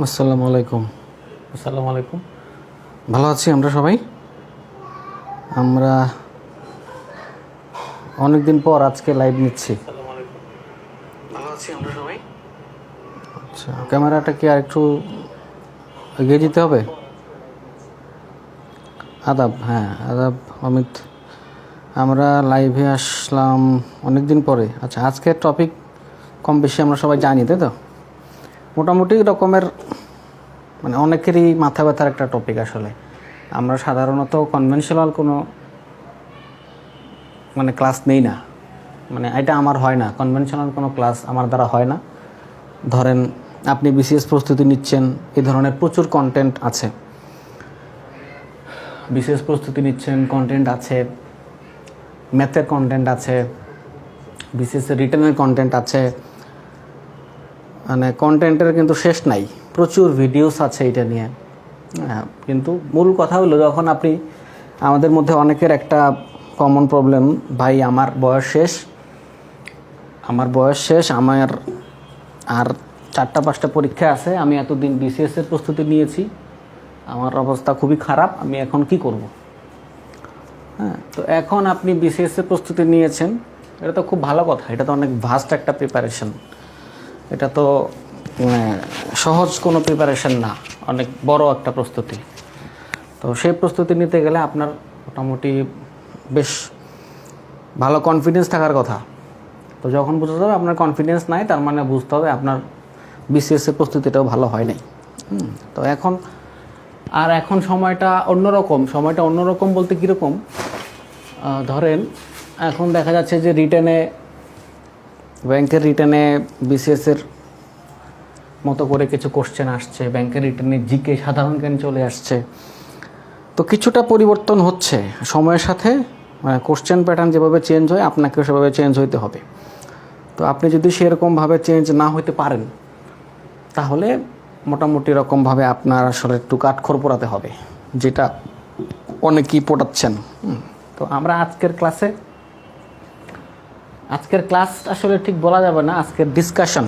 আসসালামু আলাইকুম। আসসালামু আলাইকুম। ভালো আছি আমরা সবাই। আমরা অনেক দিন পর আজকে লাইভ নিচ্ছি। ভালো আছি আমরা সবাই। আচ্ছা, ক্যামেরাটা কি আর একটু এগিয়ে দিতে হবে? আদাব। হ্যাঁ, আদাব অমিত। আমরা লাইভে আসলাম অনেক দিন পরে। আচ্ছা, আজকের টপিক কম বেশি আমরা সবাই জানি, তাই তো? মোটামুটি রকমের মানে অনেকেরই মাথা ব্যথার একটা টপিক। আসলে আমরা সাধারণত কনভেনশনাল কোনো ক্লাস নেই না, এটা আমার হয় না। কনভেনশনাল কোনো ক্লাস আমার দ্বারা হয় না। ধরেন আপনি বিসিএস প্রস্তুতি নিচ্ছেন, এই ধরনের প্রচুর কন্টেন্ট আছে। বিসিএস প্রস্তুতি নিচ্ছেন, কন্টেন্ট আছে, ম্যাথের কন্টেন্ট আছে, বিসিএসের রিটেনের কন্টেন্ট আছে, কন্টেন্টের কিন্তু শেষ নাই। প্রচুর ভিডিওস আছে এটা নিয়ে। কিন্তু মূল কথা হলো, যখন আপনি আমাদের মধ্যে অনেকের একটা কমন প্রবলেম, ভাই আমার বয়স শেষ, আমার আর 4-5টা পরীক্ষা আছে, আমি এতদিন বিসিএসের প্রস্তুতি নিয়েছি, আমার অবস্থা খুবই খারাপ, আমি এখন কি করব? তো এখন আপনি বিসিএসের প্রস্তুতি নিয়েছেন, এটা তো খুব ভালো কথা। এটা তো অনেক ভাস্ট একটা প্রিপারেশন। এটা তো সহজ কোনো প্রিপারেশন না, অনেক বড় একটা প্রস্তুতি। তো সেই প্রস্তুতি নিতে গেলে আপনার মোটামুটি বেশ ভালো কনফিডেন্স থাকার কথা। তো যখন বুঝতে হবে আপনার কনফিডেন্স নাই, তার মানে বুঝতে হবে আপনার বিসিএসের প্রস্তুতিটাও ভালো হয় নাই। তো এখন সময়টা অন্যরকম বলতে কীরকম? ধরেন এখন দেখা যাচ্ছে যে ব্যাংকের রিটেনে বিসিএসের মতো করে কিছু কোশ্চেন আসছে, ব্যাংকের রিটেনে জিকে সাধারণ জ্ঞান চলে আসছে। তো কিছুটা পরিবর্তন হচ্ছে সময়ের সাথে, কোশ্চেন প্যাটার্ন যেভাবে চেঞ্জ হয় আপনাকেও সেভাবে চেঞ্জ হইতে হবে। তো আপনি যদি সেরকমভাবে চেঞ্জ না হইতে পারেন, তাহলে মোটামুটি রকমভাবে আপনার আসলে একটু কাঠখড় পোড়াতে হবে, যেটা অনেকেই পোড়াচ্ছেন। তো আমরা আজকের ক্লাস আসলে ঠিক বলা যাবে না, আজকের ডিসকাশন,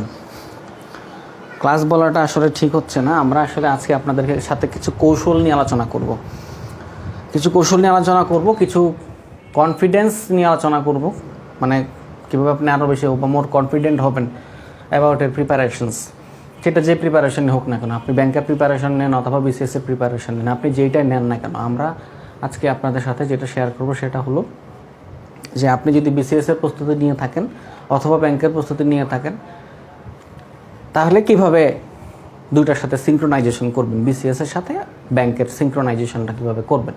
ক্লাস বলাটা আসলে ঠিক হচ্ছে না। আমরা আসলে আজকে আপনাদের সাথে কিছু কৌশল নিয়ে আলোচনা করব, কিছু কনফিডেন্স নিয়ে আলোচনা করব, কীভাবে আপনি আরও বেশি মোর কনফিডেন্ট হবেন অ্যাবাউট এর প্রিপারেশনস। সেটা যে প্রিপারেশনই হোক না কেন, আপনি ব্যাংকের প্রিপারেশন নেন অথবা বিসিএসের প্রিপারেশন নেন, আপনি যেইটাই নেন না কেন, আমরা আজকে আপনাদের সাথে যেটা শেয়ার করব সেটা হলো যে আপনি যদি বিসিএসের প্রস্তুতি নিয়ে থাকেন অথবা ব্যাংকের প্রস্তুতি নিয়ে থাকেন, তাহলে কিভাবে দুইটার সাথে সিঙ্ক্রোনাইজেশন করবেন, বিসিএসের সাথে ব্যাংকের সিঙ্ক্রোনাইজেশনটা কীভাবে করবেন।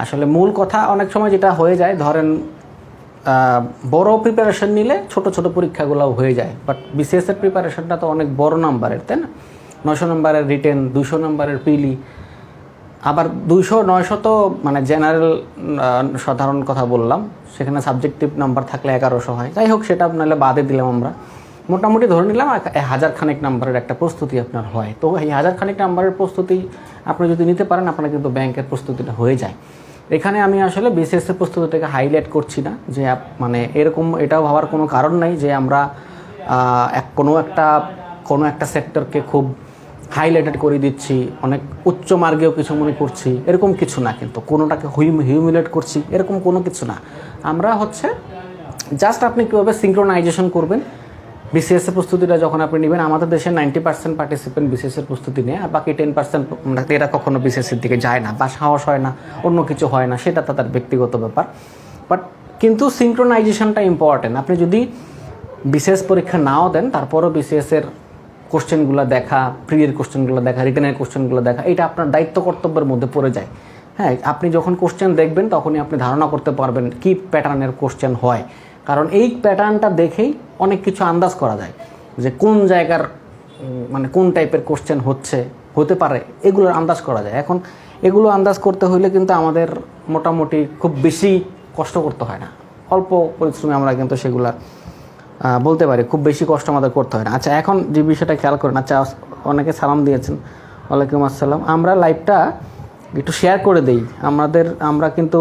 আসলে মূল কথা অনেক সময় যেটা হয়ে যায়, ধরেন বড় প্রিপারেশন নিলে ছোট ছোট পরীক্ষাগুলোও হয়ে যায়, বাট বিসিএসের প্রিপারেশনটা তো অনেক বড় নাম্বারের, তাই না? 900 নম্বরের রিটেন, 200 নম্বরের পিলি, আবার 200-900 তো জেনারেল সাধারণ কথা বললাম, সেখানে সাবজেক্টিভ নাম্বার থাকলে 1100 হয়। যাই হোক, সেটা নাহলে বাদে দিলাম আমরা, মোটামুটি ধরে নিলাম 1000 খানিক নাম্বারের একটা প্রস্তুতি আপনার হয়। তো এই 1000 খানিক নাম্বারের প্রস্তুতি আপনি যদি নিতে পারেন, আপনার কিন্তু ব্যাংকের প্রস্তুতিটা হয়ে যায়। এখানে আমি আসলে বিসিএসের প্রস্তুতিটাকে হাইলাইট করছি না, যে এরকম এটাও ভাবার কোনো কারণ নাই যে আমরা কোনো একটা সেক্টরকে খুব হাইলাইটেড করে দিচ্ছি, অনেক উচ্চ মার্গেও কিছু মনে করছি, এরকম কিছু না। কিন্তু কোনোটাকে হিউমিলেট করছি, এরকম কোনো কিছু না। আমরা জাস্ট আপনি কীভাবে সিঙ্ক্রোনাইজেশন করবেন বিসিএসের প্রস্তুতিটা যখন আপনি নেবেন। আমাদের দেশে 90% পার্টিসিপেন্ট বিসিএসের প্রস্তুতি নেয়, আর বাকি 10% এরা কখনো বিসিএসের দিকে যায় না, বা সাহস হয় না, অন্য কিছু হয় না, সেটা তাদের ব্যক্তিগত ব্যাপার। কিন্তু সিঙ্ক্রোনাইজেশনটা ইম্পর্টেন্ট। আপনি যদি বিসিএস পরীক্ষা নাও দেন, তারপরও বিসিএসের কোশ্চেনগুলো দেখা, প্রিয়ের কোশ্চেনগুলো দেখা, রিটেনের কোশ্চেনগুলো দেখা, এটা আপনার দায়িত্ব কর্তব্যের মধ্যে পড়ে যায়। হ্যাঁ, আপনি যখন কোশ্চেন দেখবেন তখনই আপনি ধারণা করতে পারবেন কী প্যাটার্নের কোশ্চেন হয়, কারণ এই প্যাটার্নটা দেখেই অনেক কিছু আন্দাজ করা যায় যে কোন জায়গার কোন টাইপের কোশ্চেন হতে পারে, এগুলোর আন্দাজ করা যায়। এখন এগুলো আন্দাজ করতে হইলে কিন্তু আমাদের মোটামুটি খুব বেশি কষ্ট করতে হয় না, অল্প পরিশ্রমে আমরা কিন্তু সেগুলা বলতে পারি, খুব বেশি কষ্ট আমাদের করতে হয় না। আচ্ছা, এখন যে বিষয়টা খেয়াল করেন, আচ্ছা অনেকে সালাম দিয়েছেন, ওয়ালাইকুম আসসালাম। আমরা লাইভটা একটু শেয়ার করে দেই। আমরা কিন্তু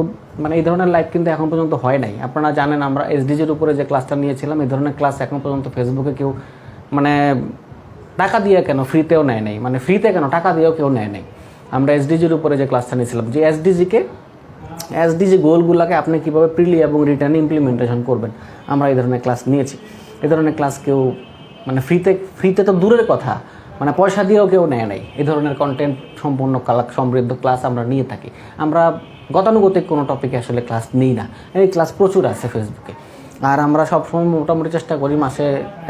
এই ধরনের লাইভ কিন্তু এখন পর্যন্ত হয় নাই। আপনারা জানেন, আমরা এসডিজির উপরে যে ক্লাসটা নিয়েছিলাম, এই ধরনের ক্লাস এখন পর্যন্ত ফেসবুকে কেউ টাকা দিয়ে কেন ফ্রিতেও নেয় নাই, মানে ফ্রিতে কেন টাকা দিয়েও কেউ নেয় নাই। আমরা এসডিজির উপরে যে ক্লাসটা নিয়েছিলাম, যে এসডিজি গোলগুলোকে আপনি কীভাবে প্রিলি এবং রিটার্ন ইমপ্লিমেন্টেশন করবেন, আমরা এই ধরনের ক্লাস নিয়েছি। এই ধরনের ক্লাস কেউ মানে ফ্রিতে তো দূরের কথা, মানে পয়সা দিয়েও কেউ নেয় নাই। এই ধরনের কন্টেন্ট সম্পূর্ণ সমৃদ্ধ ক্লাস আমরা নিয়ে থাকি। আমরা গতানুগতিক কোনো টপিকে আসলে ক্লাস নিই না, এই ক্লাস প্রচুর আছে ফেসবুকে। আর আমরা সবসময় মোটামুটি চেষ্টা করি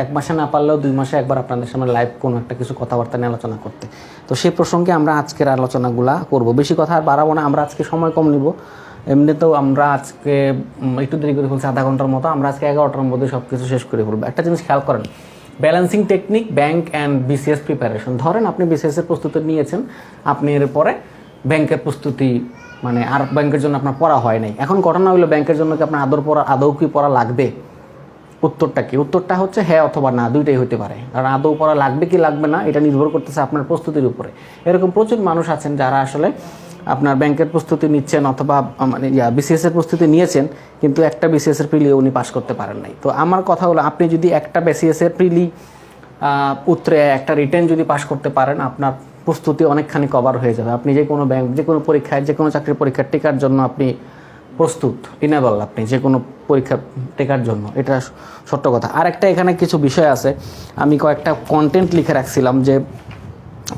এক মাসে না পারলেও 2 মাসে একবার আপনাদের সামনে লাইভ কোনো একটা কিছু কথাবার্তা নিয়ে আলোচনা করতে। তো সেই প্রসঙ্গে আমরা আজকের আলোচনাগুলো করব। বেশি কথা আর বাড়াবো না, আমরা আজকে সময় কম নিব। এমনিতেও আমরা আজকে একটু দেরি করে ফেলছি, আধা ঘন্টার মতো। আমরা আজকে 11টার মধ্যে সব কিছু শেষ করে ফেলবো। একটা জিনিস খেয়াল করেন, balancing technique, bank and BCS preparation. ধরেন আপনি বিসিএসের প্রস্তুতি নিয়েছেন, আপনি এরপরে ব্যাংকের প্রস্তুতি মানে আর ব্যাংকের জন্য আপনার পড়া হয় নাই। এখন ঘটনা হলো ব্যাংকের জন্য কি আপনার আদৌ কি পড়া লাগবে? উত্তরটা কি? উত্তরটা হচ্ছে হ্যাঁ অথবা না, দুইটাই হতে পারে। কারণ আদৌ পড়া লাগবে কি লাগবে না এটা নির্ভর করতেছে আপনার প্রস্তুতির উপরে। এরকম প্রচুর মানুষ আছেন যারা আসলে আপনার ব্যাংকের প্রস্তুতি নিচ্ছেন অথবা মানে বিসিএসের প্রস্তুতি নিয়েছেন, কিন্তু একটা বিসিএসের প্রিলি উনি পাস করতে পারেন নাই। তো আমার কথা হলো, আপনি যদি একটা বিসিএসের প্রিলি উত্তরে একটা রিটেন যদি পাস করতে পারেন, আপনার প্রস্তুতি অনেকখানি কভার হয়ে যাবে। আপনি যে কোনো ব্যাংক, যে কোনো পরীক্ষায়, যে কোনো চাকরির পরীক্ষার টেকার জন্য আপনি প্রস্তুত, ইনেবল আপনি যে কোনো পরীক্ষা টেকার জন্য। এটা সত্য কথা। আর একটা এখানে কিছু বিষয় আছে, আমি কয়েকটা কন্টেন্ট লিখে রাখছিলাম। যে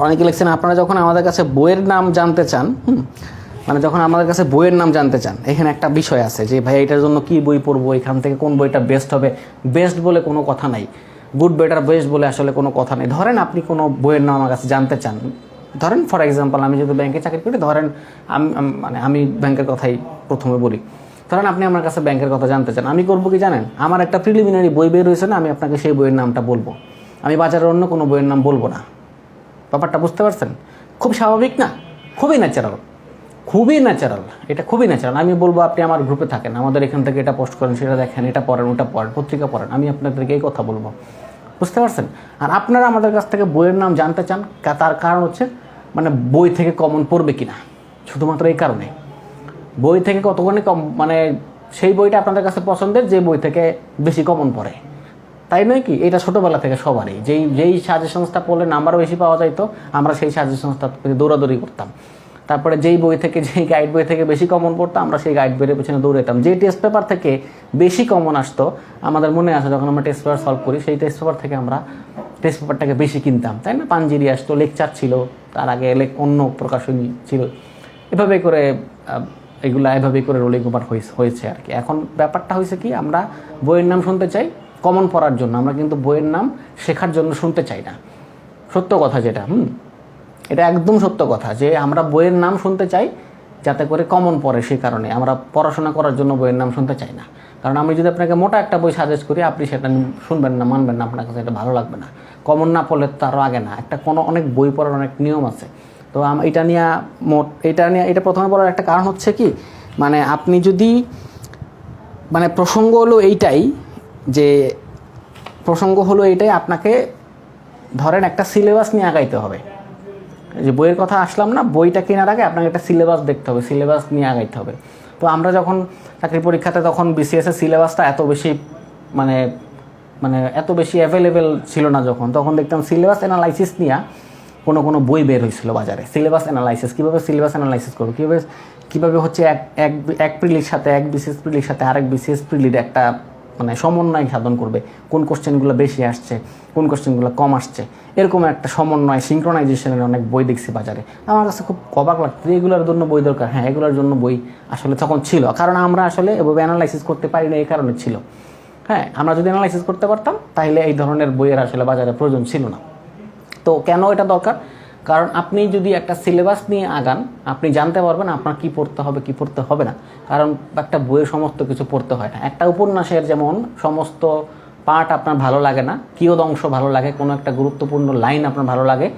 অনেকে লিখছেন আপনারা যখন আমাদের কাছে বইয়ের নাম জানতে চান, মানে যখন আমাদের কাছে বইয়ের নাম জানতে চান, এখানে একটা বিষয় আছে যে ভাই এটার জন্য কি বই পড়বো, এখান থেকে কোন বইটা বেস্ট হবে। বেস্ট বলে কোনো কথা নাই, গুড বেটার বেস্ট বলে আসলে কোনো কথা নেই। ধরেন আপনি কোনো বইয়ের নাম আমার কাছে জানতে চান, ধরেন ফর এক্সাম্পল আমি যদি ব্যাংকে চাকরি করি, ধরেন আমি ব্যাংকের কথাই প্রথমে বলি। ধরেন আপনি আমার কাছে ব্যাংকের কথা জানতে চান, আমি করবো কি জানেন, আমার একটা প্রিলিমিনারি বই বের হয়েছে না, আমি আপনাকে সেই বইয়ের নামটা বলবো। আমি বাজারের অন্য কোনো বইয়ের নাম বলবো না। ব্যাপারটা বুঝতে পারছেন? খুব স্বাভাবিক না? খুবই ন্যাচারাল, এটা খুবই ন্যাচারাল। আমি বলবো আপনি আমার গ্রুপে থাকেন, আমাদের এখান থেকে এটা পোস্ট করেন, সেটা দেখেন, এটা পড়েন, ওটা পড়েন, পত্রিকা পড়েন, আমি আপনাদেরকে এই কথা বলবো। বুঝতে পারছেন? আর আপনারা আমাদের কাছ থেকে বইয়ের নাম জানতে চান, তার কারণ হচ্ছে মানে বই থেকে কমন পড়বে কিনা, শুধুমাত্র এই কারণে। বই থেকে কতখানি কম, মানে সেই বইটা আপনাদের কাছে পছন্দের যে বই থেকে বেশি কমন পড়ে, তাই নয় কি? এটা ছোটোবেলা থেকে সবারই, যেই সাজেশনসটা পড়লে নাম্বার বেশি পাওয়া যাইতো, আমরা সেই সাজেশনসটা দৌড়াদৌড়ি করতাম। তারপরে যেই গাইড বই থেকে বেশি কমন পড়তো, আমরা সেই গাইড বইয়ের পেছনে দৌড়াতাম। যে টেস্ট পেপার থেকে বেশি কমন আসতো, আমাদের মনে আছে যখন আমরা টেস্ট পেপার সলভ করি, সেই টেস্ট পেপার থেকে আমরা টেস্ট পেপারটাকে বেশি কিনতাম, তাই না? পাঞ্জিরি আসতো, লেকচার ছিল, তার আগে অন্য প্রকাশনী ছিল। এভাবেই করে রোলিং ওভার হয়েছে আর কি। এখন ব্যাপারটা হয়েছে কি, আমরা বইয়ের নাম শুনতে চাই কমন পড়ার জন্য, আমরা কিন্তু বইয়ের নাম শেখার জন্য শুনতে চাই না। সত্য কথা যেটা, এটা একদম সত্য কথা, যে আমরা বইয়ের নাম শুনতে চাই যাতে করে কমন পড়ে। সেই কারণে আমরা পড়াশোনা করার জন্য বইয়ের নাম শুনতে চাই না। কারণ আমি যদি আপনাকে মোটা একটা বই সাজেস্ট করি, আপনি সেটা শুনবেন না, মানবেন না, আপনার কাছে এটা ভালো লাগবে না। কমন না পড়লে তারও আগে না, অনেক বই পড়ার অনেক নিয়ম আছে। তো এটা প্রথমে বলার একটা কারণ হচ্ছে কি, মানে আপনি যদি মানে প্রসঙ্গ হলো এইটাই, আপনাকে ধরেন একটা সিলেবাস নিয়ে আগাইতে হবে। যে বইয়ের কথা আসলাম না, বইটা কেনার আগে আপনাকে একটা সিলেবাস দেখতে হবে, সিলেবাস নিয়ে আগাইতে হবে। তো আমরা যখন চাকরি পরীক্ষাতে, তখন বিসিএসের সিলেবাসটা এত বেশি অ্যাভেলেবেল ছিল না। তখন দেখতাম সিলেবাস অ্যানালাইসিস নিয়ে কোনো বই বের হয়েছিল বাজারে। সিলেবাস অ্যানালাইসিস, কীভাবে সিলেবাস অ্যানালাইসিস করবো, কীভাবে হচ্ছে এক প্রিলির সাথে, এক বিসিএস প্রিলির সাথে আরেক বিসিএস প্রিলির একটা মানে সমন্বয় সাধন করবে, কোন কোশ্চেনগুলো বেশি আসছে, কোন কোশ্চেনগুলো কম আসছে, এরকম একটা সমন্বয়, সিঙ্ক্রোনাইজেশনের অনেক বই দেখছি বাজারে। আমার কাছে খুব অবাক লাগতো, এগুলোর জন্য বই দরকার। হ্যাঁ, এগুলোর জন্য বই আসলে তখন ছিল, কারণ আমরা আসলে এভাবে অ্যানালাইসিস করতে পারি না, এই কারণে ছিল। হ্যাঁ, আমরা যদি অ্যানালাইসিস করতে পারতাম, তাহলে এই ধরনের বইয়ের আসলে বাজারে প্রয়োজন ছিল না। তো কেন এটা দরকার? কারণ আপনি যদি একটা সিলেবাস নিয়ে আগান, আপনি জানতে পারবেন আপনার কী পড়তে হবে, কী পড়তে হবে না। কারণ একটা বইয়ের সমস্ত কিছু পড়তে হয় না। একটা উপন্যাসের যেমন সমস্ত পার্ট আপনার ভালো লাগে না, কিয়দ অংশ ভালো লাগে, কোনো একটা গুরুত্বপূর্ণ লাইন আপনার ভালো লাগে,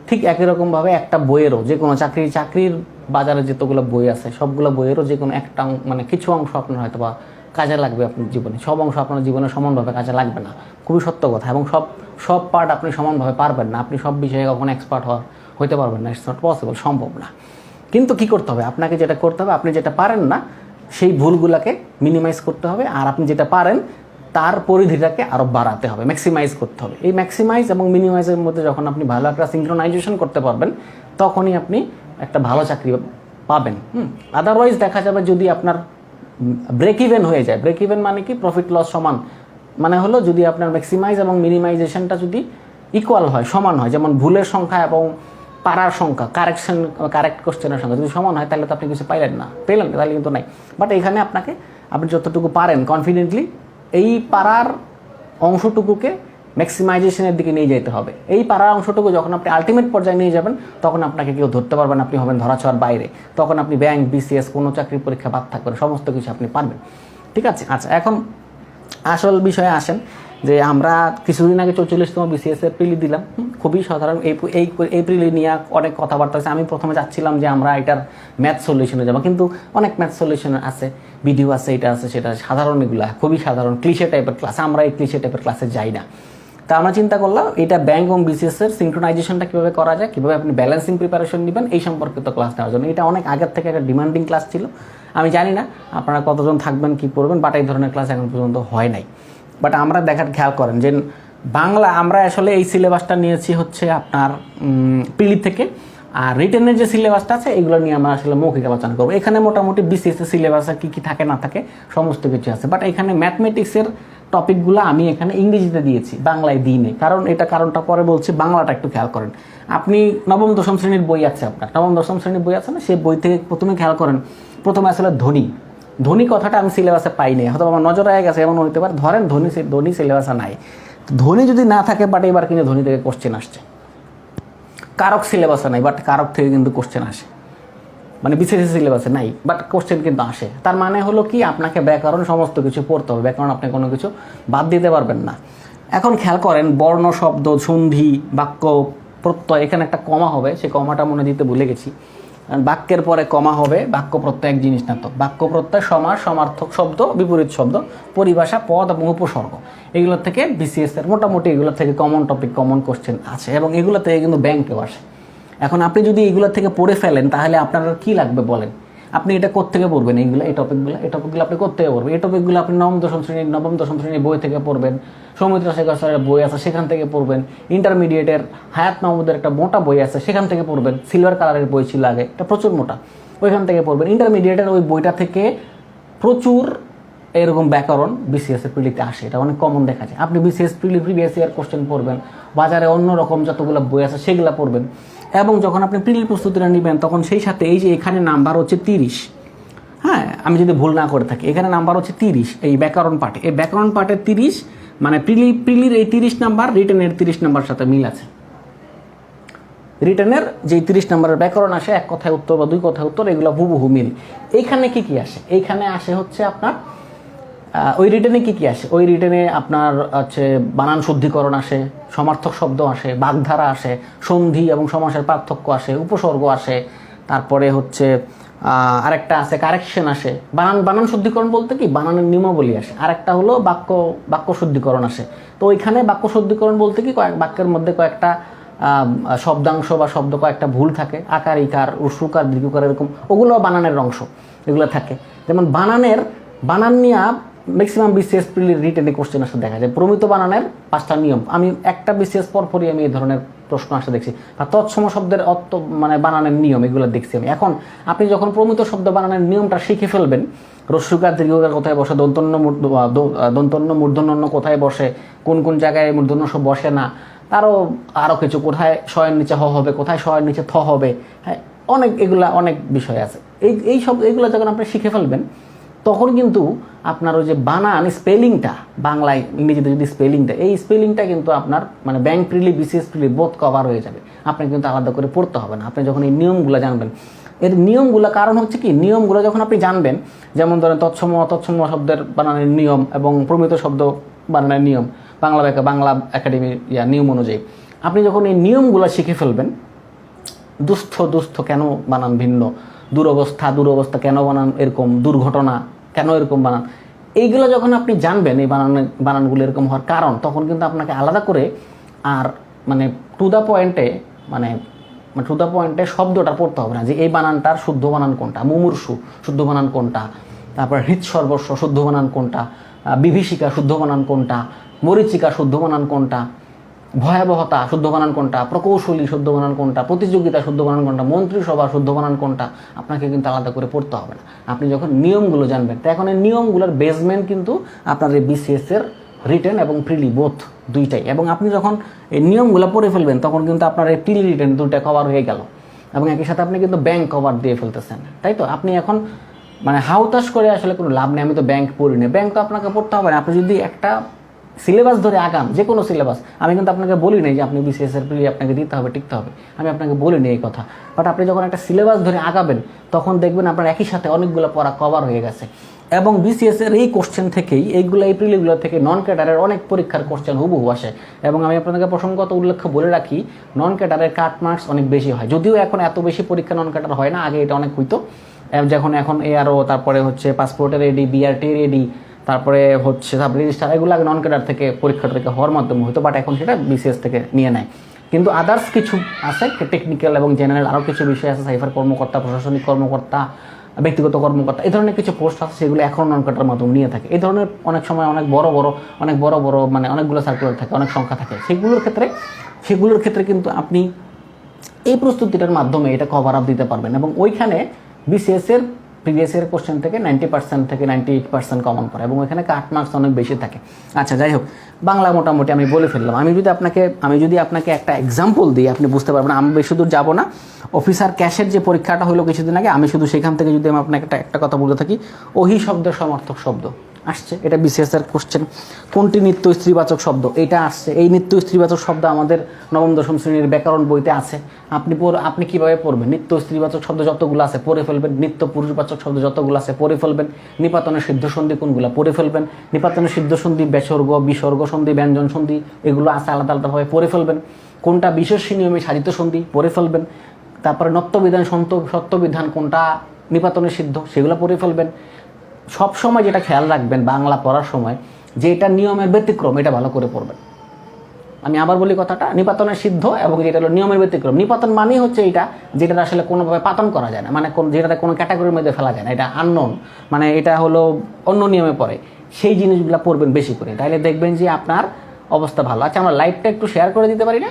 ঠিক একই রকমভাবে একটা বইয়েরও, যে কোনো চাকরির বাজারে যতগুলো বই আছে, সবগুলো বইয়েরও যে কোনো একটা মানে কিছু অংশ আপনার হয়তো বা কাজে লাগবে আপনার জীবনে। সব অংশ আপনার জীবনে সমানভাবে কাজে লাগবে না, খুবই সত্য কথা। এবং সব পার্ট আপনি সমানভাবে পারবেন না, আপনি সব বিষয়ে কখনো এক্সপার্ট হইতে পারবেন না, ইটস নট পসিবল, সম্ভব না। কিন্তু কী করতে হবে, আপনাকে যেটা করতে হবে, আপনি যেটা পারেন না সেই ভুলগুলোকে মিনিমাইজ করতে হবে, আর আপনি যেটা পারেন তার পরিধিটাকে আরও বাড়াতে হবে, ম্যাক্সিমাইজ করতে হবে। এই ম্যাক্সিমাইজ এবং মিনিমাইজের মধ্যে যখন আপনি ভালো একটা সিঙ্ক্রোনাইজেশন করতে পারবেন, তখনই আপনি একটা ভালো চাকরি পাবেন। আদারওয়াইজ দেখা যাবে যদি আপনার ব্রেক ইভেন হয়ে যায়, ব্রেক ইভেন মানে কি, প্রফিট লস সমান, মানে হলো যদি আপনার ম্যাক্সিমাইজ এবং মিনিমাইজেশনটা যদি ইকুয়াল হয়, সমান হয়, যেমন ভুলের সংখ্যা এবং পারার সংখ্যা, কারেক্ট কোশ্চেনের সংখ্যা যদি সমান হয়, তাহলে তো আপনি কিছু পেলেন না, তাহলে কিন্তু নাই। বাট এখানে আপনি যতটুকু পারেন কনফিডেন্টলি এই পারার অংশটুকুকে ম্যাক্সিমাইজেশনের দিকে নিয়ে যেতে হবে। এই পারার অংশটুকু যখন আপনি আলটিমেট পর্যায়ে নিয়ে যাবেন, তখন আপনাকে কেউ ধরতে পারবেন, আপনি হবেন ধরাছোঁয়ার বাইরে। তখন আপনি ব্যাংক, বিসিএস, কোনো চাকরির পরীক্ষা বাদ থাকবেন, সমস্ত কিছু আপনি পারবেন। ঠিক আছে? আচ্ছা, এখন আসল বিষয়ে আসেন যে আমরা কিছুদিন আগে 44তম বিসিএস এর প্রিলি দিলাম। খুবই সাধারণ এই প্রিলি নিয়ে অনেক কথাবার্তা আছে। আমি প্রথমে চাচ্ছিলাম যে আমরা এটার ম্যাথ সলিউশনে যাবো, কিন্তু অনেক ম্যাথ সলিউশন আছে, ভিডিও আছে, এটা আছে, সেটা সাধারণ, এগুলা খুবই সাধারণ ক্লিশে টাইপের ক্লাস। আমরা এই ক্লিশে টাইপের ক্লাসে যাই না। তা আমরা চিন্তা করলাম এটা ব্যাংক এবং বিসিএস এর সিঙ্ক্রোনাইজেশনটা কীভাবে করা যায়, কীভাবে আপনি ব্যালেন্সিং প্রিপারেশন নেবেন, এই সম্পর্কিত ক্লাস নেওয়ার জন্য। এটা অনেক আগের থেকে একটা ডিমান্ডিং ক্লাস ছিল। আমি জানি না আপনারা কতজন থাকবেন, কী করবেন, বাট এই ধরনের ক্লাস এখন পর্যন্ত হয় নাই। বাট আমরা খেয়াল করেন যে বাংলা আমরা আসলে এই সিলেবাসটা নিয়েছি হচ্ছে আপনার প্রিলি থেকে, আর রিটেনের যে সিলেবাসটা আছে এগুলো নিয়ে আমরা আসলে মৌখিক আলোচনা করবো। এখানে মোটামুটি বিসিএস এর সিলেবাসে কী কী থাকে না থাকে সমস্ত কিছু আছে। বাট এখানে ম্যাথমেটিক্সের টপিকগুলো আমি এখানে ইংরেজিতে দিয়েছি, বাংলায় দিইনি। কারণটা পরে বলছি, বাংলাটা একটু খেয়াল করেন। আপনি নবম দশম শ্রেণীর বই আছে, আপনার নবম দশম শ্রেণীর বই আছে না, সেই বই থেকে প্রথমে খেয়াল করেন, প্রথমে আসলে ধ্বনি কথাটা আমি সিলেবাসে পাইনি, হয়তো আমার নজরে হয়ে গেছে, এমন হতে পারে। ধরেন ধ্বনি সিলেবাসে নাই, ধ্বনি যদি না থাকে, বাট এবার কিন্তু ধ্বনি থেকে কোশ্চেন আসছে। কারক সিলেবাসে নাই, বাট কারক থেকে কিন্তু কোশ্চেন আসে, মানে বিসিএস সিলেবাসে নাই, বাট কোশ্চেন কিন্তু আসে। তার মানে হলো কি, আপনাকে ব্যাকরণ সমস্ত কিছু পড়তে হবে, ব্যাকরণ আপনি কোনো কিছু বাদ দিতে পারবেন না। এখন খেয়াল করেন, বর্ণ, শব্দ, সন্ধি, বাক্য, প্রত্যয়, এখানে একটা কমা হবে, সেই কমাটা মনে দিতে ভুলে গেছি। বাক্যের পরে কমা হবে, বাক্য প্রত্যয় এক জিনিস না তো। বাক্য প্রত্যয়, সমাস, সমার্থক শব্দ, বিপরীত শব্দ, পরিভাষা, পদ এবং উপসর্গ, এগুলোর থেকে বিসিএস এর মোটামুটি এগুলোর থেকে কমন টপিক, কমন কোশ্চেন আছে, এবং এগুলো থেকে কিন্তু ব্যাংকেও আসে। এখন আপনি যদি এগুলো থেকে পড়ে ফেলেন, তাহলে আপনার কি লাগবে বলেন? আপনি এটা কোত্থেকে পড়বেন? এই টপিকগুলো আপনি কোত্থেকে পড়বেন? এই টপিকগুলো আপনি নবম দশম শ্রেণীর বই থেকে পড়বেন, সৌমিত্র শেখর স্যারের বই আছে সেখান থেকে পড়বেন, ইন্টারমিডিয়েটের হায়াত মাহমুদের একটা মোটা বই আছে সেখান থেকে পড়বেন, সিলভার কালারের বই ছিল আগে, এটা প্রচুর মোটা, ওইখান থেকে পড়বেন। ইন্টারমিডিয়েটের ওই বইটা থেকে প্রচুর এরকম ব্যাকরণ বিসিএস এর প্রিলিতে আসে, এটা অনেক কমন দেখা যায়। আপনি বিসিএস প্রিভিয়াস ইয়ার কোশ্চেন পড়বেন, বাজারে অন্যরকম যতগুলো বই আছে সেগুলো পড়বেন, এবং যখন আপনি প্রিলির প্রস্তুতিটা নেবেন, তখন সেই সাথে এই যে এখানে নাম্বার হচ্ছে 30, হ্যাঁ, আমি যদি ভুল না করে থাকি, এখানে নাম্বার হচ্ছে 30 এই ব্যাকরণ পার্টে। এই ব্যাকরণ পার্টে 30, মানে প্রিলির এই 30 নাম্বার রিটেনের 30 নাম্বার সাথে মিল আছে। রিটেনের যে 30 নম্বরের ব্যাকরণ আসে, এক কথায় উত্তর বা দুই কথায় উত্তর, এগুলো হুবহু মিল। এইখানে কি আসে? এইখানে আসে হচ্ছে আপনার ওই রিটেনে কি আসে? ওই রিটেনে আপনার হচ্ছে বানান শুদ্ধিকরণ আসে, সমার্থক শব্দ আসে, বাগধারা আসে, সন্ধি এবং সমাসের পার্থক্য আসে, উপসর্গ আসে, তারপরে হচ্ছে আরেকটা আছে কারেকশন আসে। বানান শুদ্ধিকরণ বলতে কি, বানানের নিয়মাবলী আসে। আরেকটা হলো বাক্য শুদ্ধিকরণ আসে। তো ওইখানে বাক্য শুদ্ধিকরণ বলতে কি, বাক্যের মধ্যে কয়েকটা শব্দাংশ বা শব্দ কয়েকটা ভুল থাকে, আকার, ইকার, উসুকার, দীর্ঘকার, এরকম, ওগুলো বানানের অংশ, এগুলো থাকে। যেমন বানান নিয়ে ম্যাক্সিমাম বিসিএস প্রিলির রিটেনে কোশ্চেন আসতে দেখা যায়। প্রমিত বানানের 5টা নিয়ম, আমি একটা বিসিএস পরপরই আমি এই ধরনের প্রশ্ন আসতে দেখছি। বা তৎসম শব্দের অর্থ, মানে বানানের নিয়ম, এগুলো দেখছি আমি। এখন আপনি যখন প্রমিত শব্দ বানানের নিয়মটা শিখে ফেলবেন, রস্যকার দীর্ঘকার কোথায় বসে, দন্তন্য মূর্ধন্য কোথায় বসে, কোন কোন জায়গায় মূর্ধন্য সব বসে না, আরও কিছু, কোথায় শয়ের নিচে হ হবে, কোথায় শয়ের নিচে থ হবে, হ্যাঁ, অনেক বিষয় আছে। এইগুলো যখন আপনি শিখে ফেলবেন, তখন কিন্তু আপনার ওই যে বানান, স্পেলিংটা, বাংলায় ইংরেজিতে যদি স্পেলিংটা, এই স্পেলিংটা কিন্তু আপনার মানে ব্যাংক প্রিলি, বিসিএস প্রিলি বোধ কভার হয়ে যাবে। আপনাকে কিন্তু আলাদা করে পড়তে হবে না, আপনি যখন এই নিয়মগুলো জানবেন। এর নিয়মগুলো, কারণ হচ্ছে কি, নিয়মগুলো যখন আপনি জানবেন, যেমন ধরেন তৎসম শব্দের বানানের নিয়ম এবং প্রমিত শব্দ বানানের নিয়ম, বাংলা একাডেমির নিয়ম অনুযায়ী আপনি যখন এই নিয়মগুলো শিখে ফেলবেন, দুস্থ কেন বানান ভিন্ন, দুরবস্থা কেন বানান এরকম, দুর্ঘটনা কেন এরকম বানান, এইগুলো যখন আপনি জানবেন, এই বানানগুলো এরকম হওয়ার কারণ, তখন কিন্তু আপনাকে আলাদা করে আর মানে টু দ্য পয়েন্টে শব্দটা পড়তে হবে না, যে এই বানানটার শুদ্ধ বানান কোনটা, মুমূর্ষু শুদ্ধ বানান কোনটা, তারপর হৃৎসর্বস্ব শুদ্ধ বানান কোনটা, বিভীষিকা শুদ্ধ বানান কোনটা, মরীচিকা শুদ্ধ বানান কোনটা, ভয়াবহতা শুদ্ধ বানান কোনটা, প্রকৌশলী শুদ্ধ বানান কোনটা, প্রতিযোগিতা শুদ্ধ বানান কোনটা, মন্ত্রিসভা শুদ্ধ বানান কোনটা, আপনাকে কিন্তু আলাদা করে পড়তে হবে না। আপনি যখন নিয়মগুলো জানবেন, তো এখন এই নিয়মগুলোর বেসমেন্ট কিন্তু আপনার এই বিসিএস এর রিটেন এবং প্রিলি বোথ দুইটাই। এবং আপনি যখন এই নিয়মগুলো পড়ে ফেলবেন তখন কিন্তু আপনার এই প্রিলি রিটেন দুইটা কভার হয়ে গেল, এবং একই সাথে আপনি কিন্তু ব্যাংক কভার দিয়ে ফেলতেছেন, তাই তো? আপনি এখন মানে হাউতাশ করে আসলে কোনো লাভ নেই, আমি তো ব্যাংক পড়ি না, ব্যাংক তো আপনাকে পড়তে হবে না। আপনি যদি একটা সিলেবাস ধরে আগান, যে কোনো সিলেবাস, আমি কিন্তু আপনাকে বলি নাই যে আপনি বিসিএস এর প্রিলি আপনাকে দিতে হবে, টিকতে হবে, আমি আপনাকে বলিনি এই কথা। বাট আপনি যখন একটা সিলেবাস ধরে আগাবেন তখন দেখবেন আপনার একই সাথে অনেকগুলো পড়া কভার হয়ে গেছে। এবং বিসিএস এর এই কোশ্চেন থেকেই এইগুলো, এই প্রিলিগুলো থেকে নন ক্যাডারের অনেক পরীক্ষার কোশ্চেন হুবহু আসে। এবং আমি আপনাদেরকে প্রসঙ্গত উল্লেখ্য বলে রাখি, নন ক্যাডারের কাট মার্কস অনেক বেশি হয়, যদিও এখন এত বেশি পরীক্ষা নন ক্যাডার হয় না, আগে এটা অনেক হইতো। যখন এখন এআরও, তারপরে হচ্ছে পাসপোর্টের এডি, বিআরটির এডি, তারপরে হচ্ছে সাব রেজিস্ট্রার, এগুলো আগে নন ক্যাডার থেকে পরীক্ষা থেকে হওয়ার মাধ্যমে হতো, বাট এখন সেটা বিসিএস থেকে নিয়ে নেয়। কিন্তু আদার্স কিছু আছে, টেকনিক্যাল এবং জেনারেল আরও কিছু বিষয় আছে, সাইফার কর্মকর্তা, প্রশাসনিক কর্মকর্তা, ব্যক্তিগত কর্মকর্তা, এই ধরনের কিছু পোস্ট আছে, সেগুলো এখন নন ক্যাডারের মাধ্যমে নিয়ে থাকে। এই ধরনের অনেক সময় অনেক বড় বড় মানে অনেকগুলো সার্কুলার থাকে, অনেক সংখ্যা থাকে, সেগুলোর ক্ষেত্রে কিন্তু আপনি এই প্রস্তুতিটার মাধ্যমে এটা কভার আপ দিতে পারবেন। এবং ওইখানে বিসিএস এর প্রিভিয়াস ইয়ার কোশ্চেন থেকে 90% থেকে 98% কমন পড়ে, এবং ওইখানে কাট মার্কস অনেক বেশি থাকে। আচ্ছা, যাই হোক, বাংলা মোটামুটি আমি বলে ফেললাম। আমি যদি আপনাকে একটা এক্সাম্পল দিই, আপনি বুঝতে পারবেন। আমি বেশি দূর যাবো না। অফিসার ক্যাশের যে পরীক্ষাটা হলো কিছুদিন আগে, আমি শুধু সেখান থেকে যদি আমি আপনাকে একটা কথা বলতে থাকি, ওহি শব্দের সমার্থক শব্দ আসছে, এটা বিসিএস এর কোশ্চেন। কোনটি নিত্য স্ত্রীবাচক শব্দ, এটা আসছে। এই নিত্য স্ত্রীবাচক শব্দ আমাদের নবম দশম শ্রেণীর ব্যাকরণ বইতে আছে। আপনি কিভাবে পড়বেন? নিত্য স্ত্রীবাচক শব্দ যতগুলো আছে পড়ে ফেলবেন, নিত্য পুরুষবাচক শব্দ যতগুলো আছে পড়ে ফেলবেন, নিপাতনের সিদ্ধ সন্ধি কোনগুলো পড়ে ফেলবেন, নিপাতনের সিদ্ধ সন্ধি, বেসর্গ, বিসর্গ সন্ধি, ব্যঞ্জন সন্ধি, এগুলো আছে আলাদাভাবে পড়ে ফেলবেন। কোনটা বিশেষ্যী নিয়মে সাধিত সন্ধি পড়ে ফেলবেন। তারপরে নত্যবিধান, সত্যবিধান কোনটা নিপাতনের সিদ্ধ, সেগুলো পড়ে ফেলবেন। সব সময় যেটা খেয়াল রাখবেন বাংলা পড়ার সময়, যে এটা নিয়মের ব্যতিক্রম, এটা ভালো করে পড়বেন। আমি আবার বলি কথাটা, নিপাতনের সিদ্ধ এবং যেটা হলো নিয়মের ব্যতিক্রম। নিপাতন মানেই হচ্ছে এটা যেটা আসলে কোনোভাবে পাতন করা যায় না, মানে যেটাতে কোনো ক্যাটাগরির মধ্যে ফেলা যায় না, এটা আননোন, মানে এটা হলো অন্য নিয়মে পড়ে, সেই জিনিসগুলো পড়বেন বেশি করে, তাইলে দেখবেন যে আপনার অবস্থা ভালো। আচ্ছা, আমরা লাইভটা একটু শেয়ার করে দিতে পারি না?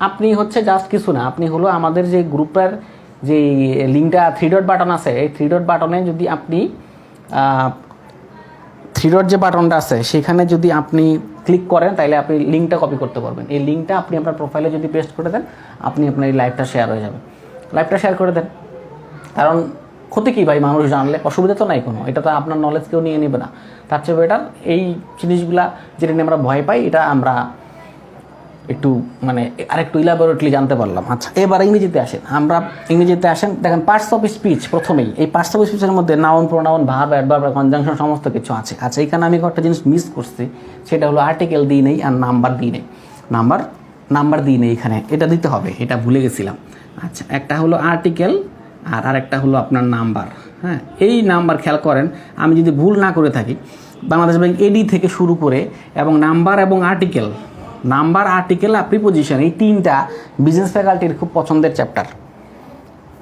আপনি হচ্ছে জাস্ট কিছু না, আপনি হলো আমাদের যে গ্রুপের যে লিঙ্কটা 3 ডট বাটন আছে, এই 3 ডট বাটনে যদি আপনি 3 ডট যে বাটনটা আছে সেখানে যদি আপনি ক্লিক করেন, তাহলে আপনি লিঙ্কটা কপি করতে পারবেন। এই লিঙ্কটা আপনি আপনার প্রোফাইলে যদি পেস্ট করে দেন, আপনি আপনার এই লাইভটা শেয়ার হয়ে যাবে। লাইভটা শেয়ার করে দেন, কারণ ক্ষতি কী ভাই, মানুষ জানলে অসুবিধা তো নাই কোনো, এটা তো আপনার নলেজ কেউ নিয়ে নেবে না। তার চেয়ে বেটার এই জিনিসগুলা যেটা নিয়ে আমরা ভয় পাই, এটা আমরা একটু মানে আরেকটু ইলাবোরেটলি জানতে পারলাম। আচ্ছা, এবার ইংরেজিতে আসেন। দেখেন, পার্টস অফ স্পিচ, প্রথমেই এই পার্টস অফ স্পিচের মধ্যে noun, pronoun, verb, adverb, conjunction সমস্ত কিছু আছে। আচ্ছা, এখানে আমি একটা জিনিস মিস করছি, সেটা হলো আর্টিকেল দিই নেই আর নাম্বার দিই নেই। নাম্বার দিই নেই এখানে, এটা দিতে হবে, এটা ভুলে গেছিলাম। আচ্ছা, একটা হলো আর্টিকেল আর আরেকটা হলো আপনার নাম্বার। হ্যাঁ, এই নাম্বার খেয়াল করেন, আমি যদি ভুল না করে থাকি, বাংলাদেশ ব্যাংক এডি থেকে শুরু করে এবং নাম্বার এবং আর্টিকেল, আর প্রিপোজিশন, এই তিনটা বিজনেস ফ্যাকাল্টির খুব পছন্দের চ্যাপ্টার।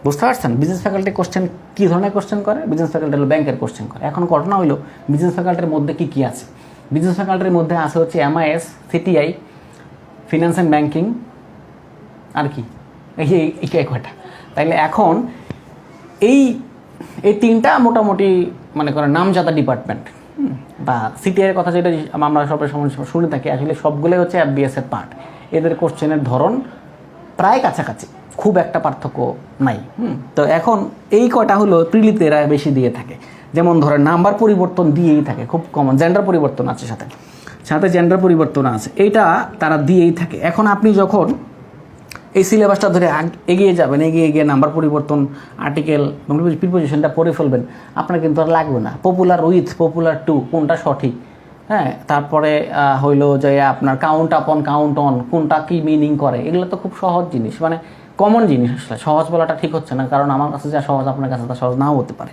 বুঝতে পারছেন? বিজনেস ফ্যাকাল্টি কোশ্চেন কী ধরনের কোশ্চেন করে? বিজনেস ফ্যাকাল্টি হলো ব্যাংকের কোশ্চেন করে। এখন ঘটনা হলো, বিজনেস ফ্যাকাল্টির মধ্যে কী আছে? বিজনেস ফ্যাকাল্টির মধ্যে আছে হচ্ছে MIS, CTI, finance and banking, আর কি এই কয়টা। তাইলে এখন এই তিনটা মোটামুটি মনে করেন নামজাদা ডিপার্টমেন্ট, বা সিটিআইয়ের কথা যেটা আমরা সবাই শুনে থাকি, আসলে সবগুলোই হচ্ছে FBS এর পার্ট। এদের কোশ্চেনের ধরন প্রায় কাছাকাছি, খুব একটা পার্থক্য নাই। তো এখন এই কটা হলো প্রিলিতে এরা বেশি দিয়ে থাকে। যেমন ধরেন নাম্বার পরিবর্তন দিয়েই থাকে, খুব কমন। জেন্ডার পরিবর্তন আছে, সাথে জেন্ডার পরিবর্তন আছে, এইটা তারা দিয়েই থাকে। এখন আপনি যখন এই সিলেবাসটা ধরে এগিয়ে যাবেন, এগিয়ে গিয়ে নাম্বার পরিবর্তন, আর্টিকেল, প্রিপোজিশনটা পড়ে ফেলবেন, আপনার কিন্তু আর লাগবে না। পপুলার উইথ, পপুলার টু কোনটা সঠিক, হ্যাঁ, তারপরে হইলো যে আপনার কাউন্ট আপন, কাউন্ট অন কোনটা কী মিনিং করে, এগুলো তো খুব সহজ জিনিস, মানে কমন জিনিস। আসলে সহজ বলাটা ঠিক হচ্ছে না, কারণ আমার কাছে যা সহজ আপনার কাছে তা সহজ নাও হতে পারে।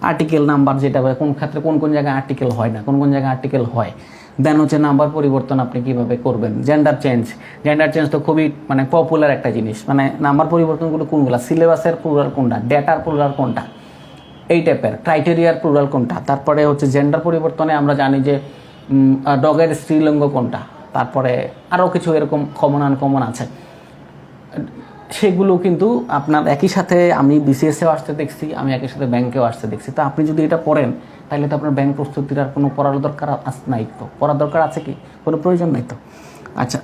আর্টিকেল নাম্বার যেটা কোন ক্ষেত্রে কোন জায়গায় আর্টিকেল হয় না, কোন জায়গায় আর্টিকেল হয়। দেন হচ্ছে নাম্বার পরিবর্তন আপনি কীভাবে করবেন। জেন্ডার চেঞ্জ তো খুবই মানে পপুলার একটা জিনিস। মানে নাম্বার পরিবর্তনগুলো কোনগুলো, সিলেবাসের প্লুরাল কোনটা, ডেটার প্লুরাল কোনটা, এই টাইপের ক্রাইটেরিয়ার প্লুরাল কোনটা। তারপরে হচ্ছে জেন্ডার পরিবর্তনে আমরা জানি যে ডগের স্ত্রীলিঙ্গ কোনটা, তারপরে আরও কিছু এরকম কমন আনকমন আছে, সেগুলো কিন্তু আপনার একই সাথে আমি বিসিএসেও আসতে দেখছি, আমি একই সাথে ব্যাংকেও আসতে দেখছি। তো আপনি যদি এটা পড়েন তাহলে তো আপনার ব্যাংক প্রস্তুতির আর কোনো পড়ার দরকার নাই, তো পড়ার দরকার আছে কি? কোনো প্রয়োজন নাই তো। আচ্ছা,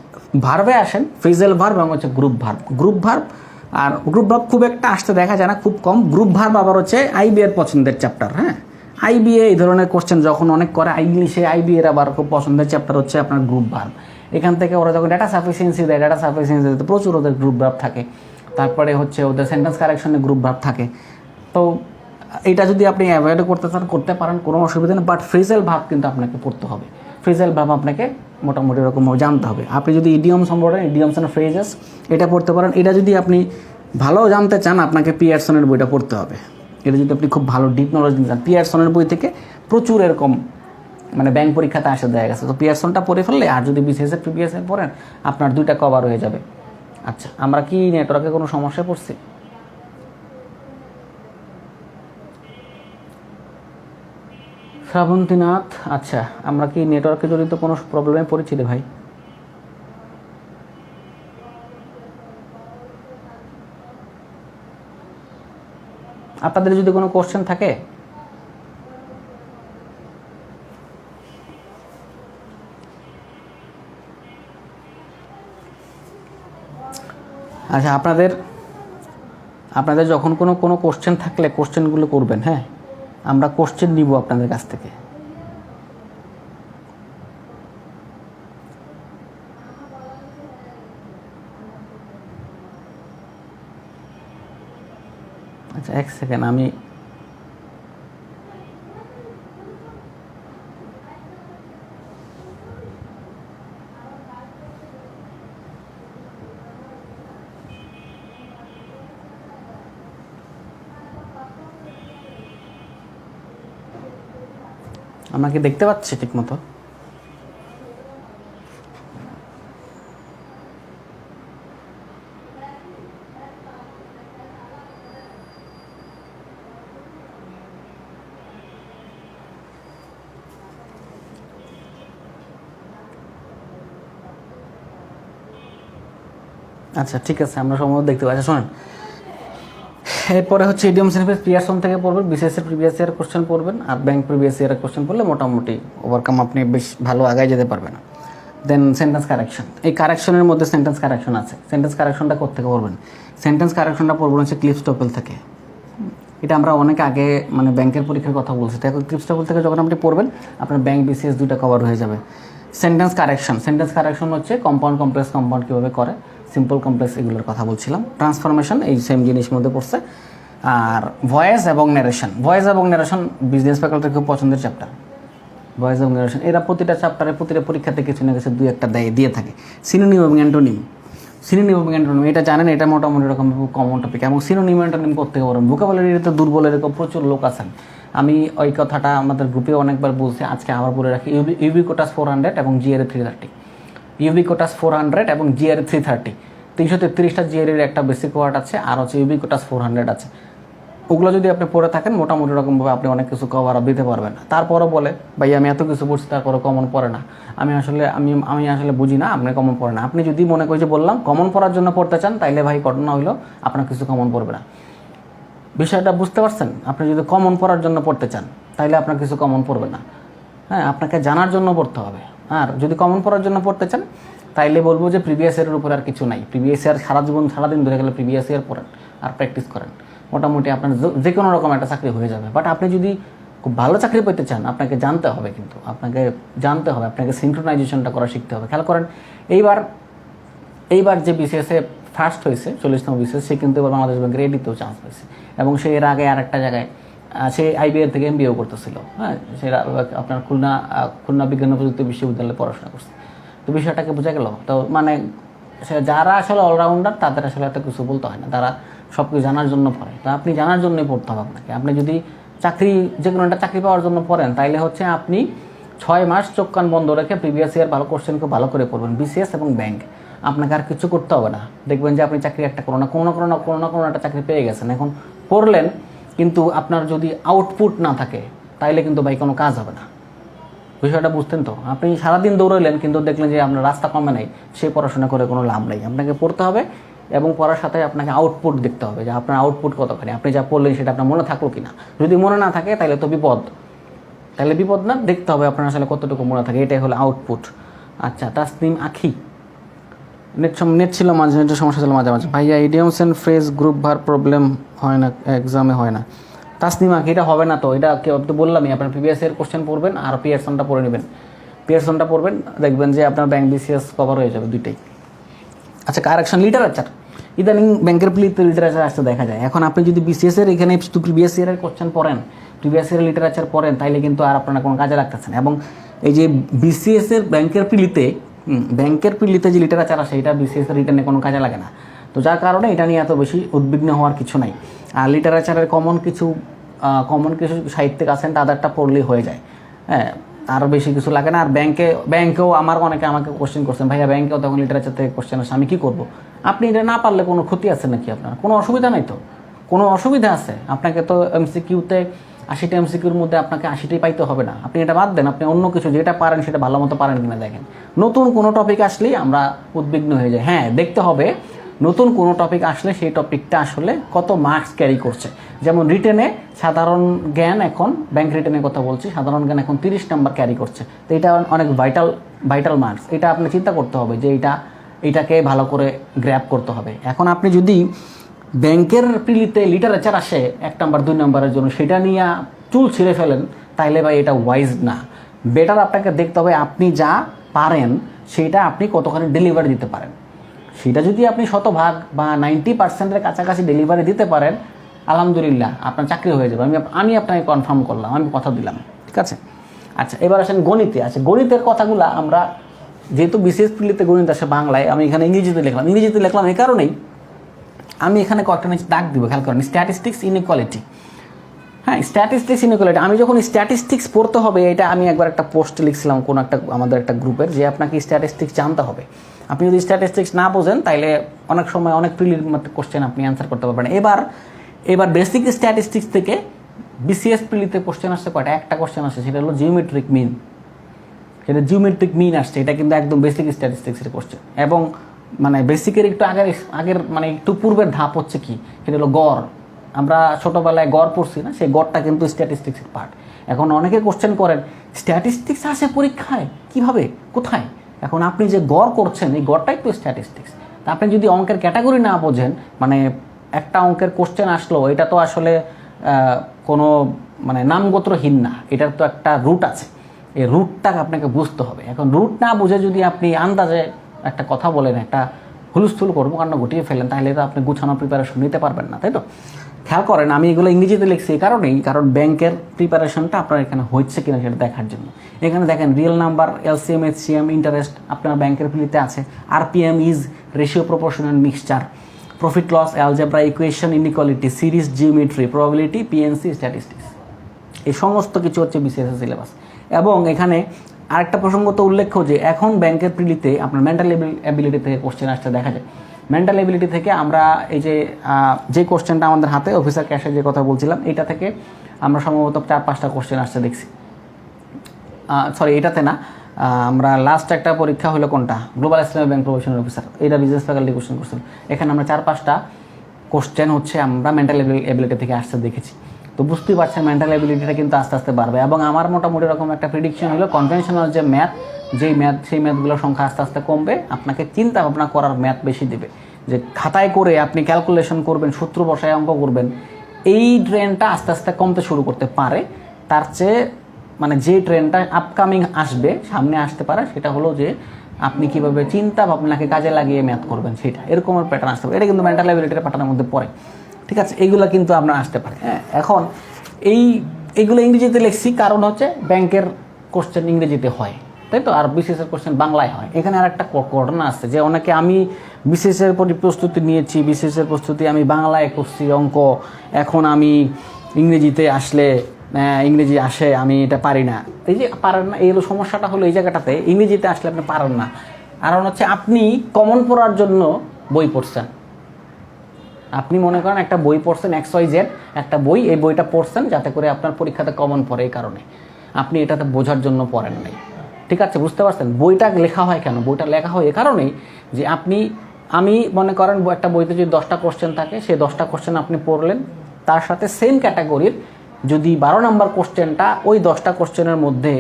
ভার্বে আসেন, ফ্রেজাল ভার্ব এবং হচ্ছে গ্রুপ ভার্ব। গ্রুপ ভার্ব আর গ্রুপ ভার্ব খুব একটা আসতে দেখা যায় না, খুব কম। গ্রুপ ভার্ব আবার হচ্ছে আইবি এর পছন্দের চ্যাপ্টার। হ্যাঁ, আইবিএ এই ধরনের কোশ্চেন যখন অনেক করে ইংলিশে, আইবি এর আবার খুব পছন্দের চ্যাপ্টার হচ্ছে আপনার গ্রুপ ভার্ব। এখান থেকে ওরা যখন ডেটা সাফিসিয়েন্সি দেয়, ডেটা সাফিসিয়েন্সিতে প্রচুর ওদের গ্রুপ ভার্ব থাকে। তারপরে হচ্ছে ওদের সেন্টেন্স কারেকশনে গ্রুপ ভার্ব থাকে। তো এটা যদি আপনি অ্যাভয়েড করতে চান করতে পারেন, কোনো অসুবিধা নেই। বাট ফ্রেজাল ভার্ব কিন্তু আপনাকে পড়তে হবে। ফ্রেজাল ভার্ব আপনাকে মোটামুটি এরকম জানতে হবে। আপনি যদি ইডিয়মস সম্পর্কে, ইডিয়মস অ্যান্ড ফ্রেজেস, এটা পড়তে পারেন। এটা যদি আপনি ভালো জানতে চান, আপনাকে পিয়ারসনের বইটা পড়তে হবে। এটা যদি আপনি খুব ভালো ডিপ নলেজ নিতে চান, পিয়ারসনের বই থেকে প্রচুর এরকম মানে ব্যাংক পরীক্ষাতে আসে দেয়া গেছে। তো পিয়ারসনটা পড়ে ফেললে, আর যদি বিসিএসের প্রিভিয়াসের পড়েন, আপনার 2টা কভার হয়ে যাবে। আচ্ছা, আমরা কি নেটওয়ার্কে কোনো সমস্যায় পড়ছি? শ্রাবন্তীনাথ, আচ্ছা, আমরা কি নেটওয়ার্কে জড়িত কোনো প্রবলেমে পড়েছি রে ভাই? আপনাদের যদি কোনো কোশ্চেন থাকে, আচ্ছা, আপনাদের যখন কোনো কোশ্চেন থাকলে কোশ্চেনগুলো করবেন। হ্যাঁ, আমরা কোশ্চেন নিব আপনাদের কাছ থেকে। আচ্ছা, 1 সেকেন্ড, আমি আমাকে দেখতে পাচ্ছি ঠিক মতো? আচ্ছা, ঠিক আছে, আমরা সম্ভবত দেখতে পাচ্ছি। শোনেন, এরপরে হচ্ছে ইডিয়মস এন্ড ফ্রেজ পিয়ারসন থেকে পড়বেন, বিসিএসের প্রিভিয়াস ইয়ার কোশ্চেন পড়বেন, আর ব্যাংক প্রিভিয়াস ইয়ারের কোশ্চেন পড়লে মোটামুটি ওভারকাম আপনি বেশ ভালো আগায় যেতে পারবেন। দেন সেন্টেন্স কারেকশন, এই কারেকশনের মধ্যে সেন্টেন্স কারেকশন আছে। সেন্টেন্স কারেকশনটা কোত্থেকে পড়বেন? সেন্টেন্স কারেকশনটা পড়বেন হচ্ছে ক্লিপস্টোপেল থেকে। এটা আমরা অনেক আগে মানে ব্যাংকের পরীক্ষার কথা বলছি। তো এখন ক্লিপস্টোপেল থেকে যখন আপনি পড়বেন, আপনার ব্যাংক বিসিএস 2টা কভার হয়ে যাবে। সেন্টেন্স কারেকশন হচ্ছে কম্পাউন্ড কমপ্লেক্স কম্পাউন্ড কীভাবে করে, সিম্পল কমপ্লেক্স, এগুলোর কথা বলছিলাম। ট্রান্সফরমেশন এই সেম জিনিস মধ্যে পড়ছে। আর ভয়েস এবং ন্যারেশন বিজনেস ফ্যাকাল্টির খুব পছন্দের চ্যাপ্টার। ভয়েস এবং ন্যারেশন এরা প্রতিটা চ্যাপ্টারে, প্রতিটা পরীক্ষাতে কিছু না কিছু 2-1টা দিয়ে থাকে। সিনোনিম এবং অ্যান্টোনিম এটা জানেন, এটা মোটামুটি এরকম কমন টপিক। এবং সিনোনিম অ্যান্টোনিম করতে পারেন। ভোকাবুলারিতে দুর্বল এরকম প্রচুর লোক আছেন। আমি ওই কথাটা আমাদের গ্রুপে অনেকবার বলছি, আজকে আবার বলে রাখি। ইউবিকোটাস 400 এবং জিআরএ 330। ইউবিকোটাস 400 এবং জিআরএ 330, 333টা জিআরএর একটা বেসিক ওয়ার্ড আছে, আর হচ্ছে ইউবিকোটাস 400 আছে। ওগুলো যদি আপনি পড়ে থাকেন, মোটামুটি রকমভাবে আপনি অনেক কিছু কভার আপ দিতে পারবেন। তারপরও বলে, ভাই আমি এত কিছু পড়ছি, তারপরে কমন পড়ে না। আমি আসলে বুঝি না, আপনি কমন পড়ে না। আপনি যদি মনে করি যে বললাম কমন পড়ার জন্য পড়তে চান, তাইলে ভাই ঘটনা হইলো আপনার কিছু কমন পড়বে না। বিষয়টা বুঝতে পারছেন? আপনি যদি কমন পড়ার জন্য পড়তে চান, তাইলে আপনার কিছু কমন পড়বে না। হ্যাঁ, আপনাকে জানার জন্য পড়তে হবে। আর যদি কমন পড়ার জন্য পড়তে চান, তাইলে বলবো যে প্রিভিয়াস ইয়ারের উপর আর কিছু নাই। প্রিভিয়াস ইয়ার সারাদিন ধরে গেলে প্রিভিয়াস ইয়ার পড়েন আর প্র্যাকটিস করেন, মোটামুটি আপনার যে কোনো রকম একটা চাকরি হয়ে যাবে। বাট আপনি যদি খুব ভালো চাকরি পেতে চান, আপনাকে জানতে হবে, আপনাকে সিনক্রোনাইজেশনটা করা শিখতে হবে। খেয়াল করেন, এইবার যে বিসিএসে ফার্স্ট হয়েছে 40তম বিসিএস, সে কিন্তু এবার বাংলাদেশ ব্যাংকের এডিতেও চান্স পেয়েছে। এবং সে এর আগে আরেকটা জায়গায় সে আইবিএর থেকে এমবিএও করতেছিল। হ্যাঁ, সে আপনার খুলনা বিজ্ঞান ও প্রযুক্তি বিশ্ববিদ্যালয়ে পড়াশোনা করছে। তো বিষয়টাকে বোঝা গেল। তো মানে যারা আসলে অলরাউন্ডার, তাদের আসলে এত কিছু বলতে হয় না, তারা সব কিছু জানার জন্য পড়ে। তো আপনি জানার জন্যই পড়তে হবে আপনাকে। আপনি যদি যে কোনো একটা চাকরি পাওয়ার জন্য পড়েন, তাইলে হচ্ছে আপনি 6 মাস চোখ কান বন্ধ রেখে প্রিভিয়াস ইয়ার ভালো কোশ্চেনকে ভালো করে পড়বেন, বিসিএস এবং ব্যাংক। আপনাকে আর কিছু করতে হবে না। দেখবেন যে আপনি চাকরি একটা কোনো না একটা চাকরি পেয়ে গেছেন। এখন পড়লেন, কিন্তু আপনার যদি আউটপুট না থাকে, তাইলে কিন্তু ভাই কোনো কাজ হবে না। বিষয়টা বুঝতেন তো? আপনি সারাদিন দৌড়াইলেন কিন্তু দেখলেন যে আপনার রাস্তা কমে নাই, সে পড়াশোনা করে কোনো লাভ নেই। আপনাকে পড়তে হবে এবং পড়ার সাথে আপনাকে আউটপুট দেখতে হবে যে আপনার আউটপুট কতখানি, আপনি যা পড়লেন সেটা আপনার মনে থাকলো কিনা। যদি মনে না থাকে তাহলে তো বিপদ, তাহলে বিপদ না, দেখতে হবে আপনার আসলে কতটুকু মনে থাকে, এটাই হলো আউটপুট। আচ্ছা, তাসনিম আখি, নেট ছিল মাঝে, নেটের সমস্যা ছিল মাঝে মাঝে। ভাইয়া ইডিয়মস অ্যান্ড ফ্রেজ গ্রুপ ভার প্রবলেম হয় না, এক্সামে হয় না। তাসনিম আখি, এটা হবে না তো, এটা কেউ তো বললামই, আপনার প্রিভিয়াস এর কোশ্চেন পড়বেন আর পিয়ারসনটা পড়ে নেবেন। পিয়ারসনটা পড়বেন, দেখবেন যে আপনার ব্যাংক বিসিএস কভার হয়ে যাবে দুইটাই। আচ্ছা, কারেকশন লিটারেচার, ইদানিং ব্যাংকের প্লিতে লিটারেচার আসতে দেখা যায়। এখন আপনি যদি বিসিএস এর এখানে শুধু প্রিভিয়াস ইয়ারের কোশ্চেন পড়েন, প্রিভিয়াস ইয়ারের লিটারেচার পড়েন, তাইলে কিন্তু আর আপনারা কোনো কাজে লাগতেছে না। এবং এই যে বিসিএস এর ব্যাংকের প্রিলিতে যে লিটারেচার আসে, এটা বিসিএস এর রিটার্নে কোনো কাজে লাগে না। তো যার কারণে এটা নিয়ে এত বেশি উদ্বিগ্ন হওয়ার কিছু নাই। আর লিটারেচারের কমন কিছু সাহিত্যিক আছেন, তাদেরটা পড়লেই হয়ে যায়। হ্যাঁ, আরও বেশি কিছু লাগে না। আর ব্যাংকেও অনেকে আমাকে কোশ্চেন করছেন, ভাইয়া ব্যাংকেও তখন লিটারেচার থেকে কোশ্চেন আসে, আমি কী করবো? আপনি এটা না পারলে কোনো ক্ষতি আছে নাকি আপনার? কোনো অসুবিধা নেই তো। কোনো অসুবিধা আছে? আপনাকে তো এমসিকিউতে 80টা এমসিকিউর মধ্যে আপনাকে 80টাই পাইতে হবে না। আপনি এটা বাদ দেন, আপনি অন্য কিছু যেটা পারেন সেটা ভালো মতো পারেন কিনা দেখেন। নতুন কোনো টপিক আসলেই আমরা উদ্বিগ্ন হয়ে যাই। হ্যাঁ, দেখতে হবে নতুন কোনো টপিক আসলে সেই টপিকটা আসলে কত মার্কস ক্যারি করছে। যেমন রিটেনে সাধারণ জ্ঞান, এখন ব্যাংক রিটেনের কথা বলছি, সাধারণ জ্ঞান এখন 30 নাম্বার ক্যারি করছে। তো এটা অনেক ভাইটাল মার্কস। এটা আপনি চিন্তা করতে হবে যে এটাকে ভালো করে গ্র্যাব করতে হবে। এখন আপনি যদি ব্যাংকের প্রিলিতে লিটারেচার আসে 1 নাম্বার 2 নাম্বারের জন্য, সেটা নিয়ে চুল ছিঁড়ে ফেলেন, তাইলে ভাই এটা ওয়াইজ না। বেটার আপনাকে দেখতে হবে আপনি যা পারেন সেটা আপনি কতখানি ডেলিভারি দিতে পারেন। সেটা যদি আপনি 100% বা 90%-এর কাছাকাছি ডেলিভারি দিতে পারেন, আলহামদুলিল্লাহ আপনার চাকরি হয়ে যাবে। আমি আপনাকে কনফার্ম করলাম, আমি কথা দিলাম, ঠিক আছে? আচ্ছা, এবার আসেন গণিতে। আচ্ছা, গণিতের কথাগুলো আমরা, যেহেতু বিশেষ প্রিলিতে গণিত আসে বাংলায়, আমি এখানে ইংরেজিতে লিখলাম এই কারণেই, আমি এখানে কয়েকটা নিচে দাগ দিব, খেয়াল করেন। স্ট্যাটিস্টিক্স ইনইকুয়ালিটি, হ্যাঁ, স্ট্যাটিস্টিক্স ইনইকুয়ালিটি। আমি যখন স্ট্যাটিস্টিক্স পড়তে হবে, এটা আমি একবার একটা পোস্ট লিখছিলাম কোনো একটা আমাদের একটা গ্রুপের, যে আপনাকে স্ট্যাটিস্টিক্স জানতে হবে। আপনি যদি স্ট্যাটিস্টিক্স না বোঝেন, তাইলে অনেক সময় অনেক প্রিলির কোশ্চেন আপনি অ্যান্সার করতে পারবেন। এবার বেসিক স্ট্যাটিস্টিক্স থেকে বিসিএস প্রিলিতে কোশ্চেন আসছে কয়টা? একটা কোশ্চেন আসছে, সেটা হলো জিওমেট্রিক মিন। সেটা জিওমেট্রিক মিন আসছে, এটা কিন্তু একদম বেসিক স্ট্যাটিস্টিক্সের কোশ্চেন। এবং মানে বেসিকের একটু আগের মানে একটু পূর্বের ধাপ হচ্ছে কি, সেটা হলো গড়। আমরা ছোটোবেলায় গড় পড়ছি না, সেই গড়টা কিন্তু স্ট্যাটিস্টিক্সের পার্ট। এখন অনেকে কোশ্চেন করেন, স্ট্যাটিস্টিক্স আসে পরীক্ষায় কীভাবে, কোথায়? এখন আপনি যে গড় করছেন, এই গড়টাই তো স্ট্যাটিস্টিক্স। তা আপনি যদি অঙ্কের ক্যাটাগরি না বোঝেন, মানে একটা অঙ্কের কোশ্চেন আসলো, এটা তো আসলে কোনো মানে নামগোত্রহীন না, এটার তো একটা রুট আছে। এই রুটটাকে আপনাকে বুঝতে হবে। এখন রুট না বুঝে যদি আপনি আন্দাজে একটা কথা বলেন, একটা হুলস্থুল কর্মকাণ্ড ঘটিয়ে ফেলেন, তাহলে তো আপনি গুছানো প্রিপারেশন নিতে পারবেন না, তাই তো? খেয়াল করেন, আমি এগুলো ইংরেজিতে লিখছি এই কারণেই, কারণ ব্যাংকের প্রিপারেশনটা আপনার এখানে হচ্ছে কিনা সেটা দেখার জন্য। এখানে দেখেন real number, LCM, HCM, interest আপনার ব্যাংকের প্রিলিতে আছে। RPM is ratio proportional mixture, profit loss, algebra, equation, inequality, series, geometry, probability, PNC, statistics. এই সমস্ত কিছু হচ্ছে বিসিএস সিলেবাস। এবং এখানে আরেকটা প্রসঙ্গ তো উল্লেখ্য যে এখন ব্যাংকের প্রিলিতে আপনার মেন্টাল এবিলিটি থেকে কোশ্চেন আসতে দেখা যায়। মেন্টাল এবিলিটি থেকে আমরা এই যে কোশ্চেনটা আমাদের হাতে, অফিসার ক্যাশে যে কথা বলছিলাম, এটা থেকে আমরা সম্ভবত 4-5টা কোশ্চেন আসতে দেখছি। সরি, এটাতে না, আমরা লাস্ট একটা পরীক্ষা হলো কোনটা, global Islamic bank professional officer, এটা বিজনেস ফ্যাকাল্টি কোশ্চেন করছিল। এখানে আমরা 4-5টা কোশ্চেন হচ্ছে আমরা মেন্টাল এবিলিটি থেকে আসতে দেখেছি। তো বুঝতেই পারছেন মেন্টাল এবিলিটিটা কিন্তু আস্তে আস্তে বাড়বে। এবং আমার মোটামুটি এরকম একটা প্রেডিকশন হলো, কনভেনশনাল যে ম্যাথ, সেই ম্যাথগুলোর সংখ্যা আস্তে আস্তে কমবে, আপনাকে চিন্তা ভাবনা করার ম্যাথ বেশি দেবে। যে খাতায় করে আপনি ক্যালকুলেশন করবেন, সূত্র বসায় অঙ্ক করবেন, এই ট্রেন্ডটা আস্তে আস্তে কমতে শুরু করতে পারে। তার চেয়ে মানে যে ট্রেন্ডটা আপকামিং আসবে, সামনে আসতে পারে, সেটা হলো যে আপনি কীভাবে চিন্তা ভাবনাকে কাজে লাগিয়ে ম্যাথ করবেন, সেটা এরকমের প্যাটার্ন আসতে পারে। এটা কিন্তু মেন্টাল এবিলিটির প্যাটার্নের মধ্যে পড়ে, ঠিক আছে? এইগুলো কিন্তু আপনার আসতে পারে। হ্যাঁ, এখন এইগুলো ইংরেজিতে লিখছি, কারণ হচ্ছে ব্যাংকের কোশ্চেন ইংরেজিতে হয়, তাই তো? আর বিসিএসের কোশ্চেন বাংলায় হয়। এখানে আর একটা ঘটনা আসছে যে অনেকে, আমি বিসিএসের প্রস্তুতি নিয়েছি, বিসিএসের প্রস্তুতি আমি বাংলায় করছি অঙ্ক, এখন আমি ইংরেজিতে আসলে ইংরেজি আসে, আমি এটা পারি না। এই যে পারেন না, এই হলো সমস্যাটা, হলো এই জায়গাটাতে ইংরেজিতে আসলে আপনি পারেন না। কারণ হচ্ছে আপনি কমন পড়ার জন্য বই পড়ছেন। আপনি মনে করেন একটা বই পড়ছেন, XYZ একটা বই, এই বইটা পড়ছেন যাতে করে আপনার পরীক্ষাতে কমন পড়ে, এই কারণে। আপনি এটাতে বোঝার জন্য পড়েন নাই। ঠিক আছে, বুঝতে পারছেন? বইটা লেখা হয় কেন? বইটা লেখা হয় এ কারণেই যে আমি মনে করেন একটা বইতে যদি 10টা কোশ্চেন থাকে, সেই 10টা কোশ্চেন আপনি পড়লেন, তার সাথে সেম ক্যাটাগরির যদি 12 নম্বর কোশ্চেনটা ওই 10টা কোশ্চেনের মধ্যে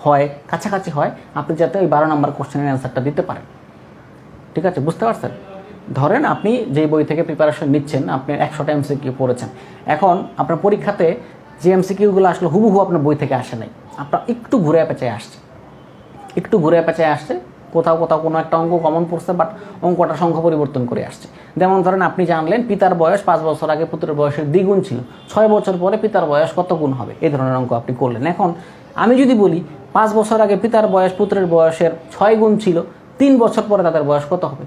হয়, কাছাকাছি হয়, আপনি যাতে ওই 12 নম্বর কোশ্চেনের অ্যান্সারটা দিতে পারেন। ঠিক আছে, বুঝতে পারছেন? ধরেন আপনি যেই বই থেকে প্রিপারেশন নিচ্ছেন, আপনি 100টা এমসিকিউ পড়েছেন, এখন আপনার পরীক্ষাতে যে এমসিকিউগুলো আসলে হুবহু আপনার বই থেকে আসে নাই, আপনার একটু ঘুরে পেঁচায় আসছে, কোথাও কোনো একটা অঙ্ক কমন পড়ছে, বাট অঙ্কটা সংখ্যা পরিবর্তন করে আসছে। যেমন ধরেন আপনি জানলেন পিতার বয়স 5 বছর আগে পুত্রের বয়সের দ্বিগুণ ছিল, 6 বছর পরে পিতার বয়স কত গুণ হবে, এই ধরনের অঙ্ক আপনি করলেন। এখন আমি যদি বলি 5 বছর আগে পিতার বয়স পুত্রের বয়সের 6 গুণ ছিল, 3 বছর পরে তাদের বয়স কত হবে?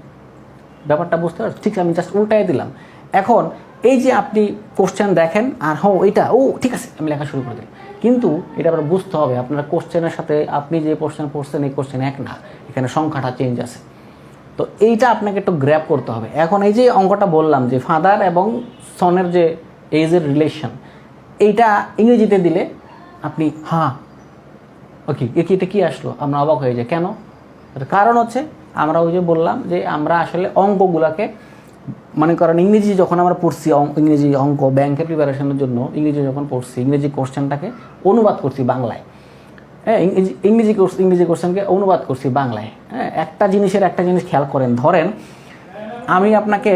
ব্যাপারটা বুঝতে পারছি? ঠিক, আমি জাস্ট উল্টাই দিলাম। এখন এই যে আপনি কোশ্চেন দেখেন আর ঠিক আছে আমি লেখা শুরু করে দিলাম, কিন্তু এটা আবার বুঝতে হবে আপনার কোশ্চেনের সাথে আপনি যে কোশ্চেন পড়ছেন এই কোশ্চেন এক না, এখানে সংখ্যাটা চেঞ্জ আছে। তো এইটা আপনাকে একটু গ্র্যাব করতে হবে। এখন এই যে অঙ্কটা বললাম যে ফাদার এবং সনের যে এজের রিলেশন, এইটা ইংরেজিতে দিলে আপনি ওকে এটা কি আসলো, আমরা অবাক হয়ে যাই। কেন? কারণ হচ্ছে আমরা ওই যে বললাম যে আমরা আসলে অঙ্কগুলোকে মনে করেন ইংরেজি যখন আমরা পড়ছি, ইংরেজি অঙ্ক ব্যাংকের প্রিপারেশনের জন্য ইংরেজি যখন পড়ছি, ইংরেজি কোশ্চেনটাকে অনুবাদ করছি বাংলায়। হ্যাঁ, ইংরেজি কোশ্চেনকে অনুবাদ করছি বাংলায়। হ্যাঁ, একটা জিনিস খেয়াল করেন। ধরেন আমি আপনাকে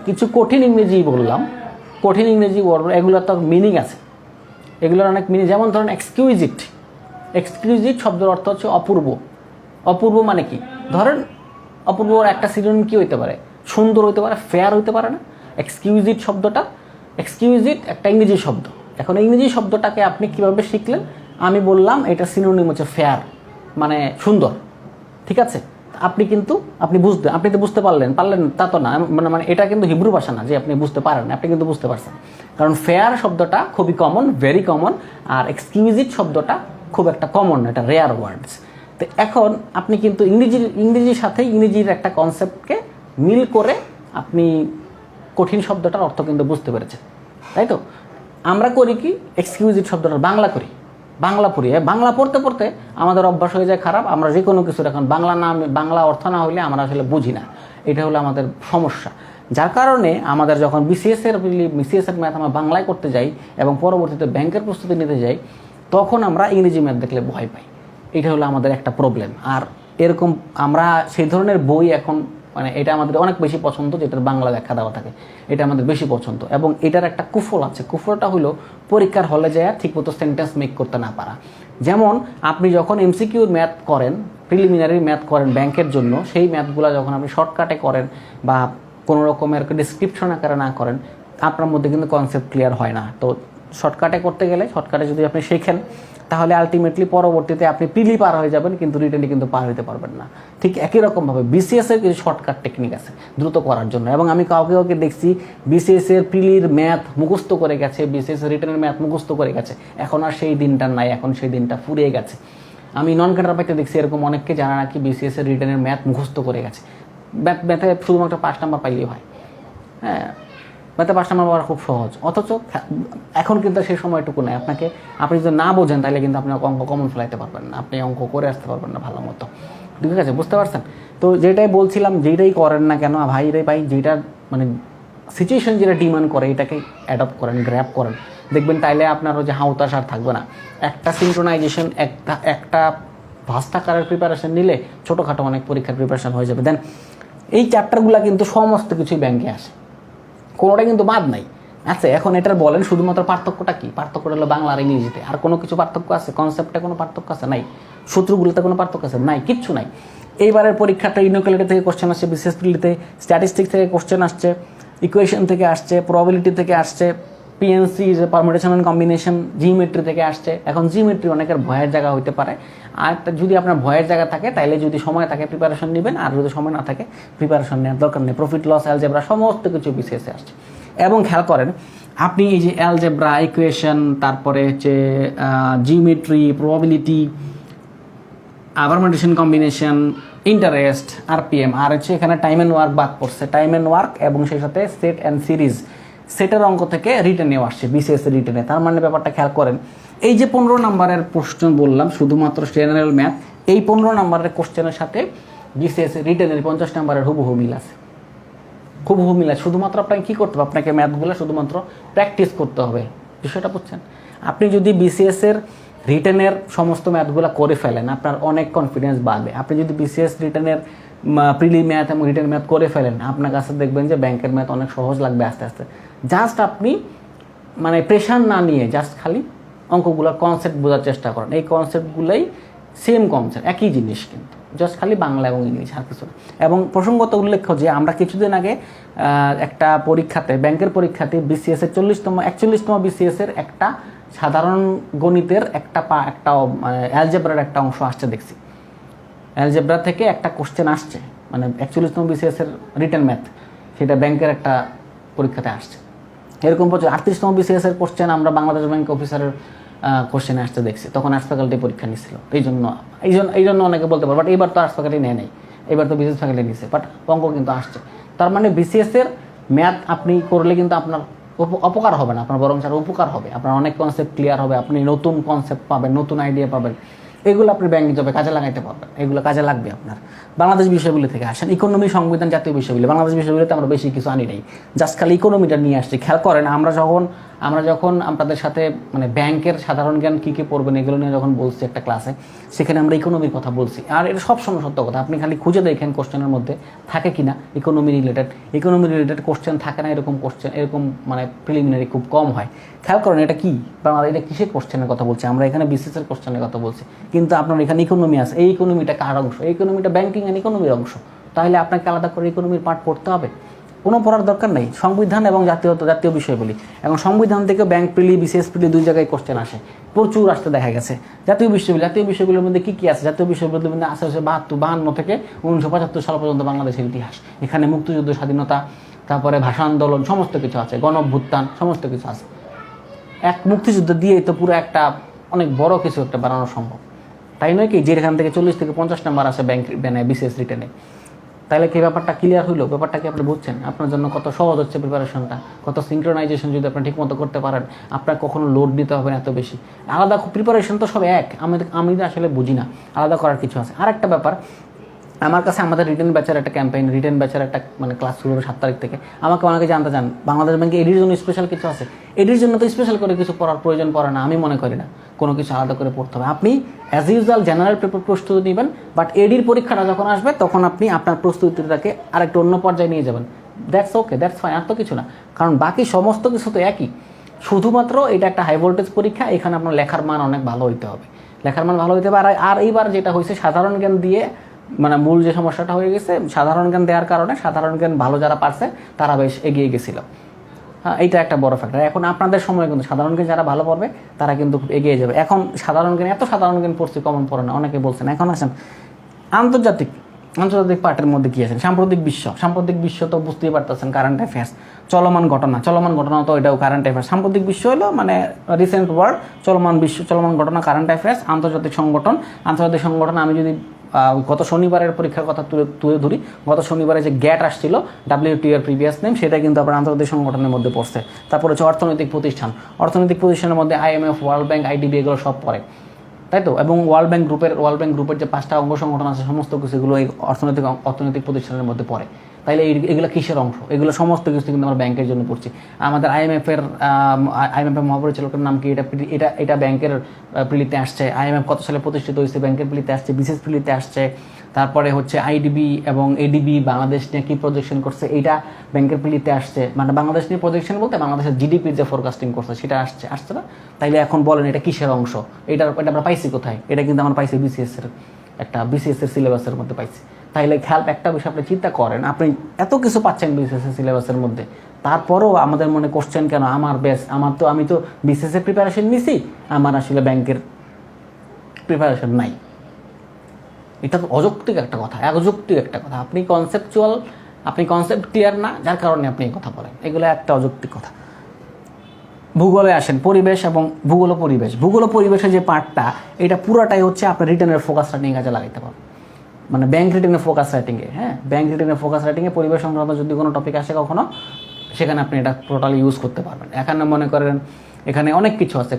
কিছু কঠিন ইংরেজি বললাম, কঠিন ইংরেজি ওয়ার্ড, এগুলোর তো মিনিং আছে, এগুলোর অনেক মিনিং। যেমন ধরেন এক্সকিউজিট শব্দের অর্থ হচ্ছে অপূর্ব। অপূর্ব মানে কি? ধরেন অপূর্বর একটা সিনোনিম কি হইতে পারে? সুন্দর হইতে পারে, ফেয়ার হইতে পারে না? এক্সকিউজিট একটা ইংরেজি শব্দ। এখন ইংরেজি শব্দটাকে আপনি কিভাবে শিখলেন? আমি বললাম এটা সিনোনিম হচ্ছে ফেয়ার, মানে সুন্দর। ঠিক আছে, আপনি তো বুঝতে পারলেন তা তো না, মানে এটা কিন্তু হিব্রু ভাষা না যে আপনি বুঝতে পারেন, আপনি কিন্তু বুঝতে পারছেন। কারণ ফেয়ার শব্দটা খুবই কমন, ভেরি কমন, আর এক্সকিউজিট শব্দটা খুব একটা কমন, এটা রেয়ার ওয়ার্ডস। তো এখন আপনি কিন্তু ইংরেজির সাথে ইংরেজির একটা কনসেপ্টকে মিল করে আপনি কঠিন শব্দটার অর্থ কিন্তু বুঝতে পেরেছেন, তাই তো? আমরা করি কি, এক্সকিউজিট শব্দটা বাংলা পড়ি। বাংলা পড়তে পড়তে আমাদের অভ্যাস হয়ে যায় খারাপ। আমরা যে কোনো কিছু এখন বাংলা অর্থ না হলে আমরা আসলে বুঝি না। এটা হলো আমাদের সমস্যা। যার কারণে আমাদের যখন বিসিএস এর ম্যাথ আমরা বাংলায় করতে যাই এবং পরবর্তীতে ব্যাংকের প্রস্তুতি নিতে যাই, তখন আমরা ইংরেজি ম্যাথ দেখলে ভয় পাই। এটা হলো আমাদের একটা প্রবলেম। আর এরকম আমরা সেই ধরনের বই এখন মানে এটা আমাদের অনেক বেশি পছন্দ, যেটার বাংলা ব্যাখ্যা দেওয়া থাকে, এটা আমাদের বেশি পছন্দ। এবং এটার একটা কুফল আছে, কুফলটা হলো পরীক্ষার হলে যায় ঠিকমতো সেন্টেন্স মেক করতে না পারা। যেমন আপনি যখন এমসিকিউর ম্যাথ করেন, প্রিলিমিনারি ম্যাথ করেন ব্যাংকের জন্য, সেই ম্যাথগুলো যখন আপনি শর্টকাটে করেন বা কোনো রকমের ডিসক্রিপশন আকারে না করেন, আপনার মধ্যে কিন্তু কনসেপ্ট ক্লিয়ার হয় না। তো শর্টকাটে করতে গেলে, শর্টকাটে যদি আপনি শেখেন, তাহলে আলটিমেটলি পরবর্তীতে আপনি প্রিলি পার হয়ে যাবেন, কিন্তু রিটেনে কিন্তু পার হতে পারবেন না। ঠিক একই রকমভাবে বিসিএসের কিছু শর্টকাট টেকনিক আছে দ্রুত করার জন্য। এবং আমি কাউকে দেখছি বিসিএসের প্রিলির ম্যাথ মুখস্থ করে গেছে, বিসিএসের রিটেনের ম্যাথ মুখস্থ করে গেছে, এখন আর সেই দিনটা নাই, এখন সেই দিনটা ফুরিয়ে গেছে। আমি নন ক্যাডার পাইতে দেখছি এরকম অনেককে, যারা নাকি বিসিএসের রিটেনের ম্যাথ মুখস্থ করে গেছে। ম্যাথে শুধুমাত্র 5 নাম্বার পাইলেই হয়। হ্যাঁ, ম্যাথে 5 নাম্বার পাওয়া খুব সহজ, অথচ এখন কিন্তু সেই সময়টুকু নেই। আপনি যদি না বোঝেন তাহলে কিন্তু আপনি অঙ্ক কমন ফেলাইতে পারবেন না, আপনি অঙ্ক করে আসতে পারবেন না ভালো মতো। ঠিক আছে, বুঝতে পারছেন? তো যেটাই বলছিলাম, যেটাই করেন না কেন ভাই, যেটা মানে সিচুয়েশন যেটা ডিমান্ড করে এটাকে অ্যাডপ্ট করেন, গ্র্যাব করেন, দেখবেন তাইলে আপনার যে হাউতাস আর থাকবে না। একটা সিনক্রোনাইজেশন, একটা ভাস্ট আকারের প্রিপারেশন নিলে ছোটোখাটো অনেক পরীক্ষার প্রিপারেশন হয়ে যাবে। দেন এই চ্যাপ্টারগুলো কিন্তু সমস্ত কিছুই ব্যাংকে আসে, কোনোটা কিন্তু বাদ নাই। আচ্ছা, এখন এটার বলেন শুধুমাত্র পার্থক্যটা কি? পার্থক্যটা হলো বাংলা আর ইংরেজিতে। আর কোনো কিছু পার্থক্য আছে? কনসেপ্টে কোনো পার্থক্য আছে? নাই। সূত্রগুলোতে কোনো পার্থক্য আছে? নাই, কিচ্ছু নাই। এইবারের পরীক্ষাটা ইনোকুলেটি থেকে কোশ্চেন আসছে, বিসিএস প্রিলিতে স্ট্যাটিস্টিক্স থেকে কোশ্চেন আসছে, ইকুয়েশন থেকে আসছে, প্রবাবিলিটি থেকে আসছে, পিএনসি যে পারমুটেশন অ্যান্ড কম্বিনেশন, জিওমেট্রি থেকে আসছে। এখন জিওমেট্রি অনেকের ভয়ের জায়গা হতে পারে, আর যদি আপনার ভয়ের জায়গা থাকে তাহলে যদি সময় থাকে প্রিপারেশন নেবেন, আর যদি সময় না থাকে প্রিপারেশন নেওয়ার দরকার নেই। প্রফিট লস, অ্যালজেব্রা সমস্ত কিছু বিসিএসে আসছে। এবং খেয়াল করেন, আপনি এই যে অ্যালজেব্রা, ইকুয়েশন, তারপরে হচ্ছে geometry, probability, permutation combination, interest, RPM, আর হচ্ছে এখানে টাইম অ্যান্ড ওয়ার্ক বাদ পড়ছে, টাইম অ্যান্ড ওয়ার্ক, এবং সেই সাথে সেট অ্যান্ড সিরিজ, সেটের অঙ্ক থেকে রিটেনেও আসছে, বিসিএস রিটেনে। তার মানে ব্যাপারটা খেয়াল করেন, এই যে 15 নম্বরের প্রশ্ন বললাম শুধুমাত্র জেনারেল ম্যাথ, এই 15 নম্বরের কোশ্চেনের সাথে বিসিএস রিটেনের 50 নম্বরের হুবহু মিল আছে, হুবহু মিল আছে। শুধুমাত্র আপনাকে কী করতে হবে, আপনাকে ম্যাথগুলো শুধুমাত্র প্র্যাকটিস করতে হবে। বিষয়টা বুঝছেন? আপনি যদি বিসিএসের রিটেনের সমস্ত ম্যাথগুলো করে ফেলেন, আপনার অনেক কনফিডেন্স বাড়বে। আপনি যদি বিসিএস রিটেনের প্রিলি ম্যাথ এবং রিটেন ম্যাথ করে ফেলেন, আপনার কাছে দেখবেন যে ব্যাংকের ম্যাথ অনেক সহজ লাগবে আস্তে আস্তে। জাস্ট আপনি মানে প্রেশার না নিয়ে জাস্ট খালি অঙ্কগুলোর কনসেপ্ট বোঝার চেষ্টা করেন। এই কনসেপ্টগুলোই সেম কনসেপ্ট, একই জিনিস, কিন্তু জাস্ট খালি বাংলা এবং ইংলিশ, আর কিছু না। এবং প্রসঙ্গত উল্লেখ্য যে আমরা কিছুদিন আগে একটা পরীক্ষাতে, ব্যাংকের পরীক্ষাতে বিসিএসের 41তম বিসিএসের একটা সাধারণ গণিতের একটা অ্যালজেব্রার একটা অংশ আসছে দেখছি। অ্যালজেব্রা থেকে একটা কোশ্চেন আসছে, মানে 41তম বিসিএসের রিটেন ম্যাথ, সেটা ব্যাংকের একটা পরীক্ষাতে আসছে। এরকম 38তম বিসিএসের কোশ্চেন আমরা বাংলাদেশ ব্যাংক অফিসারের কোশ্চেনে আসতে দেখছি। তখন আর্টস ফ্যাকাল্টি পরীক্ষা নিচ্ছিল, এই জন্য অনেকে বলতে পারে, বাট এবার তো আর্টস ফ্যাকাল্টি নেয় নাই, এবার তো বিসিএস ফ্যাকাল্টি নিচ্ছে, বাট অঙ্ক কিন্তু আসছে। তার মানে বিসিএসের ম্যাথ আপনি করলে কিন্তু আপনার অপকার হবে না, আপনার বরং আরও উপকার হবে। আপনার অনেক কনসেপ্ট ক্লিয়ার হবে, আপনি নতুন কনসেপ্ট পাবেন, নতুন আইডিয়া পাবেন, এগুলো আপনি ব্যাংক জবে কাজে লাগাইতে পারবেন, এগুলো কাজে লাগবে আপনার। বাংলাদেশ বিষয়গুলি থেকে আসেন, ইকোনমি, সংবিধান, জাতীয় বিষয়গুলি। বাংলাদেশ বিষয়গুলিতে আমরা বেশি কিছু আনি নাই, জাস্ট খালি ইকোনমিটা নিয়ে আসছি। খেয়াল করেন, আমরা যখন আপনাদের সাথে মানে ব্যাংকের সাধারণ জ্ঞান কী কী পড়বেন এগুলো নিয়ে যখন বলছি একটা ক্লাসে, সেখানে আমরা ইকোনমির কথা বলছি। আর এটা সবসময় সত্য কথা, আপনি খালি খুঁজে দেখেন কোশ্চেনের মধ্যে থাকে কি না ইকোনমি রিলেটেড কোশ্চেন থাকে না, এরকম কোশ্চেন এরকম মানে প্রিলিমিনারি খুব কম হয়। খেয়াল করেন এটা কি, এটা কিসের কোশ্চেনের কথা বলছি, আমরা এখানে বিসিএসের কোশ্চেনের কথা বলছি, কিন্তু আপনার এখানে ইকোনমি আছে। এই ইকোনমিটা কার অংশ? এই ইকোনমিটা ব্যাংকিং অ্যান্ড ইকোনমির অংশ। তাহলে আপনাকে আলাদা করে ইকোনমির পার্ট পড়তে হবে? কোনো পড়ার দরকার নেই। সংবিধান এবং জাতীয় বিষয়গুলি, এবং সংবিধান থেকে ব্যাংক প্রিলি, বিসিএস প্রিলি দুই জায়গায় কোশ্চেন আসে, প্রচুর আসতে দেখা গেছে। জাতীয় বিষয়গুলির মধ্যে কী কী আছে? জাতীয় বিষয়গুলির মধ্যে আছে 52 থেকে 1975 সাল পর্যন্ত বাংলাদেশের ইতিহাস। এখানে মুক্তিযুদ্ধ, স্বাধীনতা, তারপরে ভাষা আন্দোলন, সমস্ত কিছু আছে, গণঅভ্যুত্থান, সমস্ত কিছু আছে। এক মুক্তিযুদ্ধ দিয়েই তো পুরো একটা অনেক বড় কিছু একটা বানানো সম্ভব, তাই নয় কি? যেখান থেকে 40 থেকে 50 নাম্বার আছে ব্যাংক বিসিএস রিটেনে। তাহলে কি ব্যাপারটা ক্লিয়ার হইলো? ব্যাপারটা কি আপনি বুঝছেন? আপনার জন্য কত সহজ হচ্ছে প্রিপারেশনটা, কত সিনক্রোনাইজেশন যদি আপনি ঠিকমতো করতে পারেন, আপনার কখনো লোড নিতে হবে না এত বেশি। আলাদা প্রিপারেশন তো সব এক, আমি আসলে বুঝি না আলাদা করার কিছু আছে। আর একটা ব্যাপার, আমার কাছে আমাদের রিটেন ব্যাচের একটা ক্যাম্পেইন, রিটেন ব্যাচের একটা মানে ক্লাস শুরু হবে 7 তারিখ থেকে। আমাকে অনেকে জানতে চান বাংলাদেশ ব্যাংকে এডির জন্য স্পেশাল কিছু আছে? এডির জন্য তো স্পেশাল করে কিছু পড়ার প্রয়োজন পড়ে না, আমি মনে করি না কোনো কিছু আলাদা করে পড়তে হবে। আপনি অ্যাজ ইউজুয়াল জেনারেল পেপার প্রস্তুতি নেবেন, বাট এডির পরীক্ষাটা যখন আসবে তখন আপনি আপনার প্রস্তুতিটাকে আরেকটু অন্য পর্যায়ে নিয়ে যাবেন। দ্যাটস ওকে, দ্যাটস ফাইন, আর তো কিছু না, কারণ বাকি সমস্ত কিছু তো একই। শুধুমাত্র এটা একটা হাই ভোল্টেজ পরীক্ষা, এখানে আপনার লেখার মান অনেক ভালো হইতে হবে, আর এইবার যেটা হয়েছে সাধারণ জ্ঞান দিয়ে মানে মূল যে সমস্যাটা হয়ে গেছে, সাধারণ জ্ঞান দেওয়ার কারণে সাধারণ জ্ঞান ভালো যারা পারছে তারা বেশ এগিয়ে গেছিল। হ্যাঁ, এইটা একটা বড় ফ্যাক্টর। এখন আপনাদের সময় কিন্তু সাধারণ জ্ঞান যারা ভালো পড়বে তারা কিন্তু খুব এগিয়ে যাবে। এখন সাধারণ জ্ঞান পড়ছি, কমন পড়ে না, অনেকে বলছেন। এখন আসেন আন্তর্জাতিক পার্টের মধ্যে কি আছেন? সাম্প্রতিক বিশ্ব তো বুঝতেই পারতেছেন, কারেন্ট অ্যাফেয়ার্স, চলমান ঘটনা তো এটাও কারেন্ট অ্যাফেয়ার্স। সাম্প্রতিক বিশ্ব হলো মানে রিসেন্ট ওয়ার্ল্ড, চলমান ঘটনা, কারেন্ট অ্যাফেয়ার্স, আন্তর্জাতিক সংগঠন। আমি যদি গত শনিবারের পরীক্ষার কথা তুলে ধরি, গত শনিবারে যে গ্যাট আসছিল, WTO এর প্রিভিয়াস নেম, সেটা কিন্তু আবার আন্তর্জাতিক সংগঠনের মধ্যে পড়ছে। তারপরে হচ্ছে অর্থনৈতিক প্রতিষ্ঠানের মধ্যে IMF, ওয়ার্ল্ড ব্যাংক, IDB এগুলো সব পড়ে, তাই তো? এবং ওয়ার্ল্ড ব্যাংক গ্রুপের যে 5টা অঙ্গ সংগঠন আছে, সমস্ত কিছু এগুলো এই অর্থনৈতিক প্রতিষ্ঠানের মধ্যে পড়ে। তাইলে এগুলো কিসের অংশ? এগুলো সমস্ত কিছু কিন্তু আমরা ব্যাংকের জন্য পড়ছি। আমাদের IMF এর মহাপরিচালকের নাম কি? এটা ব্যাংকের প্রিলিতে আসছে। IMF কত সালে প্রতিষ্ঠিত হয়েছে, ব্যাংকের প্রিলিতে আসছে, বিশেষ প্রিলিতে আসছে। তারপরে হচ্ছে IDB এবং ADB বাংলাদেশ নিয়ে কী প্রজেকশন করছে, এইটা ব্যাংকের প্রিলিতে আসছে। মানে বাংলাদেশ নিয়ে প্রজেকশন বলতে বাংলাদেশের জিডিপির যে ফোরকাস্টিং করছে সেটা আসছে না? তাইলে এখন বলেন এটা কিসের অংশ? এটা আমরা পাইছি কোথায়? এটা কিন্তু আমরা পাইছি বিসিএস এর সিলেবাসের মধ্যে পাইছি। তাইলে খেয়াল একটা বিষয় আপনি চিন্তা করেন, আপনি এত কিছু পাচ্ছেন বিসিএস এর সিলেবাসের মধ্যে, তারপরেও আমাদের মনে কোশ্চেন কেন? আমি তো বিসিএস এর প্রিপারেশন নিছি, আমার আসলে ব্যাংকের প্রিপারেশন নাই। এটা তো অযৌক্তিক একটা কথা। আপনি কনসেপ্ট ক্লিয়ার না, যার কারণে আপনি এই কথা বলেন। এগুলো একটা অযৌক্তিক কথা। ভূগোলে আসেন, পরিবেশ এবং ভূগোল পরিবেশের যে পার্টটা, এটা পুরাটাই হচ্ছে আপনার রিটেনের ফোকাস রাইটিং কাজে লাগাইতে পারবেন। মানে ব্যাংক রিটেনের ফোকাস রাইটিংয়ে, ব্যাংক রিটেনের ফোকাস রাইটিংয়ে পরিবেশ সংক্রান্ত যদি কোনো টপিক আসে কখনো, সেখানে আপনি এটা টোটালি ইউজ করতে পারবেন। এখানে মনে করেন এখানে অনেক কিছু আছে,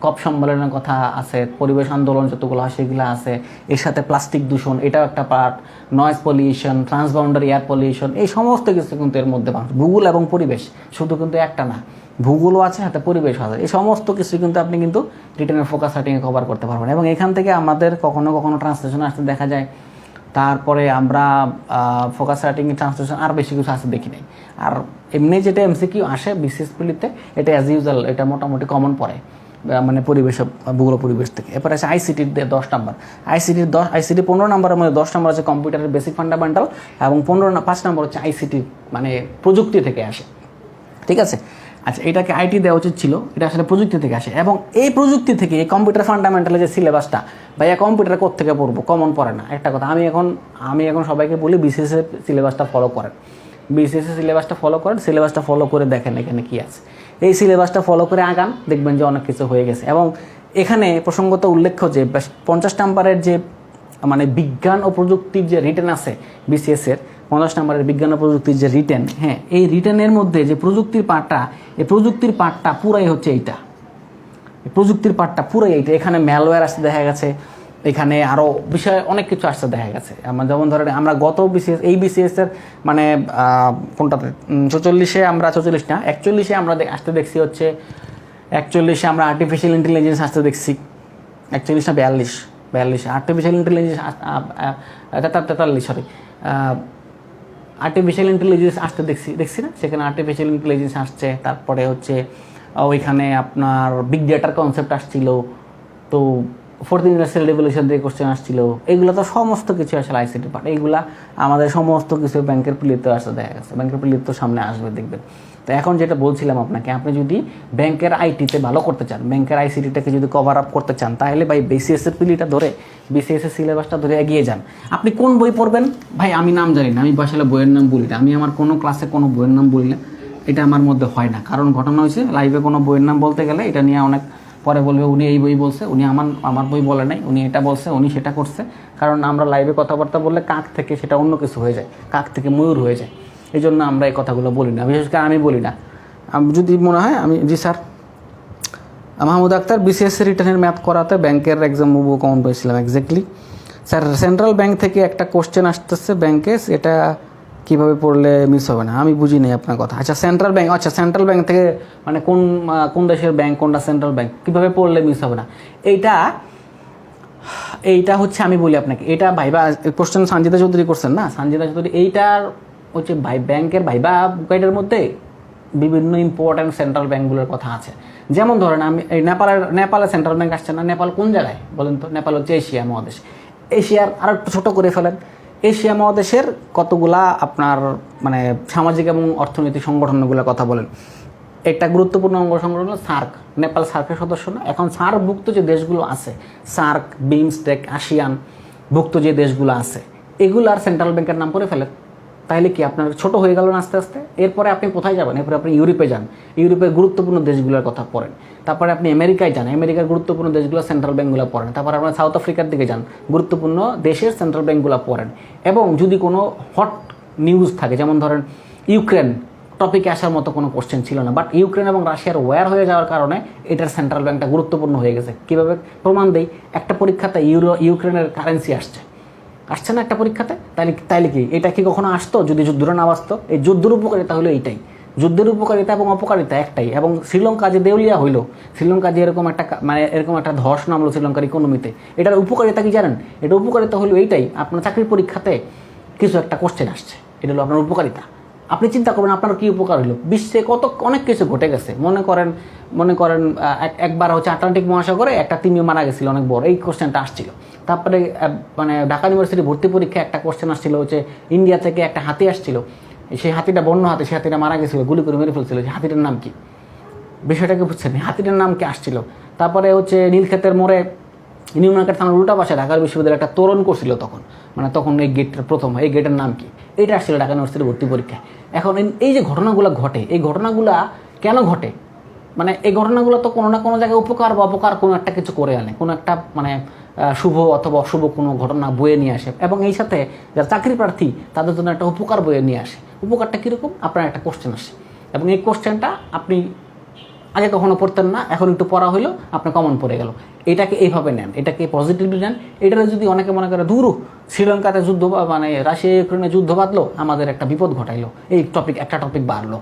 কপ সম্মেলনের কথা আছে, পরিবেশ আন্দোলন যতগুলো হয় সেগুলো আছে, এর সাথে প্লাস্টিক দূষণ এটাও একটা part, noise pollution, transboundary air pollution, এই সমস্ত কিছু কিন্তু এর মধ্যে ভূগোল এবং পরিবেশ শুধু কিন্তু একটা না, ভূগোলও আছে সাথে পরিবেশও আছে। এই সমস্ত কিছু কিন্তু আপনি কিন্তু রিটেনের ফোকাস রাইটিংয়ে কভার করতে পারবেন। এবং এখান থেকে আমাদের কখনো কখনো ট্রান্সলেশন আসতে দেখা যায়, তারপরে আমরা ফোকাস রাইটিং ট্রান্সলেশন আর বেশি কিছু আসতে দেখি নাই। আর এমনি যেটা এমসিকিউ আসে বিসিএসপিলিতে এটা অ্যাজ ইউজুয়াল, এটা মোটামুটি কমন পড়ে মানে পরিবেশ, ভূগোল পরিবেশ থেকে। এরপরে আছে আইসিটির 10 নাম্বার, আইসিটি 15 নাম্বারের মধ্যে 10 নাম্বার আছে কম্পিউটারের বেসিক ফান্ডামেন্টাল, এবং 5 নাম্বার হচ্ছে আইসিটি মানে প্রযুক্তি থেকে আসে, ঠিক আছে। আচ্ছা, এটাকে আইটি দেওয়া উচিত ছিল, এটা আসলে প্রযুক্তি থেকে আসে। এবং এই প্রযুক্তি থেকে এই কম্পিউটার ফান্ডামেন্টালের যে সিলেবাসটা, ভাইয়া কম্পিউটার কোত্থেকে পড়বো, কমন পড়ে না। একটা কথা আমি এখন সবাইকে বলি, বিসিএসের সিলেবাসটা ফলো করেন, বিসিএসের সিলেবাসটা ফলো করেন, সিলেবাসটা ফলো করে দেখেন এখানে কী আছে। এই সিলেবাসটা ফলো করে আগান, দেখবেন যে অনেক কিছু হয়ে গেছে। এবং এখানে প্রসঙ্গত উল্লেখ্য যে 50 নাম্বারের যে মানে বিজ্ঞান ও প্রযুক্তির যে রিটেন আছে বিসিএসের, 50 নাম্বারের বিজ্ঞান ও প্রযুক্তির যে রিটেন, হ্যাঁ, এই রিটেনের মধ্যে যে প্রযুক্তির পার্টটা, এই প্রযুক্তির পার্টটা পুরাই হচ্ছে এইটা, এই প্রযুক্তির পার্টটা পুরাই এইটা। এখানে ম্যালওয়্যার আসতে দেখা গেছে, এখানে আরও বিষয় অনেক কিছু আসতে দেখা গেছে। আমরা যেমন ধরেন আমরা গত বিসিএসের মানে কোনটাতে 44-এ আমরা 44 না 41-এ আমরা আসতে দেখছি হচ্ছে 41-এ আমরা আর্টিফিশিয়াল ইন্টেলিজেন্স আসতে দেখছি, 41 না 42 artificial intelligence, 43 sorry, artificial intelligence আসতে দেখছি না, সেখানে আর্টিফিশিয়াল ইন্টেলিজেন্স আসছে। তারপরে হচ্ছে ওইখানে আপনার বিগ ডেটার কনসেপ্ট আসছিল, তো 4th ইন্ডাস্ট্রিয়াল রেভলিউশন থেকে কোশ্চেন আসছিল। এগুলো তো সমস্ত কিছু আসলে আইসিটি পার্ট, এইগুলা আমাদের সমস্ত কিছু ব্যাংকের প্রিলিতে আসতে দেখা গেছে, ব্যাংকের প্রিলিত তো সামনে আসবে দেখবেন। তো এখন যেটা বলছিলাম আপনাকে, আপনি যদি ব্যাংকের আইটিতে ভালো করতে চান, ব্যাংকের আইসিটিটাকে যদি কভার আপ করতে চান, তাহলে ভাই বিসিএসের প্রিলিটা ধরে, বিসিএসের সিলেবাসটা ধরে এগিয়ে যান। আপনি কোন বই পড়বেন ভাই, আমি নাম জানি না, আমি আসলে বইয়ের নাম বলি না, আমি আমার কোনো ক্লাসে কোনো বইয়ের নাম বলি না, এটা আমার মধ্যে হয় না। কারণ ঘটনা হয়েছে, লাইভে কোনো বইয়ের নাম বলতে গেলে এটা নিয়ে অনেক পরে বলবে উনি এই বই বলছে, উনি আমার বই বলে নাই, উনি এটা বলছে, উনি সেটা করছে। কারণ আমরা লাইভে কথাবার্তা বললে কাক থেকে সেটা অন্য কিছু হয়ে যায়, কাক থেকে ময়ূর হয়ে যায়, এই জন্য আমরা এই কথাগুলো বলি না, বিশেষ করে আমি বলি না। যদি মনে হয় আমি, জি স্যার, মাহমুদ আক্তার, বিসিএসসি রিটার্নের ম্যাথ করাতে ব্যাংকের এক্সাম মুভ কমন পেয়েছিলাম। এক্স্যাক্টলি স্যার, সেন্ট্রাল ব্যাংক থেকে একটা কোশ্চেন আসতেছে ব্যাংকে, এটা কীভাবে পড়লে মিস হবে না, আমি বুঝি নাই আপনার কথা। আচ্ছা সেন্ট্রাল ব্যাংক, আচ্ছা সেন্ট্রাল ব্যাংক থেকে মানে কোন দেশের ব্যাংক, কোনটা সেন্ট্রাল ব্যাংক, কীভাবে পড়লে মিস হবে না, এইটা হচ্ছে আমি বলি আপনাকে, এটা ভাইবা কোশ্চেন সঞ্জিতা চৌধুরী করছেন না, সঞ্জিতা চৌধুরী, এইটার হচ্ছে ব্যাংকের ভাইবা গাইডের মধ্যে বিভিন্ন ইম্পর্ট্যান্ট সেন্ট্রাল ব্যাংকগুলোর কথা আছে। যেমন ধরেন আমি এই নেপালের সেন্ট্রাল ব্যাংক আসছে না, নেপাল কোন জায়গায় বলেন তো? নেপাল হচ্ছে এশিয়া মহাদেশ, এশিয়ার আরও একটু ছোটো করে ফেলেন, এশিয়া মহাদেশের কতগুলা আপনার মানে সামাজিক এবং অর্থনৈতিক সংগঠনগুলোর কথা বলেন। একটা গুরুত্বপূর্ণ অঙ্গ সংগঠন হলো সার্ক, নেপাল সার্কের সদস্য না। এখন সার্কভুক্ত যে দেশগুলো আছে, সার্ক, বিমস্টেক, আসিয়ান ভুক্ত যে দেশগুলো আছে, এগুলার সেন্ট্রাল ব্যাংকের নাম করে ফেলেন, তাহলে কি আপনার ছোট হয়ে গেল না আস্তে আস্তে? এরপরে আপনি কোথায় যাবেন? এরপরে আপনি ইউরোপে যান, ইউরোপের গুরুত্বপূর্ণ দেশগুলোর কথা পড়েন। তারপরে আপনি আমেরিকায় যান, আমেরিকার গুরুত্বপূর্ণ দেশগুলো সেন্ট্রাল ব্যাংকগুলো পড়েন। তারপরে আপনার সাউথ আফ্রিকার দিকে যান, গুরুত্বপূর্ণ দেশের সেন্ট্রাল ব্যাংকগুলো পড়েন। এবং যদি কোনো হট নিউজ থাকে, যেমন ধরেন ইউক্রেন টপিকে আসার মতো কোনো কোশ্চেন ছিল না, বাট ইউক্রেন এবং রাশিয়ার ওয়ার হয়ে যাওয়ার কারণে এটার সেন্ট্রাল ব্যাংকটা গুরুত্বপূর্ণ হয়ে গেছে। কীভাবে প্রমাণ দেই? একটা পরীক্ষাতে ইউক্রেনের কারেন্সি আসছে না একটা পরীক্ষাতে, তাইলে কি এটা কি কখনো আসতো যদি যুদ্ধটা না আসতো? এই যুদ্ধের উপকারিতা হলো এইটাই, যুদ্ধের উপকারিতা এবং অপকারিতা একটাই। এবং শ্রীলঙ্কা যে দেউলিয়া হইলো, শ্রীলঙ্কা যে এরকম একটা ধস নামলো শ্রীলঙ্কার ইকোনমিতে, এটার উপকারিতা কি জানেন? এটা উপকারিতা হলো এইটাই, আপনার চাকরির পরীক্ষাতে কিছু একটা কোশ্চেন আসছে, এটা হলো আপনার উপকারিতা। আপনি চিন্তা করবেন আপনার কী উপকার হলো। বিশ্বে অনেক কিছু ঘটে গেছে। মনে করেন একবার হচ্ছে আটলান্টিক মহাসাগরে একটা তিমি মারা গেছিল অনেক বড়, এই কোশ্চেনটা আসছিল। তারপরে মানে ঢাকা ইউনিভার্সিটি ভর্তি পরীক্ষায় একটা কোশ্চেন আসছিল হচ্ছে ইন্ডিয়া থেকে একটা হাতি আসছিল, সেই হাতিটা বন্য হাতি, সেই হাতিটা মারা গেছিলো, গুলি করে মেরে ফেলছিল, সেই হাতিটার নাম কি? বিষয়টাকে বুঝছেন? হাতিটার নাম কি আসছিল। তারপরে হচ্ছে নীলক্ষেতের মোড়ে নিউ মার্কেট থানার উল্টা পাশে ঢাকা বিশ্ববিদ্যালয়ে একটা তোরণ করছিল তখন এই গেটটার প্রথম, এই গেটের নাম কি? এটা আসছিল ঢাকা ইউনিভার্সিটি ভর্তি পরীক্ষায়। এখন এই যে ঘটনাগুলো ঘটে, এই ঘটনাগুলা কেন ঘটে? মানে এই ঘটনাগুলো তো কোনো না কোনো জায়গায় উপকার বা অপকার কোনো একটা কিছু করে আনে, কোনো একটা মানে শুভ অথবা অশুভ কোনো ঘটনা বয়ে নিয়ে আসে, এবং এই সাথে যারা চাকরি প্রার্থী তাদের জন্য একটা উপকার বয়ে নিয়ে আসে। উপকারটা কীরকম? আপনার একটা কোশ্চেন আসে, এবং এই কোশ্চেনটা আপনি আগে কখনো পড়তেন না, এখন একটু পড়া হইলো, আপনার কমন পড়ে গেল। এটাকে এইভাবে নেন, এটাকে পজিটিভলি নেন। এটারে যদি অনেকে মনে করে দূর শ্রীলঙ্কাতে যুদ্ধ, মানে রাশিয়া ইউক্রেনে যুদ্ধ বাঁধলো, আমাদের একটা বিপদ ঘটাইলো, এই একটা টপিক বাড়লো,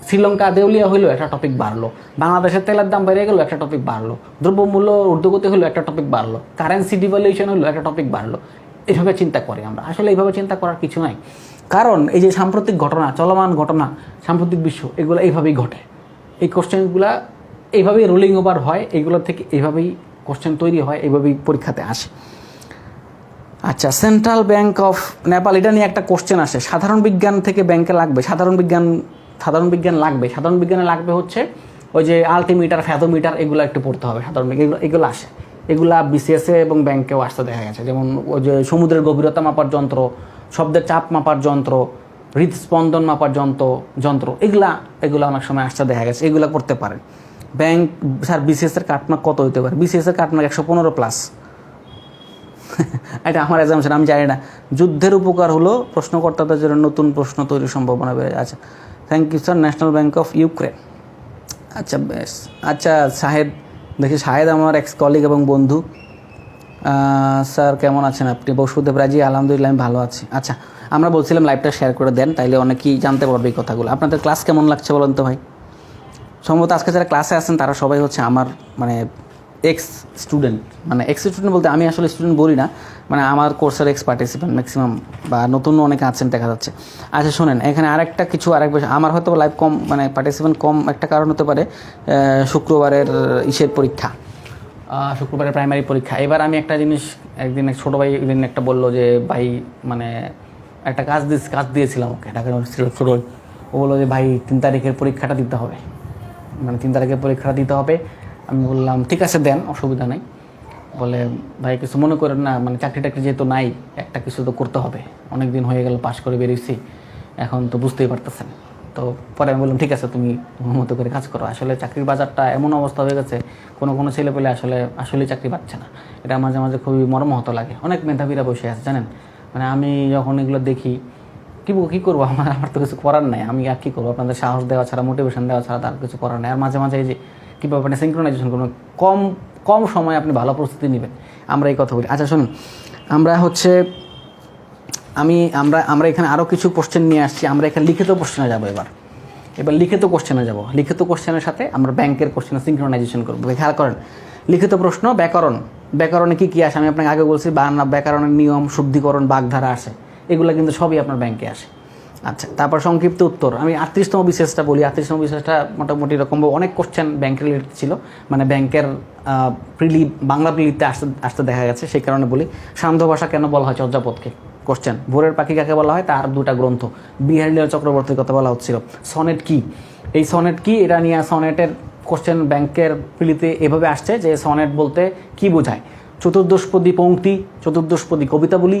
শ্রীলঙ্কা দেউলিয়া হইলো, একটা টপিক বাড়লো, বাংলাদেশের তেলের দাম বেড়ে গেলো, একটা টপিক বাড়লো, দ্রব্যমূল্য ঊর্ধ্বগতি হলো, একটা টপিক বাড়লো, কারেন্সি ডিভ্যালুয়েশন হলো, একটা টপিক বাড়লো। এইভাবে চিন্তা করি আমরা। আসলে এইভাবে চিন্তা করার কিছু নাই, কারণ এই যে সাম্প্রতিক ঘটনা, চলমান ঘটনা, সাম্প্রতিক বিশ্ব, এগুলো এইভাবেই ঘটে। এই কোশ্চেনগুলো এইভাবেই রোলিং ওভার হয়, এইগুলোর থেকে এইভাবেই কোশ্চেন তৈরি হয়, এইভাবেই পরীক্ষাতে আসে। আচ্ছা, সেন্ট্রাল ব্যাংক অফ নেপাল, এটা নিয়ে একটা কোশ্চেন আসে। সাধারণ বিজ্ঞান থেকে ব্যাংকে লাগবে, সাধারণ বিজ্ঞান লাগবে। সাধারণ বিজ্ঞানে লাগবে হচ্ছে ওই যে আলটিমিটার, ফ্যাথোমিটার, এগুলো একটু পড়তে হবে। সাধারণ বিজ্ঞান এগুলো আসে, এগুলা বিসিএসে এবং ব্যাংকেও আসতে দেখা গেছে। যেমন ওই যে সমুদ্রের গভীরতা মাপার যন্ত্র, শব্দের চাপ মাপার যন্ত্র, হৃদস্পন্দন মাপার যন্ত্র, এগুলো অনেক সময় আসতে দেখা গেছে, এগুলো করতে পারেন। ব্যাংক স্যার বিসিএসের কাটমার্ক কত হতে পারে? বিসিএসের কাটমার্ক 115+। এটা আমার এক্সামশন, আমি জানি না। যুদ্ধের উপকার হলো প্রশ্নকর্তাদের জন্য নতুন প্রশ্ন তৈরির সম্ভাবনা বেড়ে। আচ্ছা, thank you sir. National bank of Ukraine. আচ্ছা বেশ। আচ্ছা শাহেদ, দেখি শাহেদ আমার এক্স কলিগ এবং বন্ধু। স্যার কেমন আছেন আপনি? বসুদেব রাজি, আলহামদুলিল্লাহ আমি ভালো আছি। আচ্ছা, আমরা বলছিলাম লাইভটা শেয়ার করে দেন, তাইলে অনেকেই জানতে পারবে এই কথাগুলো। আপনাদের ক্লাস কেমন লাগছে বলেন তো ভাই? সম্ভবত আজকে যারা ক্লাসে আছেন তারা সবাই হচ্ছে আমার মানে এক্স স্টুডেন্ট বলতে আমি আসলে স্টুডেন্ট বলি না, মানে আমার কোর্সের এক্স পার্টিসিপেন্ট ম্যাক্সিমাম, বা নতুন অনেকে আছেন দেখা যাচ্ছে। আচ্ছা শোনেন, এখানে আরেক বিষয়, আমার হয়তো লাইভ কম, মানে পার্টিসিপেন্ট কম, একটা কারণ হতে পারে শুক্রবারের পরীক্ষা, শুক্রবারের প্রাইমারি পরীক্ষা। এবার আমি একটা জিনিস, একদিন এক ছোটো ভাই একদিন একটা বললো যে ভাই, মানে একটা কাজ দিয়েছিলাম ওকে, ঢাকা ছোটো, ও বললো যে ভাই 3 তারিখের পরীক্ষাটা দিতে হবে, মানে 3 তারিখের পরীক্ষাটা দিতে হবে। আমি বললাম ঠিক আছে দেন, অসুবিধা নাই। বলে ভাই কিছু মনে করেন না, মানে চাকরি টাকরি যেহেতু নাই, একটা কিছু তো করতে হবে, অনেক দিন হয়ে গেল পাশ করে বেরিয়েছি, এখন তো বুঝতেই পারতেছেন। তো পরে আমি বললাম ঠিক আছে, তুমি তোমার মতো করে কাজ করো। আসলে চাকরির বাজারটা এমন অবস্থা হয়ে গেছে, কোনো ছেলে পেলে আসলেই চাকরি পাচ্ছে না। এটা মাঝে মাঝে খুবই মর্মাহত লাগে। অনেক মেধাবীরা বসে আছে জানেন, মানে আমি যখন এগুলো দেখি কী করবো, আমার তো কিছু করার নাই। আমি আর কী করবো? আপনাদের সাহস দেওয়া ছাড়া, মোটিভেশন দেওয়া ছাড়া তার কিছু করার নেই। আর মাঝে মাঝে এই যে কীভাবে আপনি সিঙ্ক্রোনাইজেশন করবেন, কম সময়ে আপনি ভালো প্রস্তুতি নেবেন, আমরা এই কথা বলি। আচ্ছা শুনুন, আমরা এখানে আরও কিছু কোশ্চেন নিয়ে আসছি। আমরা এখানে লিখিত কোশ্চেনে যাবো। এবার লিখিত কোশ্চেনের সাথে আমরা ব্যাংকের কোশ্চেনে সিঙ্ক্রোনাইজেশন করবো। খেয়াল করেন, লিখিত প্রশ্ন, ব্যাকরণে কী আসে আমি আপনাকে আগে বলছি, ব্যাকরণের নিয়ম, শুদ্ধিকরণ, বাগধারা আসে, এগুলো কিন্তু সবই আপনার ব্যাংকে আসে। আচ্ছা, তারপর সংক্ষিপ্ত উত্তর। আমি 38তম বিশেষটা বলি। 38তম বিশেষটা মোটামুটি এরকম অনেক কোশ্চেন ব্যাংক রিলেটেড ছিল, মানে ব্যাংকের বাংলা প্রিলিতে আসতে দেখা গেছে, সেই কারণে বলি। সান্ধ্য ভাষা কেন বলা হয় চর্যাপদকে? কোশ্চেন। ভোরের পাখি কাকে বলা হয়? তার 2টা গ্রন্থ। বিহারীলাল চক্রবর্তীর কথা বলা হচ্ছিল। সনেট কি? এই সনেট কি, এটা নিয়ে সনেটের কোশ্চেন ব্যাংকের প্রিলিতে এভাবে আসছে যে সনেট বলতে কি বোঝায়? চতুর্দশপদী পংক্তি, চতুর্দশপদী কবিতা বলি,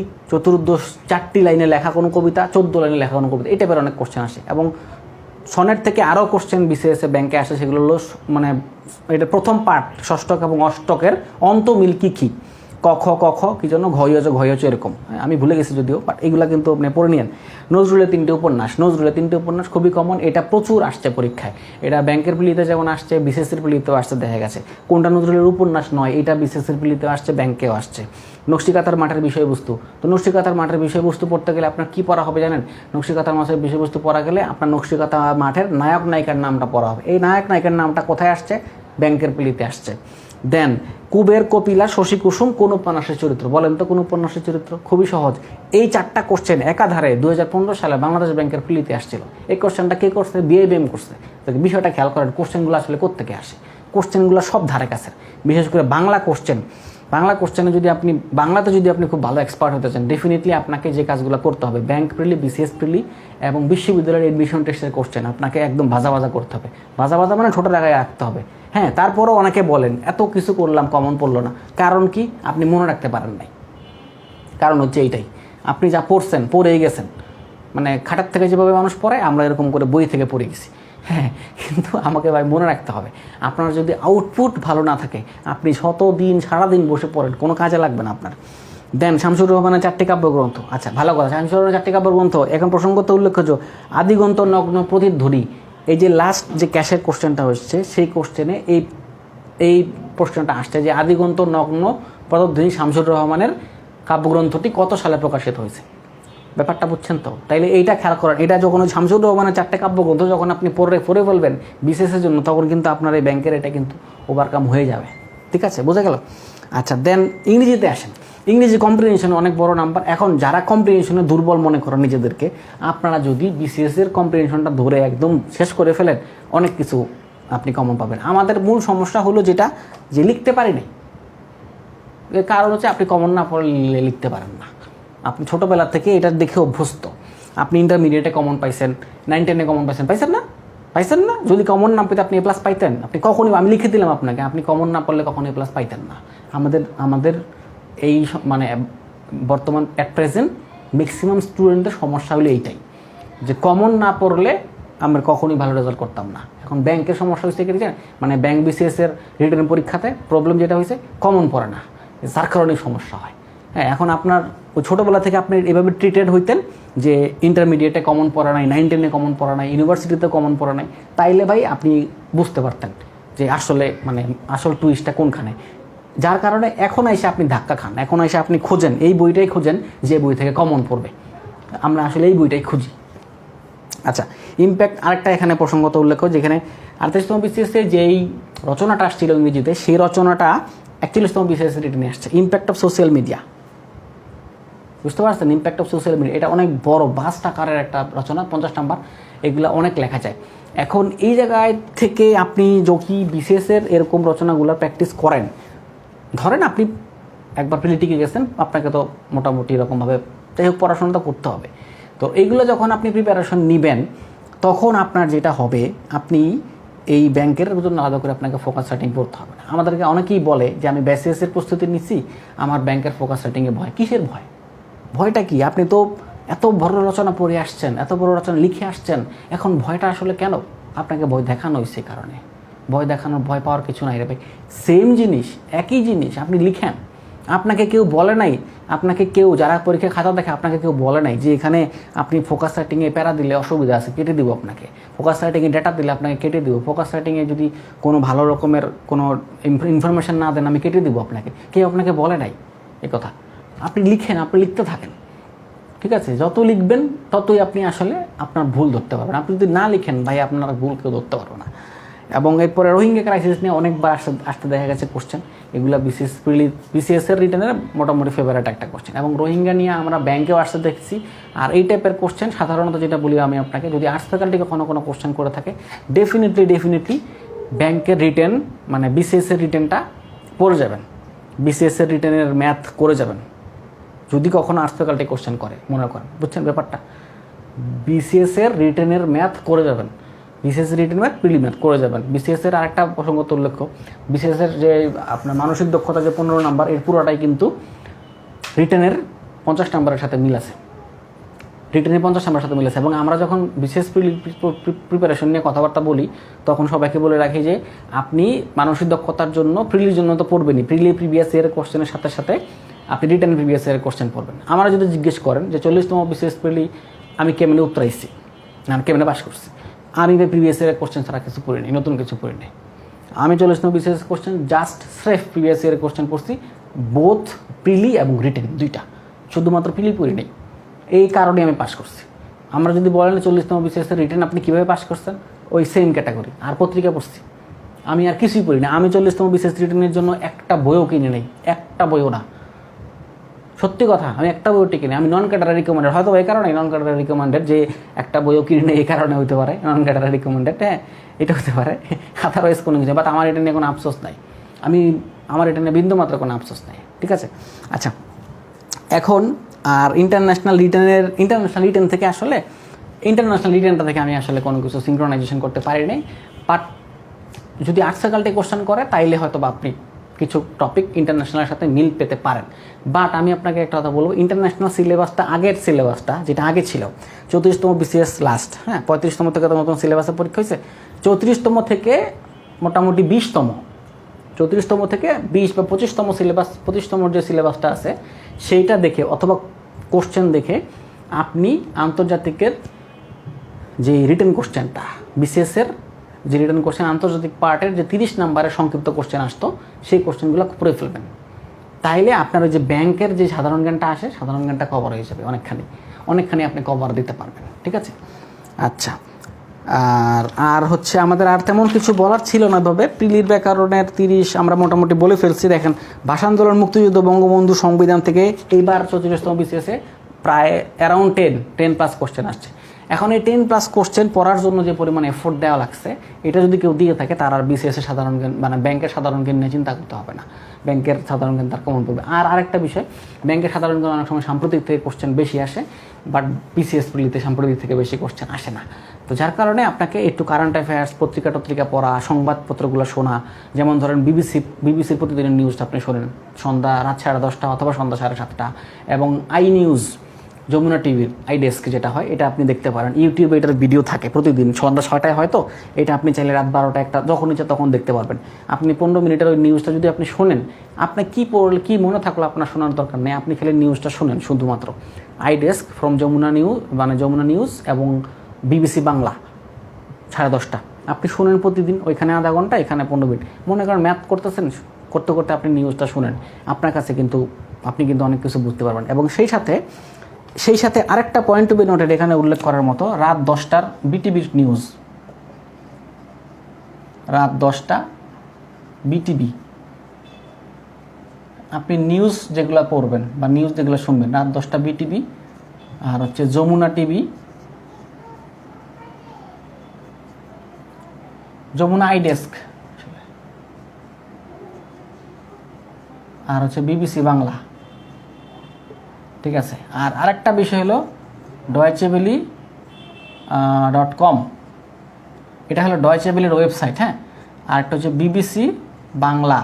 4টি লাইনে লেখা কোনো কবিতা, 14 লাইনে লেখা কোনো কবিতা, এই টাইপের অনেক কোশ্চেন আসে। এবং সনেট থেকে আরও কোশ্চেন বিসিএসে ব্যাংকে আসে, সেগুলো হলো মানে এটা প্রথম পার্ট, ষষ্ঠক এবং অষ্টকের অন্ত মিল কী, কখ কী জন্য, ঘয়চ এরকম, আমি ভুলে গেছি যদিও, বাট এগুলো কিন্তু আপনি পড়ে নিন। নজরুলের 3টে উপন্যাস খুবই কমন, এটা প্রচুর আসছে পরীক্ষায়। এটা ব্যাংকের প্রিলিতে যেমন আসছে, বিসিএসের প্রিলিতেও আসছে দেখা গেছে। কোনটা নজরুলের উপন্যাস নয়, এটা বিসিএসের প্রিলিতেও আসছে, ব্যাংকেও আসছে। নকশিকাঁথার মাঠের বিষয়বস্তু। তো নকশিকাঁথার মাঠের বিষয়বস্তু পড়তে গেলে আপনার কী পড়া হবে জানেন? নকশিকাঁথার মাঠের বিষয়বস্তু পড়া গেলে আপনার নকশিকাঁথা মাঠের নায়ক নায়িকার নামটা পড়া হবে। এই নায়ক নায়িকার নামটা কোথায় আসছে? ব্যাংকের প্রিলিতে আসছে। দেন কুবের, কপিলা, শশী কুসুম কোন উপন্যাসের চরিত্র? বলেন তো কোন উপন্যাসের চরিত্র? খুবই সহজ। এই 4টা কোশ্চেন একাধারে 2015 সালে বাংলাদেশ ব্যাংকের প্রিলিতে আসছিল। এই কোশ্চেনটা কে করছে? বিএবিএম করছে। বিষয়টা খেয়াল করেন, কোশ্চেনগুলো আসলে কোত্থেকে আসে? কোশ্চেনগুলো সব ধারে কাছে, বিশেষ করে বাংলা কোশ্চেনে বাংলাতে যদি আপনি খুব ভালো এক্সপার্ট হতে চান, ডেফিনেটলি আপনাকে যে কাজগুলো করতে হবে, ব্যাংক প্রিলি, বিসিএস প্রিলি এবং বিশ্ববিদ্যালয়ের এডমিশন টেস্টের কোশ্চেন আপনাকে একদম ভাজা করতে হবে। ভাজা মানে ছোটো জায়গায় রাখতে হবে। হ্যাঁ, তারপরও অনেকে বলেন এত কিছু করলাম কমন পড়লো না। কারণ কি? আপনি মনে রাখতে পারেন নাই। কারণ হচ্ছে এইটাই, আপনি যা পড়ছেন, পড়েই গেছেন। মানে খাটার থেকে যেভাবে মানুষ পড়ে, আমরা এরকম করে বই থেকে পড়ে গেছি। হ্যাঁ, কিন্তু আমাকে ভাই মনে রাখতে হবে, আপনার যদি আউটপুট ভালো না থাকে আপনি সারাদিন বসে পড়েন, কোনো কাজে লাগবে না আপনার। দেন শামসুর রহমানের 4টি কাব্যগ্রন্থ, আচ্ছা ভালো কথা, শামসুর রহমানের 4টি কাব্যগ্রন্থ এখন প্রসঙ্গত উল্লেখ্য আদিগন্ত নগ্ন প্রতিধ্বনি। এই যে লাস্ট যে ক্যাশের কোশ্চেনটা হচ্ছে সেই কোশ্চেনে এই প্রশ্নটা আসছে যে আদিগন্ত নগ্ন প্রতিধ্বনি শামসুর রহমানের কাব্যগ্রন্থটি কত সালে প্রকাশিত হয়েছে। ব্যাপারটা বুঝছেন তো? তাইলে এইটা খেয়াল করেন, এটা যখন ওই শামসুর রহমানের 4টে কাব্যগ্রন্থ যখন আপনি পড়ে ফেলবেন বিসিএসের জন্য, তখন কিন্তু আপনার এই ব্যাংকের এটা কিন্তু ওভারকাম হয়ে যাবে। ঠিক আছে, বোঝা গেল? আচ্ছা, দেন ইংরেজিতে আসেন। ইংরেজি কম্প্রিহেনশনে অনেক বড় নাম্বার। এখন যারা কম্প্রিহেনশনে দুর্বল মনে করেন নিজেদেরকে, আপনারা যদি বিসিএসের কম্প্রিহেনশনটা ধরে একদম শেষ করে ফেলেন, অনেক কিছু আপনি কমন পাবেন। আমাদের মূল সমস্যা হলো যেটা, যে লিখতে পারি নাই। এর কারণ হচ্ছে আপনি কমন না পড়লে লিখতে পারেন না। আপনি ছোটোবেলা থেকে এটা দেখে অভ্যস্ত। আপনি ইন্টারমিডিয়েটে কমন পাইছেন, 9-10-এ কমন পাইছেন না? যদি কমন না পেতে আপনি এ প্লাস পাইতেন? আপনি কখনই, আমি লিখে দিলাম আপনাকে, আপনি কমন না পড়লে কখনো এ প্লাস পাইতেন না। আমাদের এই মানে বর্তমান অ্যাট প্রেজেন্ট ম্যাক্সিমাম স্টুডেন্টের সমস্যা হলো এইটাই, যে কমন না পড়লে আমরা কখনোই ভালো রেজাল্ট করতাম না। এখন ব্যাংকের সমস্যা হচ্ছে কি জানেন, মানে ব্যাংক বিসিএসের রিটেন পরীক্ষাতে প্রবলেম যেটা হয়েছে, কমন পড়ে না, যার কারণে সমস্যা হয়। হ্যাঁ, এখন আপনার ওই ছোটোবেলা থেকে আপনি এভাবে ট্রিটেড হইতেন যে ইন্টারমিডিয়েটে কমন পড়া নাই, 9-10-এ কমন পড়া নাই, ইউনিভার্সিটিতে কমন পড়া নাই, তাইলে ভাই আপনি বুঝতে পারতেন যে আসলে মানে আসল টুইস্টটা কোনখানে। যার কারণে এখন এসে আপনি ধাক্কা খান, এখন এসে আপনি খোঁজেন, এই বইটাই খোঁজেন যে বই থেকে কমন পড়বে। আমরা আসলে এই বইটাই খুঁজি। আচ্ছা, ইম্প্যাক্ট আরেকটা এখানে প্রসঙ্গত উল্লেখ, যেখানে 38তম বিসিএসে যেই রচনাটা আসছিল ইংরেজিতে, সেই রচনাটা 41তম বিসিএসে রিটেনে আসছে, ইম্প্যাক্ট অফ সোশ্যাল মিডিয়া। বুঝতে পারছেন? ইম্প্যাক্ট অফ সোশ্যাল মিডিয়া, এটা অনেক বড় বাস্ট আকারের একটা রচনা, 50 নাম্বার, এগুলো অনেক লেখা যায়। এখন এই জায়গায় থেকে আপনি যদি বিসিএসের এরকম রচনাগুলো প্র্যাকটিস করেন, ধরেন আপনি একবার প্রিলিটিকে গেছেন, আপনাকে তো মোটামুটি এরকমভাবে যাই হোক পড়াশোনাটা করতে হবে। তো এইগুলো যখন আপনি প্রিপারেশন নেবেন, তখন আপনার যেটা হবে, আপনি এই ব্যাংকের জন্য আলাদা করে আপনাকে ফোকাস সেটিং করতে হবে না। আমাদেরকে অনেকেই বলে যে আমি বিসিএসের প্রস্তুতি নিচ্ছি, আমার ব্যাংকের ফোকাস সেটিংয়ে ভয়। কিসের ভয়? ভয়টা কি? আপনি তো এত বড় রচনা পড়ে আসছেন, এত বড় রচনা লিখে আসছেন, এখন ভয়টা আসলে কেন? আপনাকে ভয় দেখানো হয়েছে কারণে। ভয় পাওয়ার কিছু নাই রে ভাই। সেম জিনিস, একই জিনিস আপনি লিখেন, আপনাকে কেউ বলে নাই, যারা পরীক্ষা খাতা দেখে, আপনাকে কেউ বলে নাই যে এখানে আপনি ফোকাস সেটিংয়ে প্যারা দিলে অসুবিধা আছে, কেটে দিব আপনাকে। ফোকাস সেটিংয়ে ডেটা দিলে আপনাকে কেটে দিব। ফোকাস সেটিংয়ে যদি কোনো ভালো রকমের কোনো ইনফরমেশন না দেন, আমি কেটে দিব আপনাকে। কেউ আপনাকে বলে নাই এই কথা। আপনি লিখেন, আপনি লিখতে থাকেন, ঠিক আছে? যত লিখবেন ততই আপনি আসলে আপনার ভুল ধরতে পারবেন। আপনি যদি না লিখেন ভাই, আপনার ভুল কেউ ধরতে পারবে না। এবং এরপরে রোহিঙ্গা ক্রাইসিস নিয়ে অনেকবার আসতে দেখা গেছে কোশ্চেন। এগুলো বিসিএসের রিটেনের মোটামুটি ফেভারিট একটা কোশ্চেন। এবং রোহিঙ্গা নিয়ে আমরা ব্যাংকেও আসতে দেখছি। আর এই টাইপের কোশ্চেন সাধারণত, যেটা বলি আমি আপনাকে, যদি আর্টস ফ্যাকাল্টি কোনো কোশ্চেন করে থাকে, ডেফিনেটলি ব্যাংকের রিটেন মানে বিসিএসের রিটেনটা পড়ে যাবেন, বিসিএসের রিটেনের ম্যাথ করে যাবেন। যদি কখনো আর্টস ফ্যাকাল্টি কোশ্চেন করে, মনে করেন, বুঝছেন ব্যাপারটা, বিসিএসের রিটেনের ম্যাথ করে যাবেন, বিসিএস রিটেন ম্যাথ প্রিলি ম্যাথ করে যাবেন। বিসিএসের আরেকটা প্রসঙ্গত উল্লেখ্য, বিসিএসের যে আপনার মানসিক দক্ষতা যে 15 নাম্বার, এর পুরোটাই কিন্তু রিটেনের 50 নাম্বারের সাথে মিল আছে, রিটেনের 50 নাম্বারের সাথে মিল আছে। এবং আমরা যখন বিসিএস প্রিপারেশন নিয়ে কথাবার্তা বলি, তখন সবাইকে বলে রাখি যে আপনি মানসিক দক্ষতার জন্য প্রিলির জন্য তো পড়বেনই, প্রিভিয়াস ইয়ারের কোশ্চেনের সাথে সাথে আপনি রিটেন প্রিভিয়াস ইয়ারের কোশ্চেন পড়বেন। আমরা যদি জিজ্ঞেস করেন যে 40তম বিসিএস প্রিলি আমি কেমনে উত্তরাইছি, আমি কেমনে পাস করছি, আমি প্রিভিয়াস ইয়ারের কোশ্চেন ছাড়া কিছু পড়িনি, নতুন কিছু পড়িনি। আমি 40তম বিসিএস কোশ্চেন জাস্ট স্রেফ প্রিভিয়াস ইয়ারের কোশ্চেন পড়ছি, বোথ প্রিলি এবং রিটেন দুইটা, শুধুমাত্র প্রিলি পড়ি নেই। এই কারণে আমি পাস করছি। আমরা যদি বলেন 40তম বিসিএসের রিটেন আপনি কীভাবে পাস করছেন, ওই সেম ক্যাটাগরি, আর পত্রিকা পড়ছি, আমি আর কিছুই পড়ি না। আমি 40তম বিসিএস রিটেনের জন্য একটা বইও কিনে নেই, একটা বইও না, সত্যি কথা, আমি একটা বইও কিনি। আমি নন ক্যাডার রিকমেন্ডেড, হয়তো এই কারণে নন ক্যাডার রিকমেন্ডেড যে একটা বইও কিনে নেই, এই কারণে হতে পারে নন ক্যাডার রিকমেন্ডেড। হ্যাঁ, এটা হতে পারে, আদারওয়াইজ কোনো কিছু। বাট আমার এটা নিয়ে কোনো আফসোস নাই, আমার এটা নিয়ে বিন্দুমাত্র কোনো আফসোস নাই, ঠিক আছে? আচ্ছা, এখন আর ইন্টারন্যাশনাল রিটেন থেকে আসলে ইন্টারন্যাশনাল রিটেনটা থেকে আমি আসলে কোনো কিছু সিনক্রোনাইজেশন করতে পারি নাই। বাট যদি আর্টস ফ্যাকাল্টি কোশ্চেন করে, তাইলে হয়তো বা আপনি কিছু টপিক ইন্টারন্যাশনালের সাথে মিল পেতে পারেন। বাট আমি আপনাকে একটা কথা বলবো, ইন্টারন্যাশনাল সিলেবাসটা আগের সিলেবাসটা যেটা আগে ছিল 34তম বিসিএস লাস্ট, হ্যাঁ 35তম থেকে তো নতুন সিলেবাসের পরীক্ষা হয়েছে, 34তম থেকে মোটামুটি 20তম, 34তম থেকে 20 বা 25তম সিলেবাস, 25তম যে সিলেবাসটা আছে সেইটা দেখে অথবা কোশ্চেন দেখে আপনি আন্তর্জাতিকের যে রিটেন কোশ্চেনটা, বিসিএসের যে রিটেন কোশ্চেন আন্তর্জাতিক পার্টের যে 30 নম্বরের সংক্ষিপ্ত কোশ্চেন আসতো সেই কোশ্চেনগুলো পড়ে ফেলবেন। তাইলে আপনার ওই যে ব্যাংকের যে সাধারণ জ্ঞানটা আসে, সাধারণ জ্ঞানটা কভার হয়ে যাবে, অনেকখানি আপনি কভার দিতে পারবেন। ঠিক আছে, আচ্ছা। আর হচ্ছে আমাদের আর তেমন কিছু বলার ছিল না ভাবে। প্রিলির ব্যাকরণের 30 আমরা মোটামুটি বলে ফেলছি। দেখেন, ভাষা আন্দোলন, মুক্তিযুদ্ধ, বঙ্গবন্ধু, সংবিধান থেকে এইবার 34তম বিসিএসে প্রায় অ্যারাউন্ড 10+ কোশ্চেন আসছে। এখন এই 10+ কোশ্চেন পড়ার জন্য যে পরিমাণ এফোর্ট দেওয়া লাগছে, এটা যদি কেউ দিয়ে থাকে তার আর বিসিএসের সাধারণ জ্ঞান মানে ব্যাংকের সাধারণ জ্ঞান নিয়ে চিন্তা করতে হবে না। ব্যাংকের সাধারণ জ্ঞান তার কমন পড়বে। আর আরেকটা বিষয়, ব্যাংকের সাধারণ জ্ঞান অনেক সময় সাম্প্রতিক থেকে কোশ্চেন বেশি আসে, বাট বিসিএস প্রিলিতে সাম্প্রতিক থেকে বেশি কোশ্চেন আসে না। তো যার কারণে আপনাকে একটু কারেন্ট অ্যাফেয়ার্স, পত্রিকা পড়া, সংবাদপত্রগুলো শোনা, যেমন ধরেন বিবিসির প্রতিদিনের নিউজটা আপনি শোনেন সন্ধ্যা রাত 10:30 অথবা সন্ধ্যা 7:30, এবং আই নিউজ, যমুনা টিভির আই ডেস্ক যেটা হয় এটা আপনি দেখতে পারেন। ইউটিউবে এটার ভিডিও থাকে প্রতিদিন সন্ধ্যা 6টায়, হয়তো এটা আপনি চাইলে রাত 12টা 1টা যখন ইচ্ছা তখন দেখতে পারবেন। আপনি 15 মিনিটের ওই নিউজটা যদি আপনি শোনেন, আপনি কী পড়লে কী মনে থাকলো আপনার শোনার দরকার নেই, আপনি খেলে নিউজটা শোনেন শুধুমাত্র। I desk from Jamuna news এবং বিবিসি বাংলা 10:30 আপনি শোনেন প্রতিদিন, ওইখানে আধা ঘন্টা, এখানে 15 মিনিট। মনে করেন ম্যাথ করতেছেন, করতে করতে আপনি নিউজটা শুনেন, আপনার কাছে কিন্তু আপনি কিন্তু অনেক কিছু বুঝতে পারবেন। এবং সেই সাথে আরেকটা পয়েন্ট টু বি নোটেড এখানে উল্লেখ করার মতো, রাত 10টার বিটিভির নিউজ, রাত 10টা বিটিভি, আপনি নিউজ যেগুলো পড়বেন বা নিউজ যেগুলো শুনবেন, রাত 10টা বিটিভি, আর হচ্ছে Jamuna TV, Jamuna I desk, আর হচ্ছে বিবিসি বাংলা। ঠিক আছে, আর আরেকটা বিষয় হলো deutschewelle.com, এটা হলো ডয়চে ভেলের ওয়েবসাইট, হ্যাঁ। আর একটা হচ্ছে বিবিসি বাংলা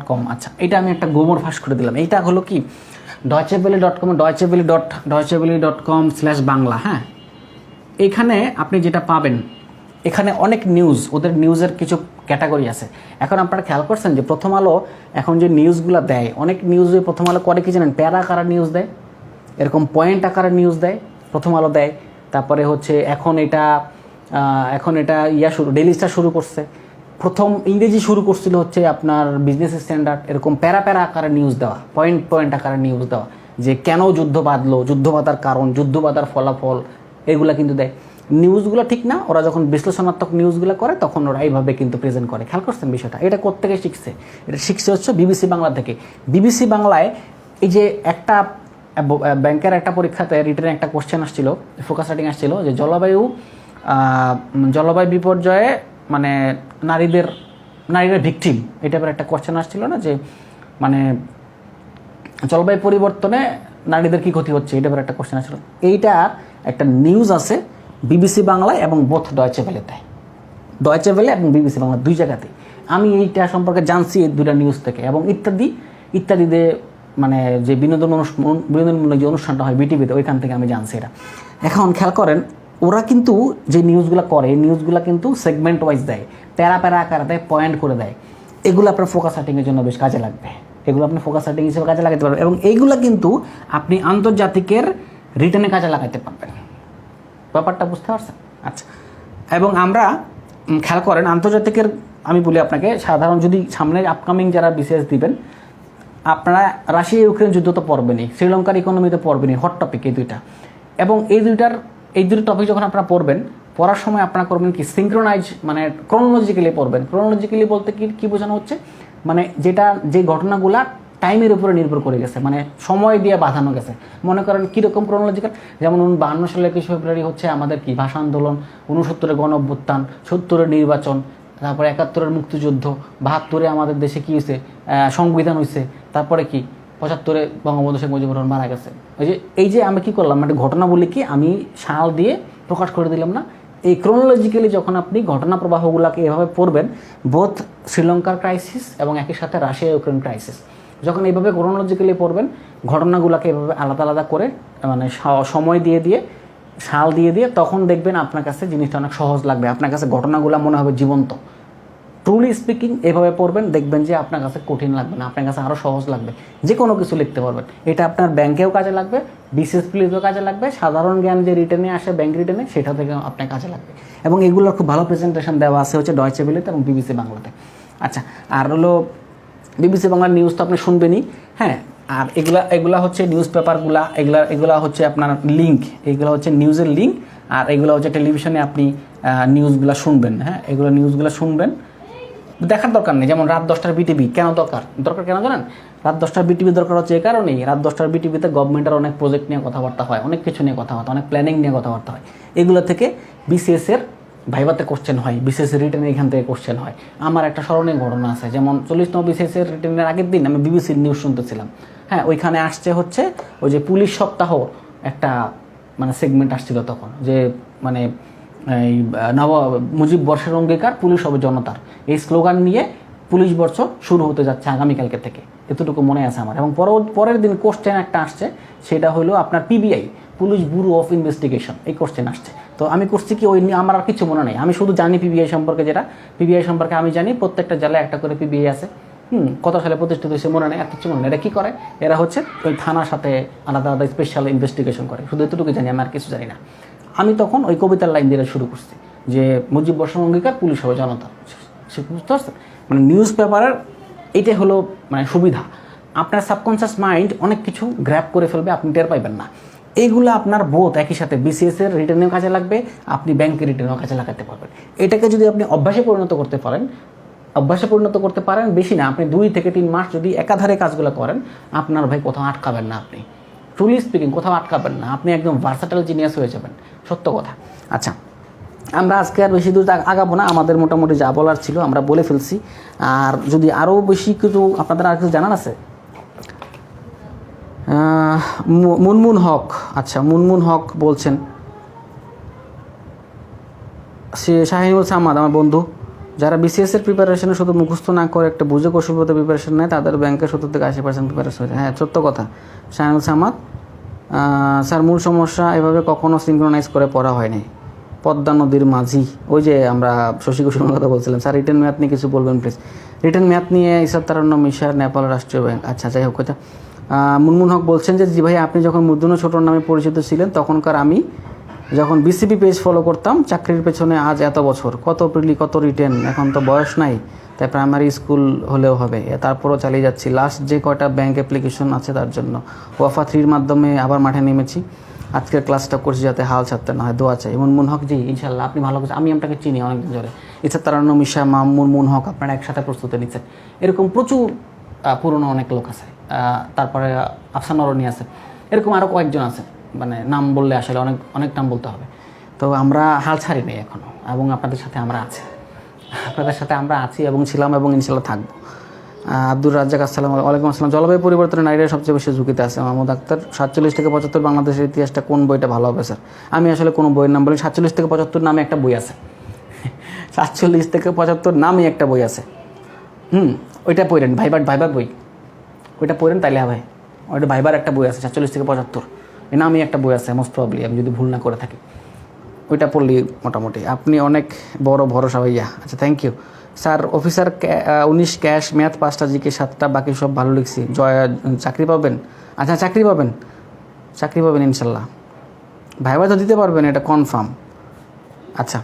.com। আচ্ছা, এটা আমি একটা গোবর ফাঁস করে দিলাম। এইটা হলো কি deutschewelle.com, deutschewelle.com/বাংলা, হ্যাঁ। এখানে আপনি যেটা পাবেন, এখানে অনেক নিউজ, ওদের নিউজের কিছু ক্যাটাগরি আছে। এখন আপনারা খেয়াল করছেন যে প্রথম আলো এখন যে নিউজগুলো দেয়, অনেক নিউজে প্রথম আলো করে কি জানেন, প্যারা আকারে নিউজ দেয়, এরকম পয়েন্ট আকারে নিউজ দেয়, প্রথম আলো দেয়। তারপরে হচ্ছে এখন এটা ডেইলি স্টার শুরু করছে। প্রথম ইংরেজি শুরু করছিল হচ্ছে আপনার বিজনেস স্ট্যান্ডার্ড, এরকম প্যারা আকারে নিউজ দেওয়া, পয়েন্ট আকারে নিউজ দেওয়া, যে কেন যুদ্ধ বাঁধলো, যুদ্ধ বাঁধার কারণ, যুদ্ধ বাঁধার ফলাফল, এগুলা কিন্তু দেয়। নিউজগুলো ঠিক না, ওরা যখন বিশ্লেষণাত্মক নিউজগুলো করে তখন ওরা এইভাবে কিন্তু প্রেজেন্ট করে। খেয়াল করছেন বিষয়টা? এটা কোত্থেকে শিখছে? এটা শিখছে হচ্ছে বিবিসি বাংলা থেকে। বিবিসি বাংলায় এই যে একটা ব্যাংকের একটা পরীক্ষাতে রিটেনে একটা কোশ্চেন আসছিল, ফোকাস রাইটিং আসছিল, যে জলবায়ু বিপর্যয়ে মানে নারীরা ভিকটিম, এই টাইপের একটা কোশ্চেন আসছিল না, যে মানে জলবায়ু পরিবর্তনে নারীদের কী ক্ষতি হচ্ছে, এই টাইপের একটা কোশ্চেন আসছিল। এইটা একটা নিউজ আছে বিবিসি বাংলায় এবং বোথ ডয়চে ভেলেতে, ডয়চে ভেলে এবং বিবিসি বাংলা দুই জায়গাতেই। আমি এইটা সম্পর্কে জানছি এই দুইটা নিউজ থেকে, এবং ইত্যাদিতে মানে যে বিনোদনমূলক যে অনুষ্ঠানটা হয় বিটিভিতে, ওইখান থেকে আমি জানছি এটা। এখন খেয়াল করেন, ওরা কিন্তু যে নিউজগুলো করে, এই নিউজগুলো কিন্তু সেগমেন্ট ওয়াইজ দেয়, প্যারা আকার দেয়, পয়েন্ট করে দেয়। এগুলো আপনার ফোকাস রাইটিংয়ের জন্য বেশ কাজে লাগবে, এগুলো আপনি ফোকাস রাইটিং হিসেবে কাজে লাগাতে পারবেন, এবং এইগুলো কিন্তু আপনি আন্তর্জাতিকের রিটেনে কাজে লাগাতে পারবেন। ব্যাপারটা বুঝতে পারছেন? আচ্ছা, এবং আমরা খেয়াল করেন আন্তর্জাতিকের, আমি বলি আপনাকে, সাধারণ যদি সামনে আপকামিং যারা বিসিএস দিবেন, আপনারা রাশিয়া ইউক্রেন যুদ্ধ তো পড়বেনই, শ্রীলঙ্কার ইকোনমিতে পড়বেনই, হট টপিক এই দুইটা। এবং এই দুটো টপিক যখন আপনারা পড়ার সময় আপনারা করবেন কি, সিঙ্ক্রোনাইজ মানে ক্রোনোলজিক্যালি পড়বেন। ক্রোনোলজিক্যালি বলতে কি বোঝানো হচ্ছে, মানে যে ঘটনাগুলা টাইমের উপরে নির্ভর করে গেছে, মানে সময় দিয়ে বাঁধানো গেছে। মনে করেন কীরকম ক্রোনোলজিক্যাল, যেমন 52 সালের 21 ফেব্রুয়ারি হচ্ছে আমাদের কি ভাষা আন্দোলন, 69-এর গণ অভ্যুত্থান, 70-এর নির্বাচন, তারপরে 71-এর মুক্তিযুদ্ধ, 72-এ আমাদের দেশে কী হয়েছে, সংবিধান হয়েছে, তারপরে কি 75-এ বঙ্গবন্ধু শেখ মুজিবুর রহমান মারা গেছে। এই যে আমি কী করলাম, একটা ঘটনা বলি কি, আমি সাল দিয়ে প্রকাশ করে দিলাম না, এই ক্রোনোলজিক্যালি যখন আপনি ঘটনা প্রবাহগুলোকে এভাবে পড়বেন, বোথ শ্রীলঙ্কার ক্রাইসিস এবং একই সাথে রাশিয়া ইউক্রেন ক্রাইসিস, যখন এইভাবে ক্রোনোলজিক্যালি পড়বেন, ঘটনাগুলোকে এভাবে আলাদা আলাদা করে মানে সময় দিয়ে দিয়ে সাল দিয়ে দিয়ে, তখন দেখবেন আপনার কাছে জিনিসটা অনেক সহজ লাগবে, আপনার কাছে ঘটনাগুলো মনে হবে জীবন্ত। ট্রুলি স্পিকিং এভাবে পড়বেন, দেখবেন যে আপনার কাছে কঠিন লাগবে না, আপনার কাছে আরও সহজ লাগবে, যে কোনো কিছু লিখতে পারবেন। এটা আপনার ব্যাংকেও কাজে লাগবে, বিসিএস প্রিলিতেও কাজে লাগবে, সাধারণ জ্ঞান যে রিটেনে আসে ব্যাংক রিটেনে সেটা থেকে আপনার কাজে লাগবে। এবং এগুলোর খুব ভালো প্রেজেন্টেশন দেওয়া আছে হচ্ছে ডয়চে ভেলেতে এবং বিবিসি বাংলাতে। আচ্ছা, আর হলো বিবিসি বাংলার নিউজ তো আপনি শুনবেনই, হ্যাঁ। আর এগুলা হচ্ছে নিউজ পেপারগুলা, এগুলা হচ্ছে আপনার লিঙ্ক, এগুলো হচ্ছে নিউজের লিঙ্ক। আর এগুলো হচ্ছে টেলিভিশনে আপনি নিউজগুলো শুনবেন, হ্যাঁ, এগুলো নিউজগুলো শুনবেন, দেখার দরকার নেই। যেমন রাত 10টার বিটিভি কেন দরকার কেন জানেন? রাত 10টার বিটিভি দরকার হচ্ছে এই কারণেই, রাত 10টার বিটিভিতে গভর্নমেন্টের অনেক প্রজেক্ট নিয়ে কথাবার্তা হয়, অনেক কিছু নিয়ে কথাবার্তা, অনেক প্ল্যানিং নিয়ে কথাবার্তা হয়। এগুলো থেকে বিসিএসের ভাইভাতে কোশ্চেন হয়, বিসিএসের রিটেনে এখান থেকে কোশ্চেন হয়। আমার একটা স্মরণীয় ঘটনা আছে, যেমন 40তম বিসিএসের রিটেনের আগের দিন আমি বিবিসির নিউজ শুনতেছিলাম, হ্যাঁ, ওইখানে আসছে হচ্ছে ওই যে পুলিশ সপ্তাহ একটা মানে সেগমেন্ট আসছিল তখন, যে মানে এই মুজিব বর্ষের অঙ্গীকার, পুলিশ হবে জনতার, এই স্লোগান নিয়ে পুলিশ বর্ষ শুরু হতে যাচ্ছে আগামীকালকে থেকে, এতটুকু মনে আছে আমার। এবং পরের দিন কোশ্চেন একটা আসছে, সেটা হলো আপনার PBI, police bureau of investigation, এই কোশ্চেন আসছে। তো আমি করছি কি, ওই নিয়ে আমার আর কিছু মনে নেই, আমি শুধু জানি পিবিআই সম্পর্কে, পিবিআই সম্পর্কে আমি জানি প্রত্যেকটা জেলায় একটা করে পিবিআই আছে, কত সালে প্রতিষ্ঠিত হয়েছে মনে নেই, আর কিছু মনে নেই। এটা কী করে, এরা হচ্ছে ওই থানার সাথে আলাদা আলাদা স্পেশাল ইনভেস্টিগেশন করে, শুধু এতটুকু জানি, আমি আর কিছু জানি না। আমি তখন ওই কবিতার লাইন দিয়ে শুরু করছি যে মুজিব বর্ষের অঙ্গীকার, পুলিশ হবে জনতা, সে বুঝতে পারছে। মানে নিউজ পেপারের এইটাই হলো মানে সুবিধা, আপনার সাবকনসিয়াস মাইন্ড অনেক কিছু গ্র্যাব করে ফেলবে, আপনি টের পাইবেন না। এইগুলো আপনার বোধ একই সাথে বিসিএসের রিটার্নেও কাজে লাগবে, আপনি ব্যাংকের রিটার্নেও কাজে লাগাতে পারবেন। এটাকে যদি আপনি অভ্যাসে পরিণত করতে পারেন, বেশি না, আপনি 2 থেকে 3 মাস যদি একাধারে কাজগুলো করেন, আপনার ভাই কোথাও আটকাবেন না, আপনি ট্রুলি স্পিকিং কোথাও আটকাবেন না, আপনি একদম ভার্সাটাইল জিনিয়াস হয়ে যাবেন, সত্য কথা। আচ্ছা, আমরা আজকে আর বেশি দূর আগাবো না, আমাদের মোটামুটি যা বলার ছিল আমরা বলে ফেলছি। আর যদি আরও বেশি কিছু আপনাদের আর কিছু জানার আছে, মুনমুন হক, আচ্ছা মুনমুন হক বলছেন, সে শাহিনুল সামাদ আমার বন্ধু, যারা বিসিএসের প্রিপারেশনে শুধু মুখস্থ না করে একটা বুঝে কৌশলগত প্রিপারেশন নেয়, তাদের ব্যাংকের 70 থেকে 80% প্রিপারেশন হয়েছে। হ্যাঁ, সত্য কথা শাহিনুল সামাদ। স্যার, মূল সমস্যা এভাবে কখনো সিনক্রোনাইজ করে পড়া হয়নি। পদ্মা নদীর মাঝি, ওই যে আমরা শশী ঘোষণের কথা বলছিলাম। স্যার, রিটার্ন ম্যাথ নিয়ে কিছু বলবেন প্লিজ। রিটার্ন ম্যাথ নিয়ে ইসার তারান্নম মিশার, নেপাল রাষ্ট্রীয় ব্যাংক। আচ্ছা, যাই হোক, এটা মুনমুন হক বলছেন যে জি ভাই, আপনি যখন মুদ্রণ ছোটোর নামে পরিচিত ছিলেন, তখনকার আমি যখন বিসিবি পেজ ফলো করতাম, চাকরির পেছনে আজ এত বছর, কত প্রিলি কত রিটেন, এখন তো বয়স নাই, তাই প্রাইমারি স্কুল হলেও হবে, তারপরও চালিয়ে যাচ্ছি। লাস্ট যে কয়টা ব্যাংক অ্যাপ্লিকেশন আছে তার জন্য ওয়াফা 3-র মাধ্যমে আবার মাঠে নেমেছি। আজকের ক্লাসটা করছি যাতে হাল ছাড়তে না হয়, দোয়া চাই। মুনমুন হক জি, ইনশাল্লাহ আপনি ভালো করছেন, আমি আপনাকে চিনি অনেকদিন ধরে। ইচ্ছা তারান্নম মিশা, মুনমুন হক, আপনারা একসাথে প্রস্তুতি নিচ্ছেন, এরকম প্রচুর পুরনো অনেক লোক আছে। তারপরে আফসান অরণি আছে, এরকম আরও কয়েকজন আছে, মানে নাম বললে আসলে অনেক নাম বলতে হবে। তো আমরা হাল ছাড়ি নাই এখনও, এবং আপনাদের সাথে আমরা আছি এবং ছিলাম এবং ইনশাল্লাহ থাকবো। আব্দুর রাজ্জাক, আসসালামু আলাইকুম। আসসালাম। জলবায়ু পরিবর্তনে নারীরা সবচেয়ে বেশি ঝুঁকিতে আছে। মাহমুদ আক্তার, 47 থেকে 75 বাংলাদেশের ইতিহাসটা কোন বইটা ভালো হবে স্যার? আমি আসলে কোনো বইয়ের নাম বলি, 47 থেকে 75 নামে একটা বই আছে। 47 থেকে 75 নামে একটা বই আছে, ওইটা পড়েন, ভাইবার বই, ওইটা পড়েন তাইলে হবে। ওইটা ভাইবার একটা বই আছে 47 থেকে 75, এই নামে একটা বই আছে, মোস্ট প্রবাবলি, আমি যদি ভুল না করে থাকি। ওইটা পড়লি মোটামুটি আপনি অনেক বড় ভরসা হইয়া। আচ্ছা, thank you sir. Officer 19 cash, math 5টা, জিকে 7টা, বাকি সব ভালো লিখছি। চাকরি পাবেন? আচ্ছা, চাকরি পাবেন ইনশাল্লাহ। ভাইবা তো দিতে পারবেন, এটা কনফার্ম। আচ্ছা,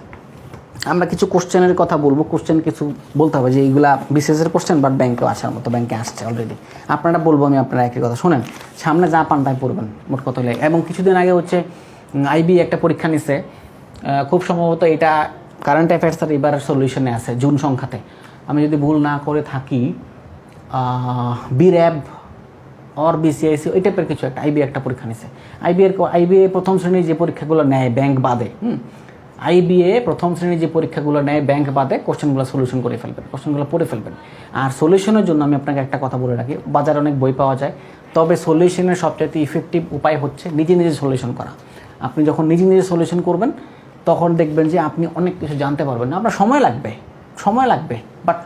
আমরা কিছু কোশ্চেনের কথা বলবো, কোশ্চেন কিছু বলতে হবে যে এইগুলা বিসিএসের কোশ্চেন, বাট ব্যাংকেও আসার মতো, ব্যাংকে আসছে অলরেডি। আপনারা বলবো, আমি আপনারা একই কথা শোনেন, সামনে যা পান তাই পড়বেন, মোট কথা হলে। এবং কিছুদিন আগে হচ্ছে আইবি একটা পরীক্ষা নিছে, খুব সম্ভবত এটা কারেন্ট অ্যাফেয়ার্সের এবার সলিউশনে আছে, জুন সংখ্যাতে, আমি যদি ভুল না করে থাকি, বির্যাব অর বিসিআইসি, ওই টাইপের কিছু একটা আইবি একটা পরীক্ষা নিছে। আইবিএ প্রথম শ্রেণীর যে পরীক্ষাগুলো নেয় ব্যাংক বাদে, আইবিএ প্রথম শ্রেণীর যে পরীক্ষাগুলো নেয় ব্যাংক বাদে, কোশ্চেনগুলো সলিউশন করে ফেলবেন, কোশ্চেনগুলো পড়ে ফেলবেন। আর সলিউশনের জন্য আমি আপনাকে একটা কথা বলে রাখি, বাজারে অনেক বই পাওয়া যায়, তবে সলিউশনের সবচেয়ে ইফেক্টিভ উপায় হচ্ছে নিজে নিজে সলিউশন করা। আপনি যখন নিজে নিজে সলিউশন করবেন, তখন দেখবেন যে আপনি অনেক কিছু জানতে পারবেন না। আপনার সময় লাগবে বাট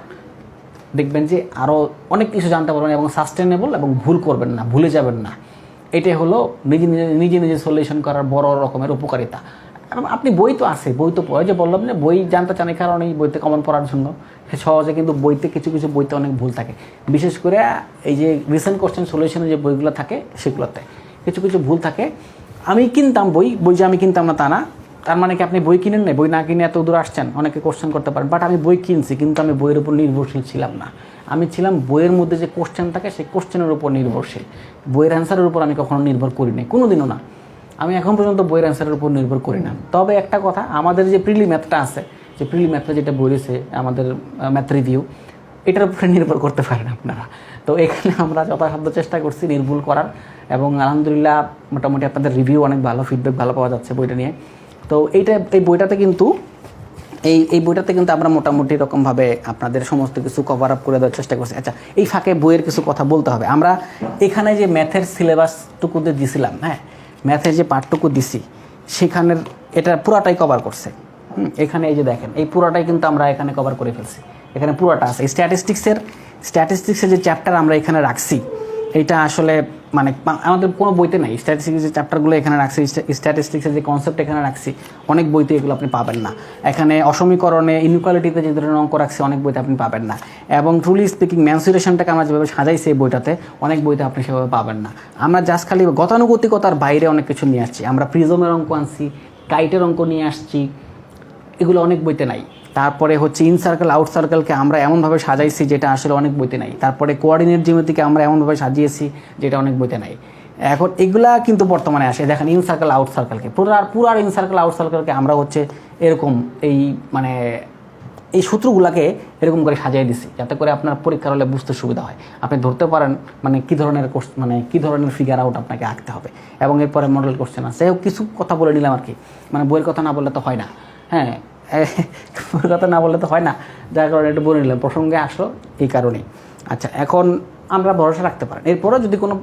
দেখবেন যে আরও অনেক কিছু জানতে পারবেন এবং সাস্টেনেবল এবং ভুল করবেন না, ভুলে যাবেন না। এটাই হলো নিজে সলিউশন করার বড় রকমের উপকারিতা। আপনি বই তো আছে, বই তো পড়ে, যে বললাম যে বই জানতে চান এই কারণেই বইতে কমন পড়ার জন্য সহজে, কিন্তু বইতে কিছু বইতে অনেক ভুল থাকে, বিশেষ করে এই যে রিসেন্ট কোশ্চেন সলিউশনের যে বইগুলো থাকে সেগুলোতে কিছু ভুল থাকে। আমি কিনতাম বই যে আমি কিনতাম না তা না, তার মানে কি আপনি বই কিনেন না? বই না কিনে এত দূর আসছেন, অনেকে কোশ্চেন করতে পারেন, বাট আমি বই কিনছি কিন্তু আমি বইয়ের উপর নির্ভরশীল ছিলাম না। আমি ছিলাম বইয়ের মধ্যে যে কোশ্চেন থাকে সেই কোশ্চেনের উপর নির্ভরশীল। বইয়ের অ্যান্সারের উপর আমি কখনো নির্ভর করি নাই, কোনো দিনও না। আমি এখন পর্যন্ত বইয়ের অ্যান্সারের উপর নির্ভর করি না। তবে একটা কথা, আমাদের যে প্রিলি ম্যাথটা আছে, যে প্রিলি ম্যাথটা যেটা বলেছে আমাদের ম্যাথ রিভিউ, এটার উপরে নির্ভর করতে পারেন আপনারা। তো এখানে আমরা যথাসাধ্য চেষ্টা করছি নির্ভুল করার, এবং আলহামদুলিল্লাহ মোটামুটি আপনাদের রিভিউ অনেক ভালো, ফিডব্যাক ভালো পাওয়া যাচ্ছে বইটা নিয়ে। তো এই বইটাতে কিন্তু আমরা মোটামুটি রকমভাবে আপনাদের সমস্ত কিছু কভার আপ করে দেওয়ার চেষ্টা করছি। আচ্ছা, এই ফাঁকে বইয়ের কিছু কথা বলতে হবে। আমরা এখানে যে ম্যাথের সিলেবাসটুকু দিছিলাম, হ্যাঁ, ম্যাথের যে পার্টটুকু দিছি সেখানের এটা পুরাটাই কভার করছে। এখানে এই যে দেখেন, এই পুরাটাই কিন্তু আমরা এখানে কভার করে ফেলছি। এখানে পুরাটা আছে। স্ট্যাটিস্টিক্সের যে চ্যাপ্টার আমরা এখানে রাখছি, এটা আসলে মানে আমাদের কোনো বইতে নাই। স্ট্যাটিস্টিক্সের যে চ্যাপ্টারগুলো এখানে রাখছি, স্ট্যাটিস্টিক্সের যে কনসেপ্ট এখানে রাখছি, অনেক বইতে এগুলো আপনি পাবেন না। এখানে অসমীকরণে, ইনইকুয়ালিটিতে যে ধরনের অঙ্ক রাখছি অনেক বইতে আপনি পাবেন না। এবং ট্রুলি স্পিকিং মেনসুরেশনটাকে আমরা যেভাবে সাজাইছি এই বইটাতে, অনেক বইতে আপনি সেভাবে পাবেন না। আমরা জাস্ট খালি গতানুগতিকতার বাইরে অনেক কিছু নিয়ে আসছি। আমরা প্রিজমের অঙ্ক আনছি, কাইটের অঙ্ক নিয়ে আসছি, এগুলো অনেক বইতে নাই। তারপরে হচ্ছে ইন সার্কেল আউট সার্কেলকে আমরা এমনভাবে সাজাইছি যেটা আসলে অনেক বইতে নাই। তারপরে কোঅর্ডিনেট জিওমেট্রিকে আমরা এমনভাবে সাজিয়েছি যেটা অনেক বইতে নাই। এখন এগুলা কিন্তু বর্তমানে আসে। দেখেন, ইন সার্কেল আউট সার্কেলকে পুরো ইন সার্কেল আউট সার্কেলকে আমরা হচ্ছে এরকম এই সূত্রগুলোকে এরকম করে সাজিয়ে দিছি, যাতে করে আপনার পরীক্ষার হলে বুঝতে সুবিধা হয়, আপনি ধরতে পারেন কী ধরনের ফিগার আউট আপনাকে আঁকতে হবে। এবং এরপরে মডেল কোশ্চেন আছে। কিছু কথা বলে নিলাম আর কি, বইয়ের কথা না বললে তো হয় না। হ্যাঁ, বইয়ের কথা না বললে তো হয় না, যার কারণে একটু বলে নিলাম, প্রসঙ্গে আসলো এই কারণেই। আচ্ছা, এখন আমরা ভরসা রাখতে পারেন। এরপরেও যদি কোনো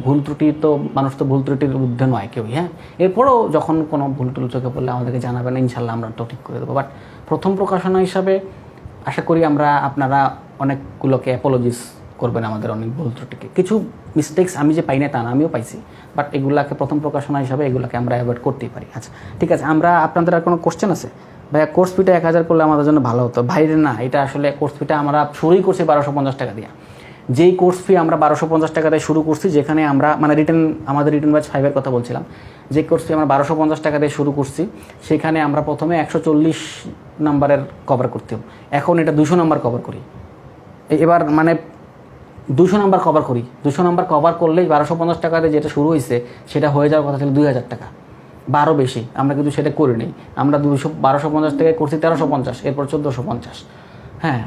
ভুল ত্রুটি, তো মানুষ তো ভুল ত্রুটির ঊর্ধ্বে নয় কেউই, হ্যাঁ, এরপরেও যখন কোনো ভুল টুল চোখে পড়লে আমাদেরকে জানাবেন, ইনশাল্লাহ আমরা তো ঠিক করে দেবো। বাট প্রথম প্রকাশনা হিসাবে আশা করি আপনারা অনেকগুলোকে অ্যাপোলজিস করবেন আমাদের অনেক ভুল ত্রুটিকে। কিছু মিস্টেক্স আমি যে পাই না তা না, আমিও পাইছি, বাট এগুলাকে প্রথম প্রকাশনা হিসাবে এগুলোকে আমরা অ্যাভয়েড করতেই পারি। আচ্ছা, ঠিক আছে। আপনাদের আর কোনো কোশ্চেন আছে? ভাইয়া, কোর্স ফিটা 1000 করলে আমাদের জন্য ভালো হতো। ভাইরে না, এটা আসলে কোর্স ফিটা আমরা শুরুই করছি 1250 টাকা দিয়ে। যেই কোর্স ফি আমরা 1250 টাকা দিয়ে শুরু করছি, যেখানে আমরা আমাদের রিটার্ন ব্যাচ 5-এর কথা বলছিলাম, যে কোর্স ফি আমরা 1250 টাকা দিয়ে শুরু করছি, সেখানে আমরা প্রথমে 140 নাম্বারের কভার করতাম, এখন এটা 200 নাম্বার কভার করি। এবার 200 নাম্বার কভার করি। 200 নাম্বার কভার করলেই 1250 টাকাতে যেটা শুরু হয়েছে সেটা হয়ে যাওয়ার কথা ছিল 2000 টাকা, 12 বেশি। আমরা কিন্তু সেটা করি নি। আমরা 1250 থেকে করছি 1350, এরপর 1450। হ্যাঁ,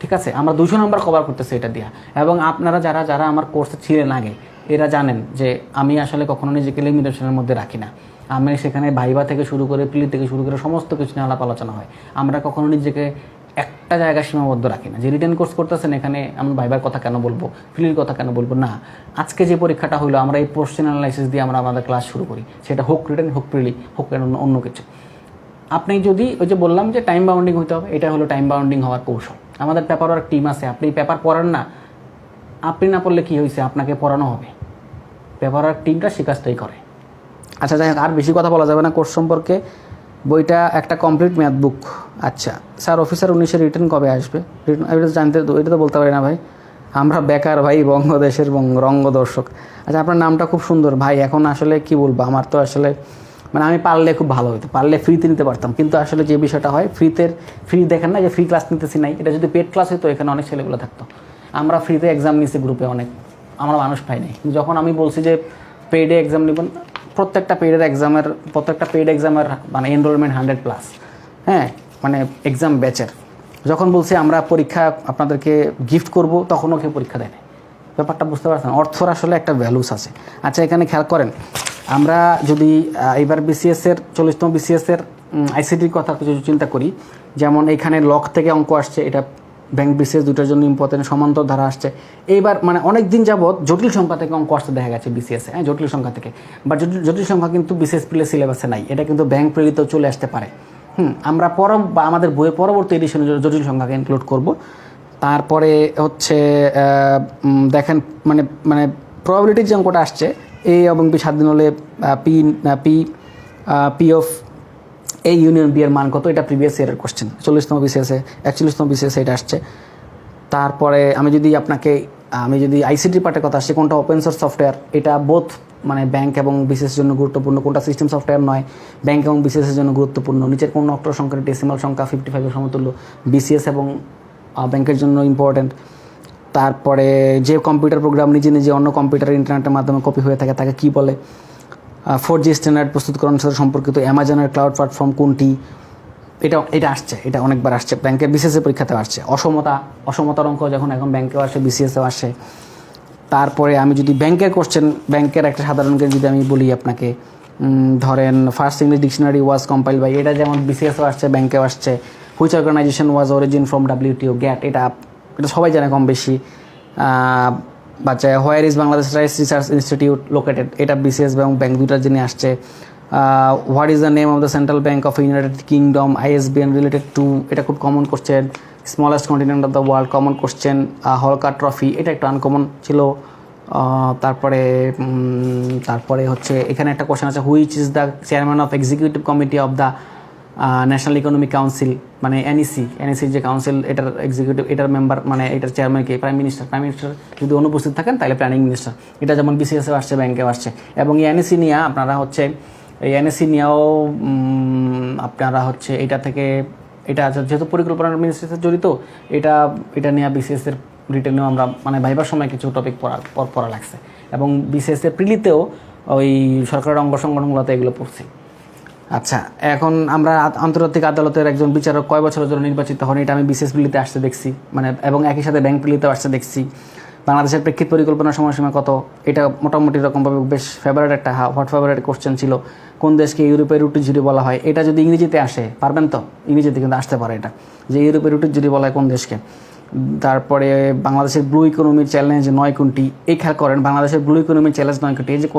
ঠিক আছে, আমরা 200 নাম্বার কভার করতেছি এটা দিয়া। এবং আপনারা যারা আমার কোর্সে ছিলেন আগে, এরা জানেন যে আমি আসলে কখনো নিজেকে লিমিটেশনের মধ্যে রাখি না। আমি সেখানে ভাইবা থেকে শুরু করে প্লি থেকে শুরু করে সমস্ত কিছু নিয়ে আলাপ আলোচনা হয়। আমরা কখনো নিজেকে একটা জায়গায় সীমাবদ্ধ রাখি না, যে রিটেন কোর্স করতেছেন এখানে আমি ভাইবার কথা কেন বলবো, প্লির কথা কেন বলবো না। আজকে যে পরীক্ষাটা হলো, আমরা এই পোর্শন অ্যানালাইসিস দিয়ে আমরা আমাদের ক্লাস শুরু করি, সেটা হোক রিটেন, হোক প্রিলি, হোক অন্য কিছু। আপনি যদি ওই যে বললাম যে টাইম বাউন্ডিং হতে হবে, এটা হলো টাইম বাউন্ডিং হওয়ার কৌশল। আমাদের পেপার ওয়ার্ক টিম আছে। আপনি পেপার পড়েন না, আপনি না পড়লে কী হয়েছে, আপনাকে পড়ানো হবে। পেপার ওয়ার্ক টিমটা সে কাজটাই করে। আচ্ছা, যাই হোক, আর বেশি কথা বলা যাবে না কোর্স সম্পর্কে। বইটা একটা কমপ্লিট ম্যাথ বুক। আচ্ছা স্যার, অফিসার 19-এর রিটার্ন কবে আসবে? এটা তো বলতে পারি না ভাই, আমরা বেকার ভাই, বঙ্গদেশের রঙ্গদর্শক। আচ্ছা, আপনার নামটা খুব সুন্দর ভাই। এখন আসলে কি বলবো, আমার তো আসলে আমি পারলে খুব ভালো হতো, পারলে ফ্রিতে নিতে পারতাম, কিন্তু আসলে যে বিষয়টা হয়, ফ্রি দেখেন না যে ফ্রি ক্লাস নিতেছি নাই, এটা যদি পেড ক্লাস হতো এখানে অনেক ছেলেগুলো থাকতো। আমরা ফ্রিতে এক্সাম নিয়েছি গ্রুপে, আমরা মানুষ পাই নাই। যখন আমি বলছি যে পেডে এক্সাম নেবেন, প্রত্যেকটা পেড এক্সামের এনরোলমেন্ট 100+, হ্যাঁ, এক্সাম ব্যাচের। যখন বলছি আমরা পরীক্ষা আপনাদেরকে গিফট করব, তখনও কেউ পরীক্ষা দেয় না। ব্যাপারটা বুঝতে পারছেন, অর্থর আসলে একটা ভ্যালুস আছে। আচ্ছা, এখানে খেয়াল করেন, আমরা যদি এবার BCS-এর 40তম BCS-এর আইসিটির কথা কিছু চিন্তা করি, যেমন এখানে লক থেকে অঙ্ক আসছে, এটা ব্যাংক বিসিএস দুটার জন্য ইম্পর্টেন্ট, সমান্তর ধারা আসছে। এইবার মানে অনেক দিন যাবৎ জটিল সংখ্যা থেকে অঙ্ক আসতে দেখা গেছে বিসিএসে, হ্যাঁ জটিল সংখ্যা থেকে, বা জটিল সংখ্যা কিন্তু বিসিএস প্লে সিলেবাসে নাই, এটা কিন্তু ব্যাংক প্রেরিত চলে আসতে পারে। আমরা বা আমাদের বইয়ের পরবর্তী এডিশনে জটিল সংখ্যাকে ইনক্লুড করব। তারপরে হচ্ছে দেখেন মানে মানে প্রবাবিলিটির যে অঙ্কটা আসছে এ এবং বি স্বাধীন হলে P P P of A union B এর মান কত, এটা প্রিভিয়াস ইয়ারের কোশ্চেন, 40তম বিসিএসে 41তম বিসিএসে এটা আসছে। তারপরে আমি যদি আইসিটি পার্টের কথা আসছে, কোনটা ওপেন সোর্স সফটওয়্যার, এটা বোথ মানে ব্যাংক এবং বিসিএস জন্য গুরুত্বপূর্ণ, কোনটা সিস্টেম সফটওয়্যার নয়, ব্যাংক এবং বিসিএসের জন্য গুরুত্বপূর্ণ, নিচের কোন অক্টর সংখ্যার ডেসিমাল সংখ্যা 55 সমতুল্য, বিসিএস এবং ব্যাংকের জন্য ইম্পর্ট্যান্ট। তারপরে যে কম্পিউটার প্রোগ্রাম নিজে নিজে অন্য কম্পিউটার ইন্টারনেটের মাধ্যমে কপি হয়ে থাকে তাকে কী বলে, 4G স্ট্যান্ডার্ড প্রস্তুতকরণের সাথে সম্পর্কিত অ্যামাজনের ক্লাউড প্ল্যাটফর্ম কোনটি, এটা আসছে, এটা অনেকবার আসছে, ব্যাংকের বিসিএসের পরীক্ষাতেও আসছে। অসমতার অঙ্ক এখন ব্যাংকেও আসে, বিসিএসেও আসে। তারপরে আমি যদি ব্যাংকের একটা সাধারণ জ্ঞান যদি আমি বলি আপনাকে, ধরেন first English dictionary was compile by, এটা যেমন বিসিএসও আসছে, ব্যাংকেও আসছে। Which organisation was origin from WTO GATT, এটা সবাই জানে কম বেশি। বাচ্চা where is Bangladesh rice research institute located, এটা বিসিএস এবং ব্যাংক দুটার জন্য আসছে। What is the name of the central bank of United Kingdom, ISBN related to, এটা খুব common question. Smallest continent of the world, common question. Holkar trophy, এটা একটু uncommon ছিল। তারপরে হচ্ছে এখানে একটা কোশ্চেন আছে, which is the chairman of executive committee of the national economic council, মানে এনইসির যে কাউন্সিল, এটার মেম্বার মানে এটার চেয়ারম্যান কে, প্রাইম মিনিস্টার যদি অনুপস্থিত থাকেন তাহলে প্ল্যানিং মিনিস্টার। এটা যেমন বিসিএসও আসছে, ব্যাংকেও আসছে। এবং এই এনইসি নিয়ে আপনারা হচ্ছে এটা থেকে এটা যেহেতু পরিকল্পনার মিনিস্ট্রিতে জড়িত, এটা নিয়ে বিসিএসের রিটেনেও আমরা মানে ভাইবার সময় কিছু টপিক পড়া লাগছে, এবং বিসিএসের প্রিলিতেও ওই সরকারের অঙ্গ সংগঠনগুলোতে এগুলো পড়ছি। আচ্ছা, এখন আমরা আন্তর্জাতিক আদালতের একজন বিচারক কয় বছরের জন্য নির্বাচিত হন, এটা আমি বিসিএস প্রিলিতে আসতে দেখছি, মানে এবং একই সাথে ব্যাংক প্রিলিতেও আসতে দেখছি। বাংলাদেশের প্রেক্ষিত পরিকল্পনার সময়সীমা কত, এটা মোটামুটি রকমভাবে বেশ ফেভারিট একটা হট ফেভারিট কোশ্চেন ছিল। কোন দেশকে ইউরোপের রুটি ঝুড়ি বলা হয়, এটা যদি ইংরেজিতে আসে, পারবেন তো, ইংরেজিতে কিন্তু আসতে পারে এটা, যে ইউরোপের রুটি ঝুড়ি বলা হয় কোন দেশকে। তারপরে বাংলাদেশের ব্লু ইকোনমির চ্যালেঞ্জ 9 কোনটি, এই খেয়াল করেন বাংলাদেশের ব্লু ইকোনমির চ্যালেঞ্জ 9 কোনটি, এই যে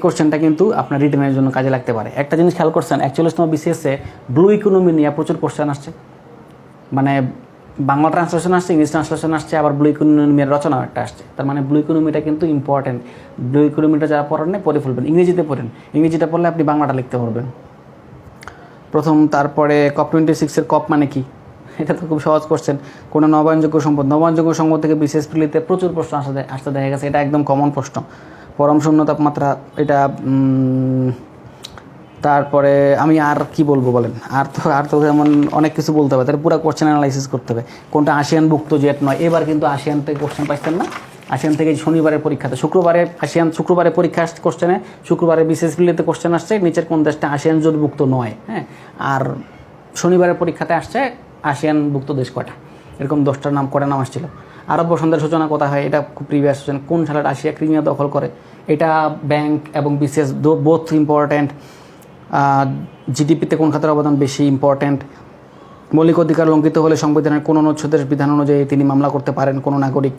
কোশ্চেনটা কিন্তু আপনার রিটেনের জন্য কাজে লাগতে পারে। একটা জিনিস খেয়াল করছেন, 41তম বিসিএসে ব্লু ইকোনমি নিয়ে প্রচুর কোশ্চেন আসছে, মানে বাংলা ট্রান্সলেশন আসছে, ইংলিশ ট্রান্সলেশন আসছে, আবার ব্লু ইকোনমির রচনা একটা আসছে। তার মানে ব্লু ইকোনমিটা কিন্তু ইম্পর্টেন্ট। ব্লু ইকোনমিটা যারা পড়েন না পড়ে ফেলবেন, ইংরেজিতে পড়েন, ইংরেজিটা পড়লে আপনি বাংলাটা লিখতে পারবেন প্রথম। তারপরে COP26 কপ মানে কি, এটা তো খুব সহজ কোশ্চেন। কোনো নবায়নযোগ্য সম্পদ থেকে বিসিএস প্রিলিতে প্রচুর প্রশ্ন আসতে দেখা গেছে, এটা একদম কমন প্রশ্ন। পরম শূন্য তাপমাত্রা, এটা। তারপরে আমি আর কি বলবো বলেন, আর তো যেমন অনেক কিছু বলতে হবে, তাহলে পুরো কোশ্চেন অ্যানালাইসিস করতে হবে। কোনটা ASEAN-ভুক্ত জেট নয়, এবার কিন্তু ASEAN থেকে কোশ্চেন পাইছেন না। ASEAN থেকে শনিবারের পরীক্ষাতে, শুক্রবারে পরীক্ষা আসছে কোশ্চেনে, শুক্রবারে বিসিএস প্রিলিতে কোশ্চেন আসছে, নিচের কোন দেশটা ASEAN জোটভুক্ত নয়, হ্যাঁ। আর শনিবারের পরীক্ষাতে আসছে ASEAN-ভুক্ত দেশ কয়টা, এরকম 10টার নাম কটা নাম আসছিল। আরব বসন্তের সূচনা কোথায় হয়, এটা খুব প্রিভিয়াস কোশ্চেন। কোন সালে রাশিয়া ক্রিমিয়া দখল করে, এটা ব্যাংক এবং বিসিএস বোথ ইম্পর্ট্যান্ট। জিডিপিতে কোন খাতের অবদান বেশি, ইম্পর্ট্যান্ট। মৌলিক অধিকার লঙ্ঘিত হলে সংবিধানের কোন অনুচ্ছেদের বিধান অনুযায়ী তিনি মামলা করতে পারেন কোনো নাগরিক,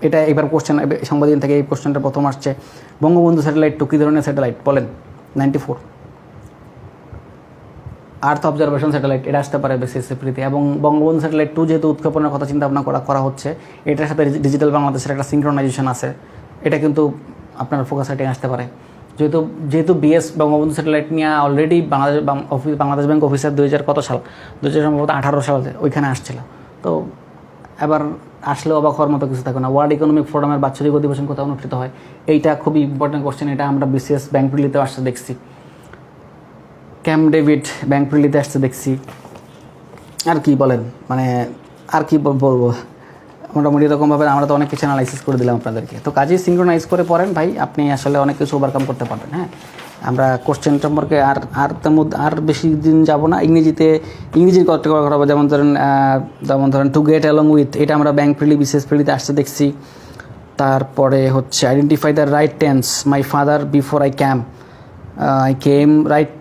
এটা এবার কোশ্চেন সংবিধান থেকে এই কোশ্চেনটা প্রথম আসছে। বঙ্গবন্ধু স্যাটেলাইট 2 কী ধরনের স্যাটেলাইট বলেন, 94। আর্থ অবজারভেশন স্যাটেলাইট, এটা আসতে পারে বিসিএস প্রিলিতে। এবং বঙ্গবন্ধু স্যাটেলাইট 2 যেহেতু উৎক্ষেপণের কথা চিন্তা ভাবনা করা হচ্ছে, এটার সাথে ডিজিটাল বাংলাদেশের একটা সিনক্রোনাইজেশন আছে, এটা কিন্তু আপনার ফোকাস সেটিং আসতে পারে। যেহেতু বিএস বঙ্গবন্ধু স্যাটেলাইট নিয়ে অলরেডি বাংলাদেশ ব্যাংক অফিসার 2000 কত সাল, 2018 সালে ওইখানে আসছিল। তো এবার আসলেও অবাক হওয়ার মতো কিছু থাকে না। ওয়ার্ল্ড ইকোনমিক ফোরামের বাৎসরিক অধিবেশন কোথায় অনুষ্ঠিত হয়, এইটা খুবই ইম্পর্টেন্ট কোশ্চেন, এটা আমরা বিসিএস ব্যাংক প্রিলিতে আসতে দেখছি। ক্যাম্প ডেভিড ব্যাংক প্রিলিতে আসতে দেখছি। আর কি বলেন, মানে আর কি বলবো, মোটামুটি এরকমভাবে আমরা তো অনেক কিছু অ্যানালাইসিস করে দিলাম আপনাদেরকে। তো কাজেই সিঙ্ক্রোনাইজ করে পড়েন ভাই, আপনি আসলে অনেক কিছু ওভারকাম করতে পারবেন। হ্যাঁ, আমরা কোশ্চেন সম্পর্কে আর বেশি দিন যাব না। ইংরেজির কথা হবে, যেমন ধরেন টু গেট অ্যালং উইথ, এটা আমরা ব্যাংক প্রিলি বিসিএস প্রিলিতে আসতে দেখছি। তারপরে হচ্ছে identify the right tense, my father before I came, right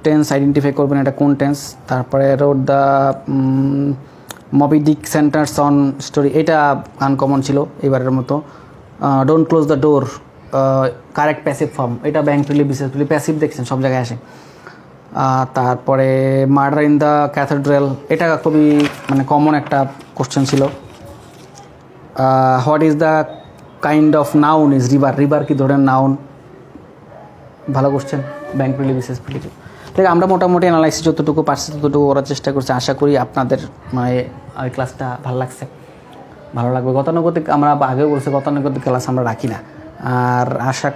tense identify করবেন এটা কোন টেন্স। তারপরে read the Moby Dick centers on story, এটা আনকমন ছিল এবারের মতো। Don't close the door, correct passive form, এটা ব্যাংক বিশেষলি প্যাসিভ দেখছেন সব জায়গায় আসে। তারপরে মার্ডার ইন দ্য ক্যাথেড্রাল, এটা খুবই মানে কমন একটা কোশ্চেন ছিল। What is the kind of noun is river, river কি ধরেন নাউন, ভালো কোশ্চেন ব্যাংক বিশেষলি। ঠিক আমরা মোটামুটি অ্যানালাইসিস যতটুকু পারছি ততটুকু করার চেষ্টা করছি। আশা করি আপনাদের মানে ওই ক্লাসটা ভালো লাগছে, ভালো লাগবে। গতানুগতিক আমরা আগেও বলছি গতানুগতিক ক্লাস আমরা রাখি না, আর আশা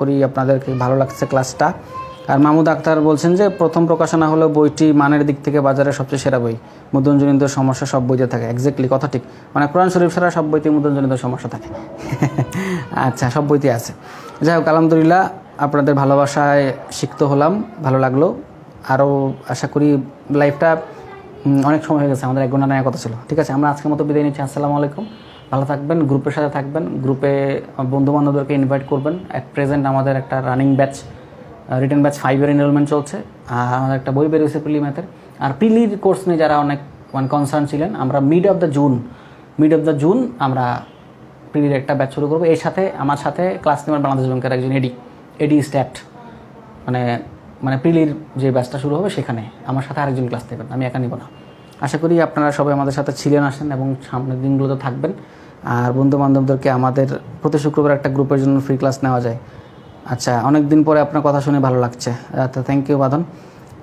করি আপনাদেরকে ভালো লাগছে ক্লাসটা। আর মাহমুদ আক্তার বলছেন যে প্রথম প্রকাশনা হলো বইটি মানের দিক থেকে বাজারে সবচেয়ে সেরা বই, মুদ্রণজনিত সমস্যা সব বইতে থাকে। এক্স্যাক্টলি কথা ঠিক, মানে কোরআন শরীফ ছাড়া সব বইতে মুদ্রণজনিত সমস্যা থাকে। আচ্ছা, সব বইতে আছে। যাই হোক, আলহামদুলিল্লাহ আপনাদের ভালোবাসায় শিখতে হলাম, ভালো লাগলো। আরও আশা করি লাইফটা অনেক সময় হয়ে গেছে, আমাদের 1 ঘন্টা নেওয়ার কথা ছিল। ঠিক আছে, আমরা আজকের মতো বিদায় নিচ্ছি। আসসালামু আলাইকুম, ভালো থাকবেন, গ্রুপের সাথে থাকবেন, গ্রুপে বন্ধুবান্ধবদেরকে ইনভাইট করবেন। অ্যাট প্রেজেন্ট আমাদের একটা রানিং ব্যাচ, রিটেন ব্যাচ 5-এর এনরোলমেন্ট চলছে, আর আমাদের একটা বই বেরিয়েছে প্রিলি ম্যাথের। আর প্রিলির কোর্স নিয়ে যারা অনেক কনসার্ন ছিলেন, আমরা মিড অফ দ্য জুন আমরা প্রিলির একটা ব্যাচ শুরু করবো। এর সাথে আমার সাথে ক্লাস নেবেন বাংলাদেশ ব্যাংকের একজন এডি স্ট্যাট, মানে প্রিলির যে ব্যাচটা শুরু হবে সেখানে আমার সাথে আরেকজন ক্লাস নেবেন, আমি একা নিব না। আশা করি আপনারা সবাই আমাদের সাথে ছিলেন, আসেন এবং সামনের দিনগুলোতে থাকবেন। আর বন্ধুবান্ধবদেরকে আমাদের প্রতি শুক্রবার একটা গ্রুপের জন্য ফ্রি ক্লাস নেওয়া যায়। আচ্ছা, অনেক দিন পরে আপনার কথা শুনে ভালো লাগছে, তো থ্যাংক ইউ বাদন।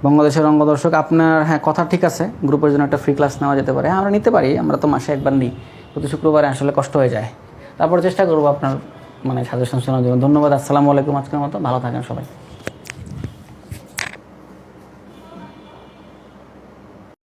বঙ্গদেশের অঙ্গদর্শক, আপনার কথা ঠিক আছে, গ্রুপের জন্য একটা ফ্রি ক্লাস নেওয়া যেতে পারে। আমরা নিতে পারি, আমরা তো মাসে একবার নিই, প্রতি শুক্রবারে আসলে কষ্ট হয়ে যায়। তারপর চেষ্টা করবো আপনার সাজেশন শোনার জন্য। ধন্যবাদ, আসসালামু আলাইকুম। আজকের মতো ভালো থাকেন সবাই।